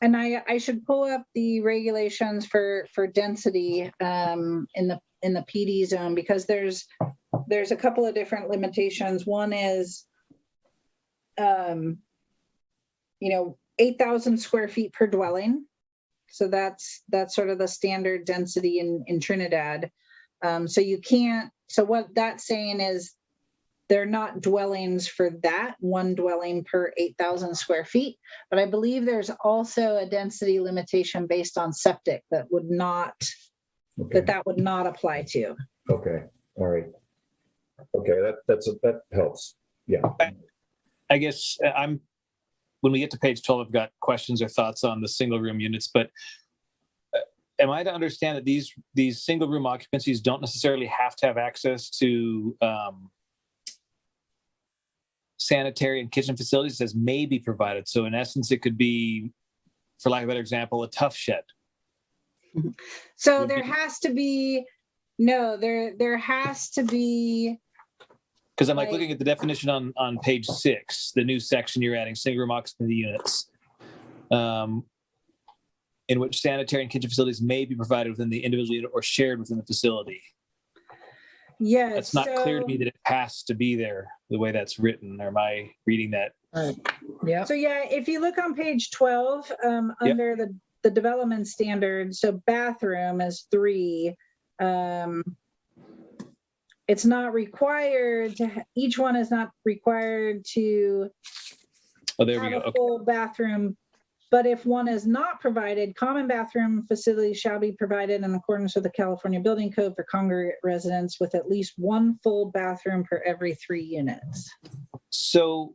and I should pull up the regulations for density in the PD zone, because there's a couple of different limitations. One is, 8,000 square feet per dwelling. So that's sort of the standard density in Trinidad. So what that's saying is they're not dwellings for that one dwelling per 8,000 square feet. But I believe there's also a density limitation based on septic that would not, Okay. that would not apply to. Okay. All right. Okay. That helps. Yeah. I guess when we get to page 12, I've got questions or thoughts on the single room units, but am I to understand that these single room occupancies don't necessarily have to have access to sanitary and kitchen facilities? It says may be provided. So in essence, it could be, for lack of a better example, a tough shed. So there has to be, there has to be. Because I'm looking at the definition on page 6, the new section you're adding, single room occupancy units, in which sanitary and kitchen facilities may be provided within the individual unit or shared within the facility. Yeah. That's not clear to me that it has to be there the way that's written. Or am I reading that? Yeah. So yeah, if you look on page 12, under the development standards, so bathroom is 3. It's not required to, each one is not required to There we have go. a full bathroom. But if one is not provided, common bathroom facilities shall be provided in accordance with the California Building Code for congregate residents with at least one full bathroom per every 3 units. So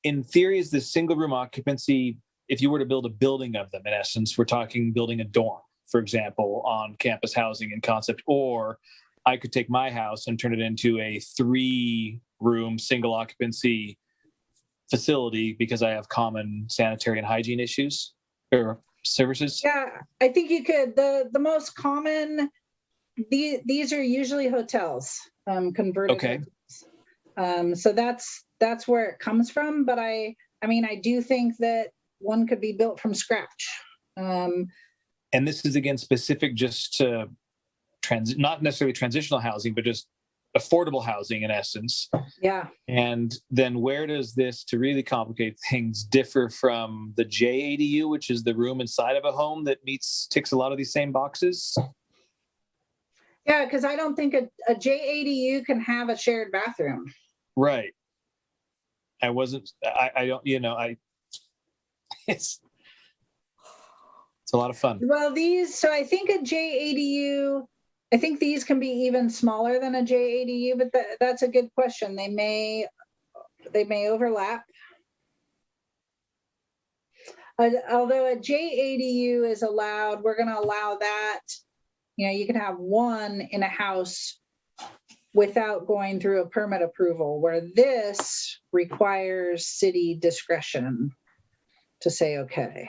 in theory, is the single room occupancy, if you were to build a building of them, in essence, we're talking building a dorm, for example, on campus housing in concept, or I could take my house and turn it into a 3-room single occupancy facility because I have common sanitary and hygiene issues or services. Yeah, I think you could. The most common, these are usually hotels, converted. Okay. Hotels. So that's where it comes from. But I mean, I do think that one could be built from scratch. And this is again specific just to not necessarily transitional housing, but just affordable housing in essence. Yeah. And then where does this, to really complicate things, differ from the JADU, which is the room inside of a home that ticks a lot of these same boxes? Yeah, because I don't think a JADU can have a shared bathroom. Right. I don't, it's a lot of fun. Well, so I think a JADU, I think these can be even smaller than a JADU, but that's a good question. They may overlap. Although a JADU is allowed, we're going to allow that. You can have one in a house without going through a permit approval, where this requires city discretion to say, okay.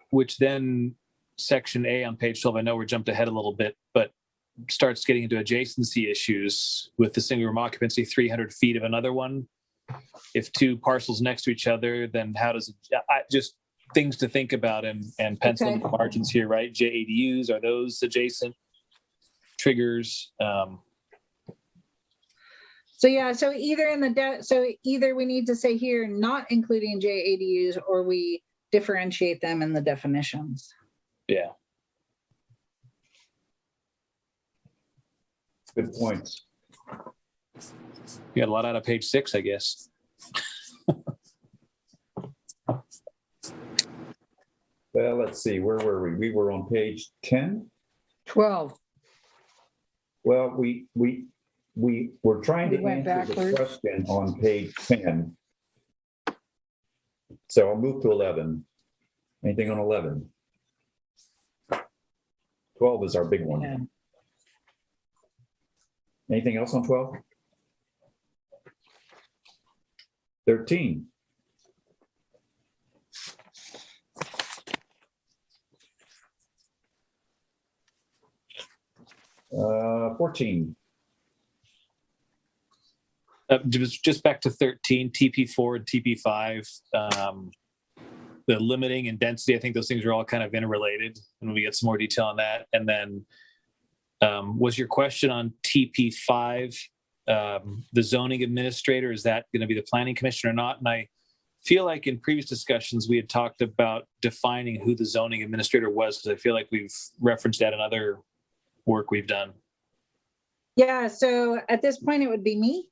Which then section A on page 12, I know we're jumped ahead a little bit, but starts getting into adjacency issues with the single room occupancy, 300 feet of another one. If 2 parcels next to each other, then how does it, just things to think about and pencil in the margins here, right? JADUs, are those adjacent triggers? So either we need to say here, not including JADUs, or we differentiate them in the definitions. Yeah. Good points. You got a lot out of page 6, I guess. Well, let's see, where were we? We were on page 10. 12. Well, we were trying We to went answer the backwards. question on page 10. So I'll move to 11. Anything on 11? 12 is our big one. Yeah. Anything else on 12? 13. Uh, 14. Just back to 13, TP4 and TP5, the limiting and density, I think those things are all kind of interrelated, and we get some more detail on that. And then Was your question on TP5, the zoning administrator, is that going to be the planning commission or not? And I feel like in previous discussions, we had talked about defining who the zoning administrator was, because I feel like we've referenced that in other work we've done. Yeah, so at this point, it would be me.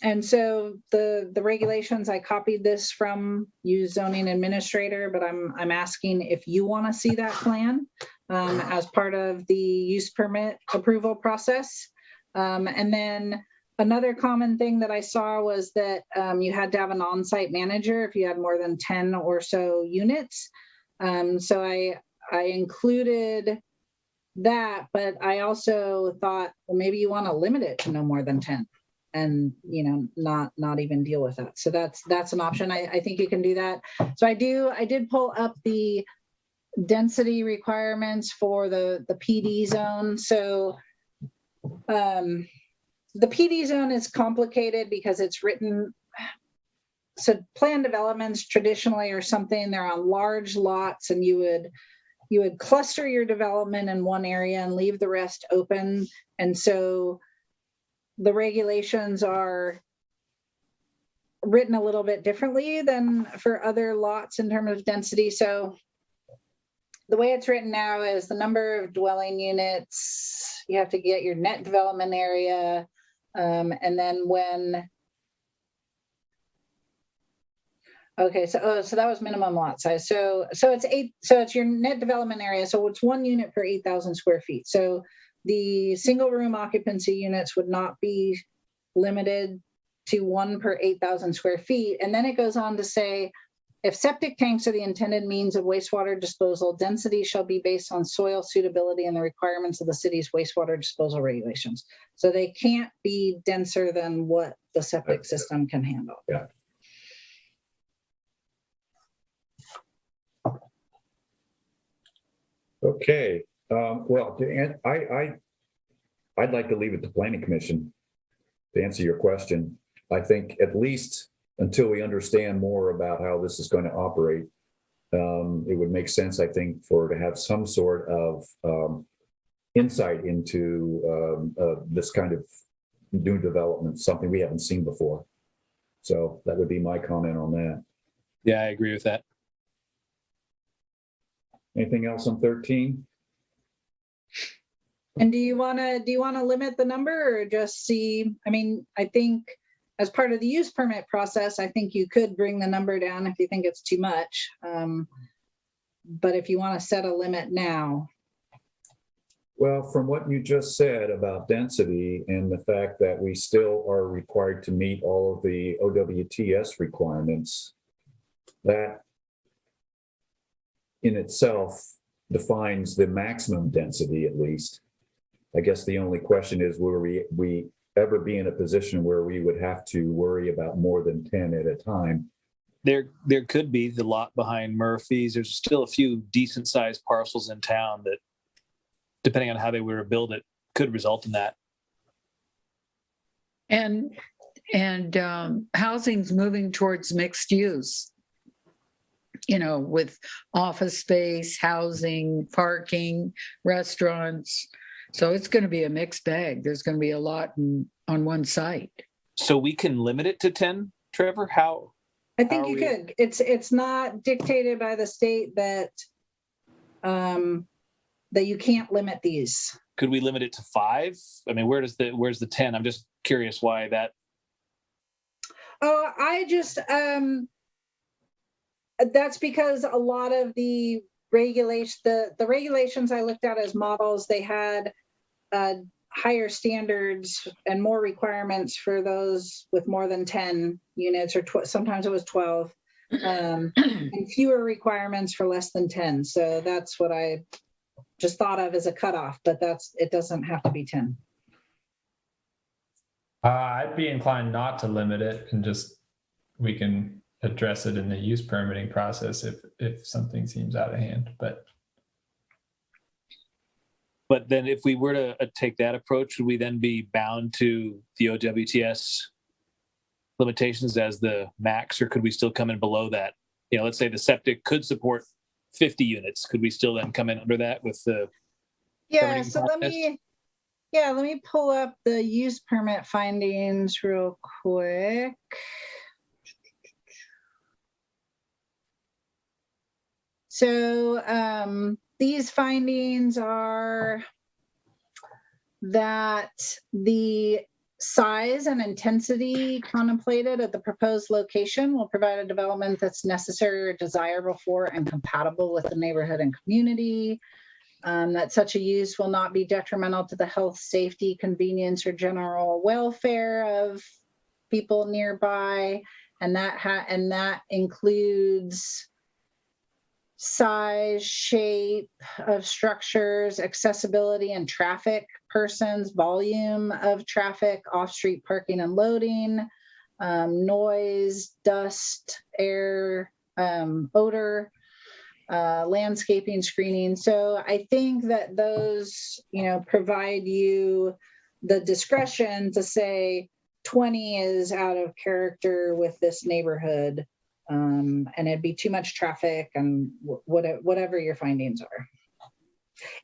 And so the regulations, I copied this from you zoning administrator, but I'm asking if you want to see that plan as part of the use permit approval process. And then another common thing that I saw was that you had to have an on-site manager if you had more than 10 or so units. So I included that, but I also thought, well, maybe you want to limit it to no more than 10 and, not even deal with that. So that's an option. I think you can do that. So I did pull up the density requirements for the PD zone. So the PD zone is complicated because it's written, so planned developments traditionally are something, they're on large lots, and you would cluster your development in one area and leave the rest open. And so the regulations are written a little bit differently than for other lots in terms of density. So the way it's written now is the number of dwelling units, you have to get your net development area. And then okay, so that was minimum lot size. So it's your net development area. So it's 1 unit per 8,000 square feet. So the single room occupancy units would not be limited to 1 per 8,000 square feet. And then it goes on to say, if septic tanks are the intended means of wastewater disposal, density shall be based on soil suitability and the requirements of the city's wastewater disposal regulations. So they can't be denser than what the septic system can handle. Yeah. Okay. Well, I'd like to leave it to Planning Commission to answer your question. I think at least until we understand more about how this is going to operate, it would make sense, I think, to have some sort of insight into this kind of new development, something we haven't seen before. So that would be my comment on that. Yeah, I agree with that. Anything else on 13? And do you want to limit the number or just see? I mean, I think as part of the use permit process, I think you could bring the number down if you think it's too much. But if you want to set a limit now. Well, from what you just said about density and the fact that we still are required to meet all of the OWTS requirements, that in itself defines the maximum density, at least. I guess the only question is, will we ever be in a position where we would have to worry about more than 10 at a time? There could be the lot behind Murphy's. There's still a few decent sized parcels in town that, depending on how they were to build it, could result in that. And housing's moving towards mixed use, with office space, housing, parking, restaurants. So it's going to be a mixed bag. There's going to be a lot on one site. So we can limit it to 10, Trevor? How? I think you could. It's not dictated by the state that you can't limit these. Could we limit it to 5? I mean, where's the 10? I'm just curious why that. Oh, I just that's because a lot of the regulations I looked at as models, they had higher standards and more requirements for those with more than 10 units, or sometimes it was 12, and fewer requirements for less than 10. So that's what I just thought of as a cutoff, but it doesn't have to be 10. I'd be inclined not to limit it, and just we can address it in the use permitting process if something seems out of hand. But then if we were to take that approach, would we then be bound to the OWTS limitations as the max, or could we still come in below that? Let's say the septic could support 50 units. Could we still then come in under that with the Yeah, Permitting so let process? me pull up the use permit findings real quick. So these findings are that the size and intensity contemplated at the proposed location will provide a development that's necessary or desirable for and compatible with the neighborhood and community. That such a use will not be detrimental to the health, safety, convenience, or general welfare of people nearby, and that includes size, shape of structures, accessibility and traffic, persons, volume of traffic, off-street parking and loading, noise, dust, air, odor, landscaping, screening. So I think that those, provide you the discretion to say 20 is out of character with this neighborhood. And it'd be too much traffic and whatever your findings are.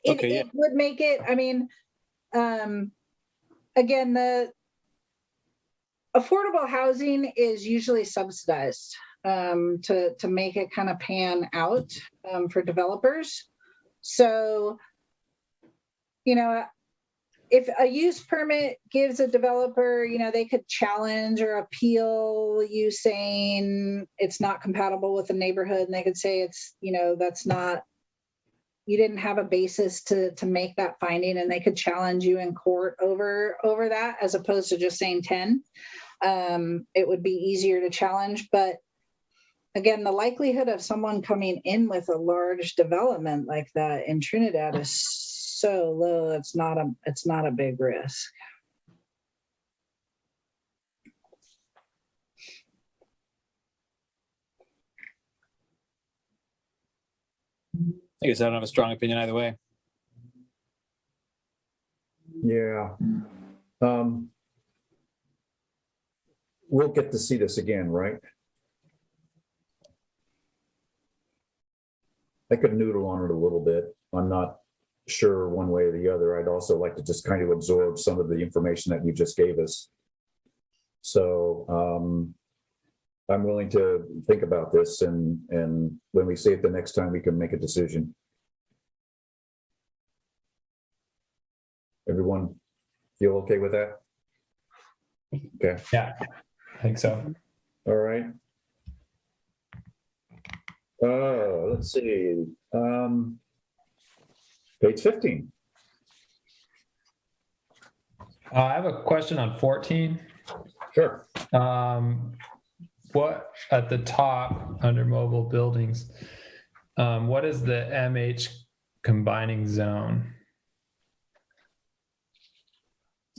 It would make it, again, the affordable housing is usually subsidized to make it kind of pan out for developers. So, if a use permit gives a developer, they could challenge or appeal you saying it's not compatible with the neighborhood, and they could say it's, that's not, you didn't have a basis to make that finding, and they could challenge you in court over that, as opposed to just saying 10. It would be easier to challenge, but again, the likelihood of someone coming in with a large development like that in Trinidad is so low, it's not a big risk. I guess I don't have a strong opinion either way. Yeah. We'll get to see this again, right? I could noodle on it a little bit. I'm not sure one way or the other. I'd also like to just kind of absorb some of the information that you just gave us. So I'm willing to think about this, and when we see it the next time, we can make a decision. Everyone feel okay with that? Okay. Yeah, I think so. All right. Let's see. Page 15. I have a question on 14. Sure. What at the top under mobile buildings, what is the MH combining zone?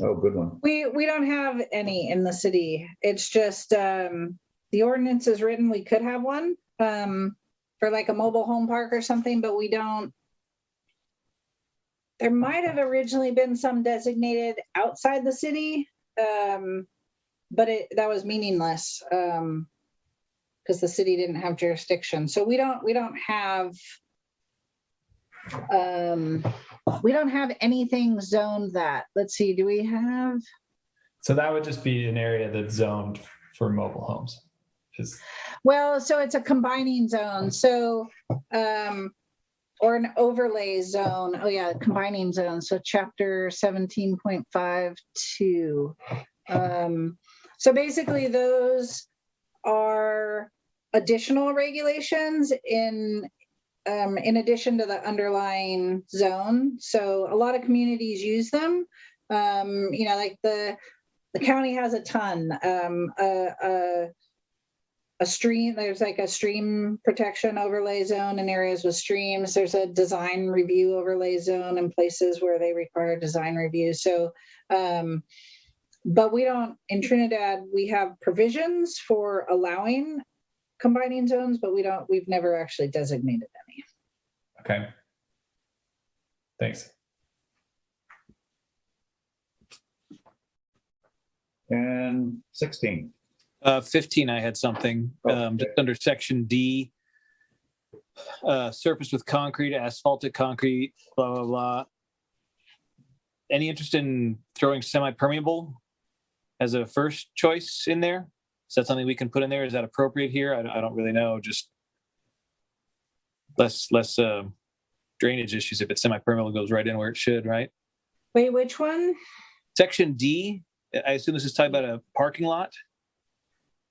Oh, good one. We don't have any in the city. It's just the ordinance is written. We could have one for like a mobile home park or something, but we don't. There might have originally been some designated outside the city, but that was meaningless because the city didn't have jurisdiction. So we don't have anything zoned that. Let's see, do we have? So that would just be an area that's zoned for mobile homes. Well, so it's a combining zone. So, or an overlay zone. Oh yeah, combining zone. So chapter 17.52. So basically those are additional regulations in addition to the underlying zone. So a lot of communities use them. Like the county has a ton. A stream, there's like a stream protection overlay zone in areas with streams. There's a design review overlay zone in places where they require design review. So, but we don't, in Trinidad, we have provisions for allowing combining zones, but we've never actually designated any. Okay. Thanks. And 16. 15, I had something just under section D, surface with concrete, asphalted concrete, blah, blah, blah. any interest in throwing semi-permeable as a first choice in there? Is that something we can put in there? Is that appropriate here? I don't really know. Just less drainage issues if it's semi-permeable. It goes right in where it should, right? Wait, which one? Section D. I assume this is talking about a parking lot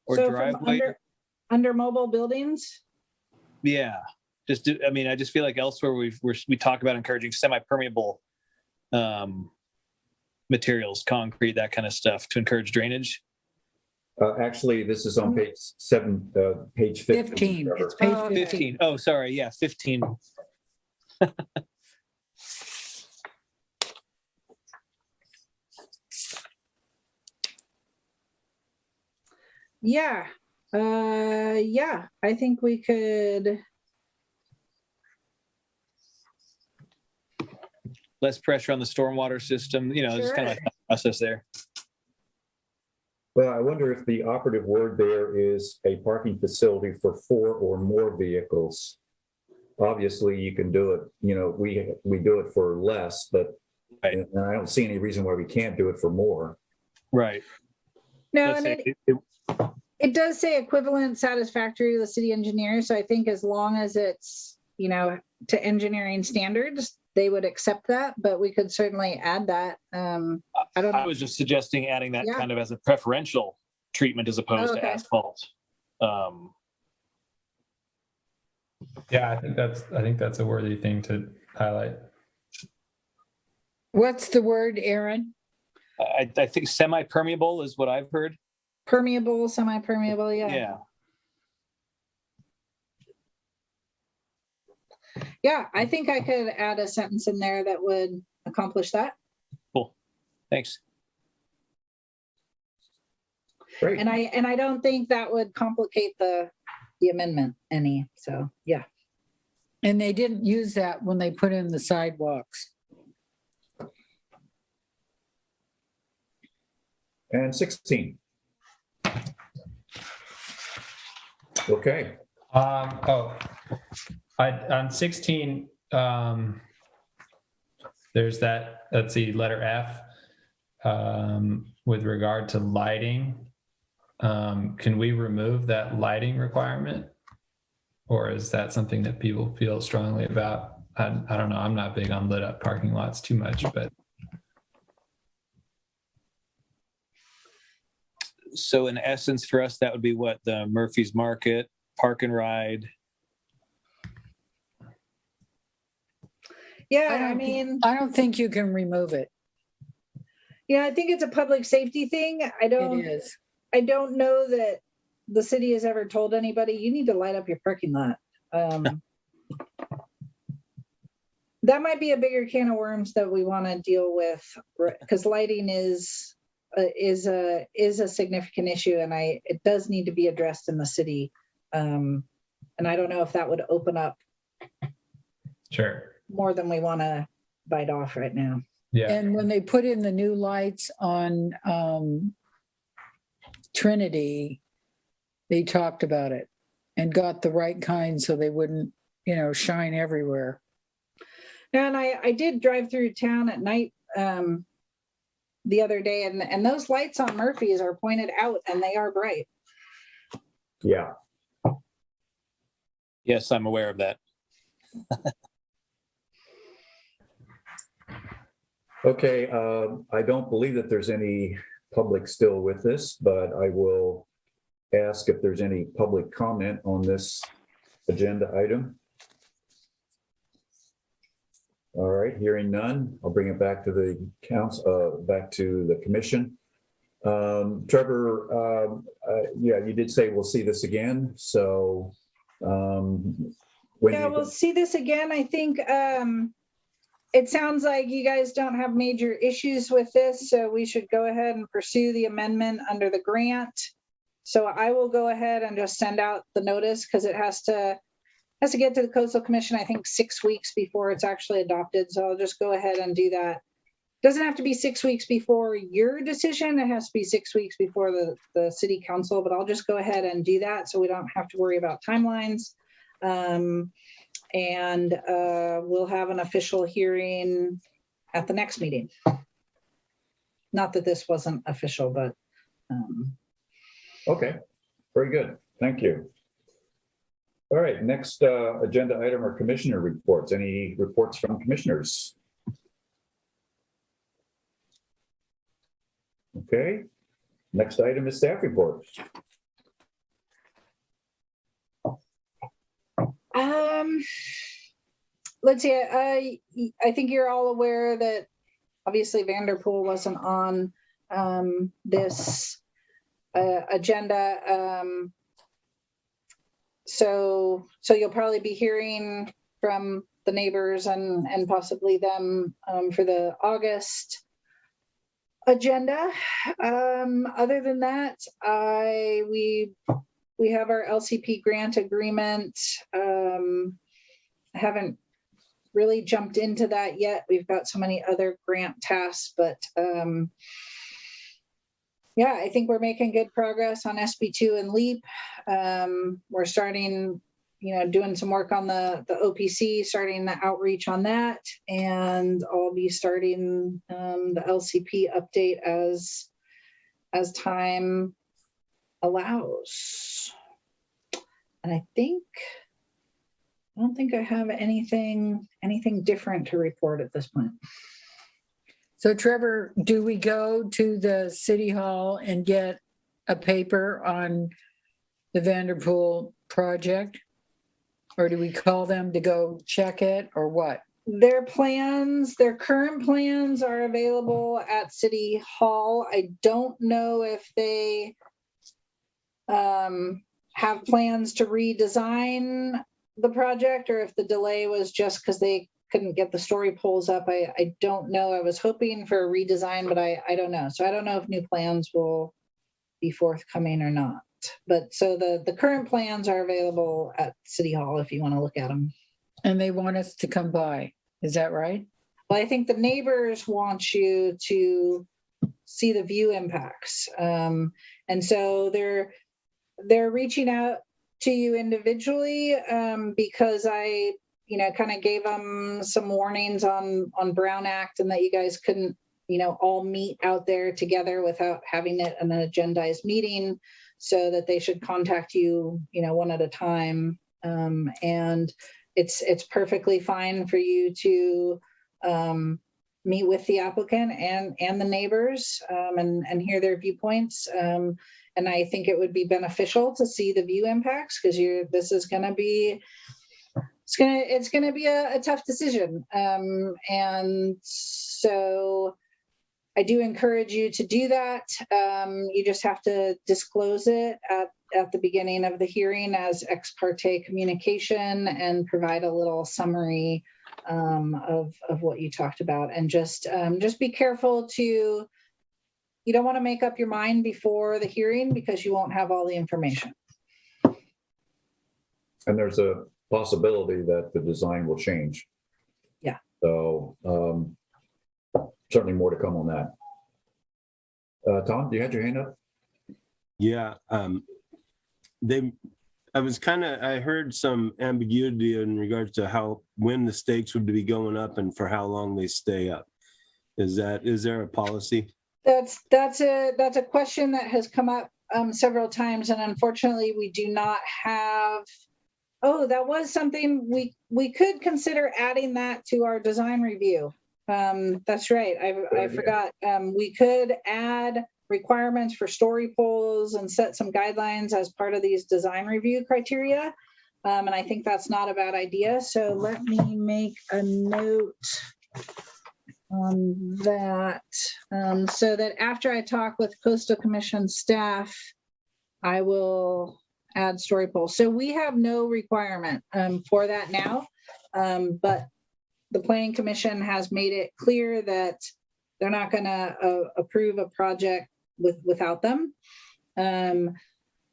or So from driveway. under mobile buildings? Yeah. I just feel like elsewhere we talk about encouraging semi-permeable materials, concrete, that kind of stuff to encourage drainage. Actually, this is on page 7, page 15. 15. Trevor. It's page 15. 15. Oh, sorry. Yeah, 15. Yeah. Yeah, I think we could. Less pressure on the stormwater system. Just kind of Sure. like process there. Well, I wonder if the operative word there is a parking facility for 4 or more vehicles. Obviously, you can do it, we do it for less, but Right. and I don't see any reason why we can't do it for more. Right. No, Let's and say it does say equivalent satisfactory to the city engineer. So I think as long as it's, to engineering standards, they would accept that, but we could certainly add that. I was just suggesting adding that Yeah. kind of as a preferential treatment as opposed Okay. to asphalt. Yeah, I think that's a worthy thing to highlight. What's the word, Aaron? I think semi-permeable is what I've heard. Permeable, semi-permeable, Yeah. Yeah, I think I could add a sentence in there that would accomplish that. Cool. Thanks. Great. And I don't think that would complicate the amendment any. So yeah. And they didn't use that when they put in the sidewalks. And 16. Okay. On 16, there's that, let's see, letter F, with regard to lighting. Can we remove that lighting requirement? Or is that something that people feel strongly about? I don't know. I'm not big on lit up parking lots too much, but. So in essence, for us, that would be what? The Murphy's Market, Park and Ride. Yeah, I don't think you can remove it. I think it's a public safety thing. It is. I don't know that the city has ever told anybody, you need to light up your parking lot. That might be a bigger can of worms that we want to deal with, because lighting is a significant issue, and it does need to be addressed in the city. And I don't know if that would open up Sure. more than we want to bite off right now. Yeah. And when they put in the new lights on Trinity, they talked about it and got the right kind so they wouldn't, shine everywhere. And I did drive through town at night the other day, and those lights on Murphy's are pointed out, and they are bright. Yeah. Yes, I'm aware of that. Okay. I don't believe that there's any public still with us, but I will ask if there's any public comment on this agenda item. All right, hearing none, I'll bring it back to the council, back to the commission. Trevor, yeah, you did say we'll see this again. So We'll see this again. I think it sounds like you guys don't have major issues with this, so we should go ahead and pursue the amendment under the grant. So I will go ahead and just send out the notice, because it has to get to the Coastal Commission, I think 6 weeks before it's actually adopted. So I'll just go ahead and do that. Doesn't have to be 6 weeks before your decision. It has to be 6 weeks before the city council, but I'll just go ahead and do that so we don't have to worry about timelines. And we'll have an official hearing at the next meeting. Not that this wasn't official, but Okay, very good. Thank you. All right, next agenda item are commissioner reports. Any reports from commissioners? Okay, next item is staff report. let's see. I think you're all aware that obviously Vanderpool wasn't on this agenda. So you'll probably be hearing from the neighbors and possibly them for the August agenda. Other than that, we have our LCP grant agreement. I haven't really jumped into that yet. We've got so many other grant tasks, but yeah, I think we're making good progress on SB2 and LEAP. We're starting, doing some work on the OPC, starting the outreach on that, and I'll be starting the LCP update as time allows. And I don't think I have anything different to report at this point. So Trevor, do we go to the city hall and get a paper on the Vanderpool project? Or do we call them to go check it, or what? Their current plans are available at City Hall. I don't know if they have plans to redesign the project, or if the delay was just because they couldn't get the story poles up. I don't know. I was hoping for a redesign, but I don't know. So I don't know if new plans will be forthcoming or not. But so the current plans are available at City Hall if you want to look at them. And they want us to come by. Is that right? Well, I think the neighbors want you to see the view impacts. And so they're reaching out to you individually because I kind of gave them some warnings on Brown Act, and that you guys couldn't, all meet out there together without having it in an agendized meeting, so that they should contact you, one at a time. And it's perfectly fine for you to meet with the applicant and the neighbors and hear their viewpoints. And I think it would be beneficial to see the view impacts, because this is going to be it's going to be a tough decision. And so I do encourage you to do that. You just have to disclose it at the beginning of the hearing as ex parte communication, and provide a little summary of what you talked about. And just be careful you don't want to make up your mind before the hearing, because you won't have all the information. And there's a possibility that the design will change. Yeah. So certainly more to come on that. Tom, you had your hand up? Yeah. I heard some ambiguity in regards to when the stakes would be going up and for how long they stay up. Is there a policy? That's a question that has come up several times, and unfortunately we do not have. Oh, that was something we could consider adding that to our design review. That's right. I forgot. We could add requirements for story poles and set some guidelines as part of these design review criteria. And I think that's not a bad idea. So let me make a note on that, so that after I talk with Coastal Commission staff, I will add story poles. So we have no requirement for that now, but the Planning Commission has made it clear that they're not going to approve a project without them.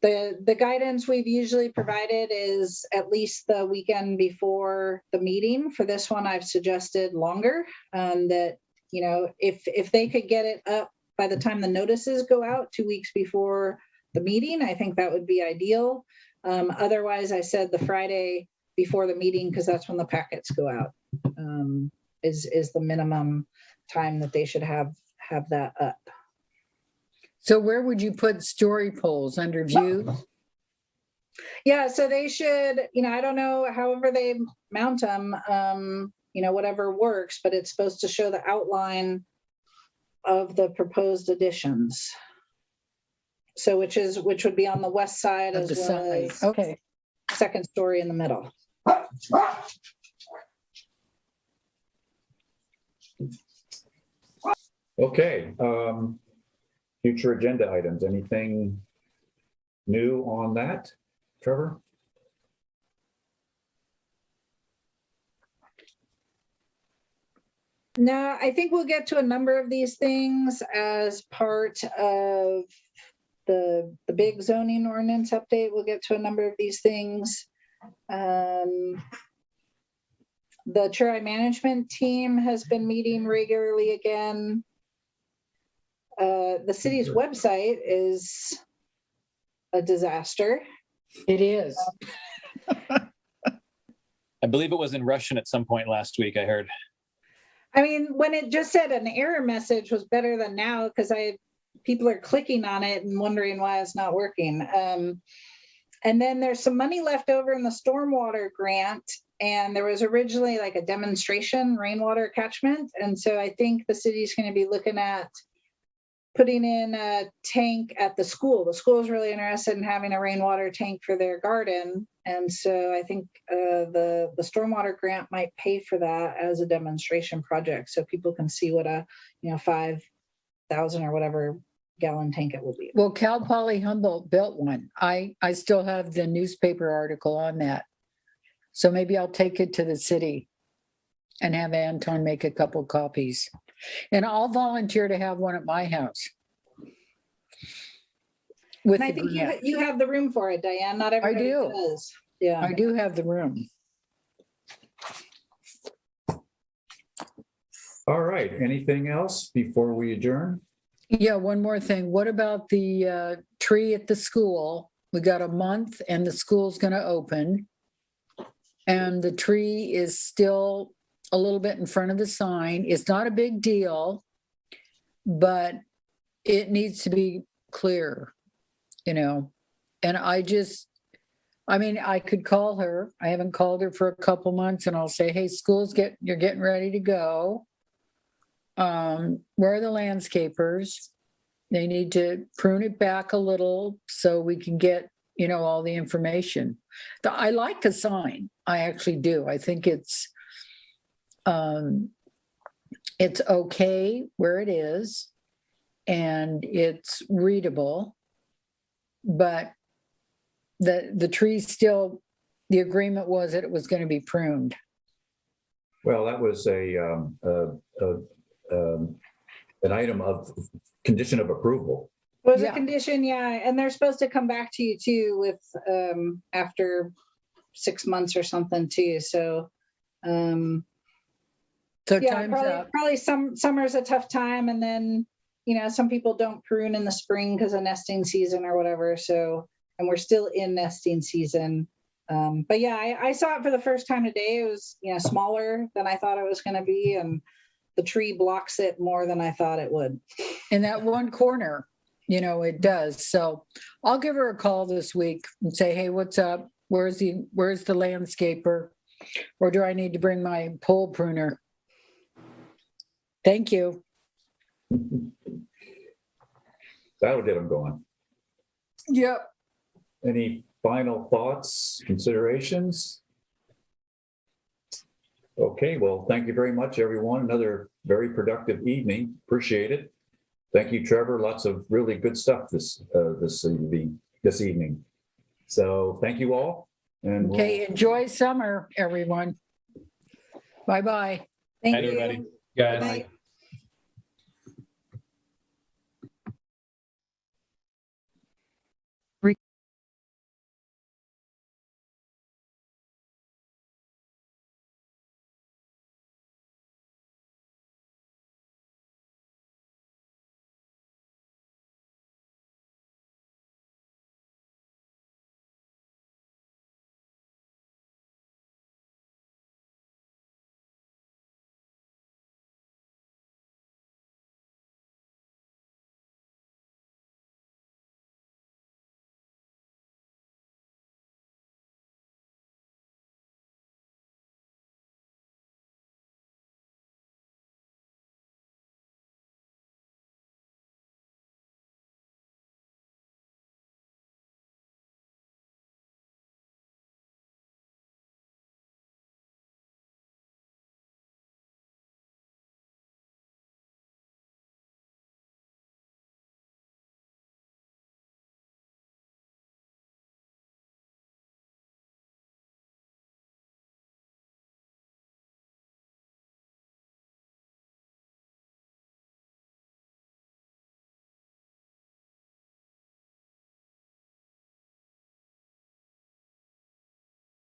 The guidance we've usually provided is at least the weekend before the meeting. For this one, I've suggested longer, that, if they could get it up by the time the notices go out 2 weeks before the meeting, I think that would be ideal. Otherwise, I said the Friday before the meeting, because that's when the packets go out, is the minimum time that they should have have that up. So where would you put story polls? Under view? Yeah, so they should, I don't know, however they mount them, whatever works, but it's supposed to show the outline of the proposed additions. So which would be on the west side Of as the well side. as Okay. second story in the middle. Okay, future agenda items, anything new on that, Trevor? No, I think we'll get to a number of these things as part of the big zoning ordinance update. We'll get to a number of these things. The Tri management team has been meeting regularly again. The city's website is a disaster. It is. I believe it was in Russian at some point last week, I heard. I mean, when it just said an error message was better than now, because people are clicking on it and wondering why it's not working. And then there's some money left over in the stormwater grant, and there was originally like a demonstration rainwater catchment. And so I think the city's going to be looking at putting in a tank at the school. The school is really interested in having a rainwater tank for their garden. And so I think the stormwater grant might pay for that as a demonstration project, so people can see what a 5,000 or whatever gallon tank it will be. Well, Cal Poly Humboldt built one. I still have the newspaper article on that. So maybe I'll take it to the city and have Anton make a couple copies. And I'll volunteer to have one at my house. With And I the think grant. you have the room for it, Diane. Not everybody do. does. Yeah. I do have the room. All right, anything else before we adjourn? Yeah, one more thing. What about the tree at the school? We got a month and the school's going to open. And the tree is still a little bit in front of the sign. It's not a big deal, but it needs to be clear, And I could call her. I haven't called her for a couple months, and I'll say, hey, you're getting ready to go. Where are the landscapers? They need to prune it back a little so we can get, all the information. I like the sign. I actually do. I think it's okay where it is, and it's readable, but the tree still, the agreement was that it was going to be pruned. Well, that was an item of condition of approval. Was Yeah. a condition, yeah. And they're supposed to come back to you too with after 6 months or something too. So So yeah, time's up. probably summer's a tough time, and then some people don't prune in the spring because of nesting season or whatever. So, and we're still in nesting season. But yeah, I saw it for the first time today. It was smaller than I thought it was going to be, and the tree blocks it more than I thought it would. In that one corner, it does. So I'll give her a call this week and say, hey, what's up? Where's the landscaper? Or do I need to bring my pole pruner? Thank you. That'll get them going. Yep. Any final thoughts, considerations? Okay, well, thank you very much, everyone. Another very productive evening. Appreciate it. Thank you, Trevor. Lots of really good stuff this evening. So thank you all. And Okay, enjoy summer, everyone. Bye-bye. Thank Night, you. everybody. Guys. Good night.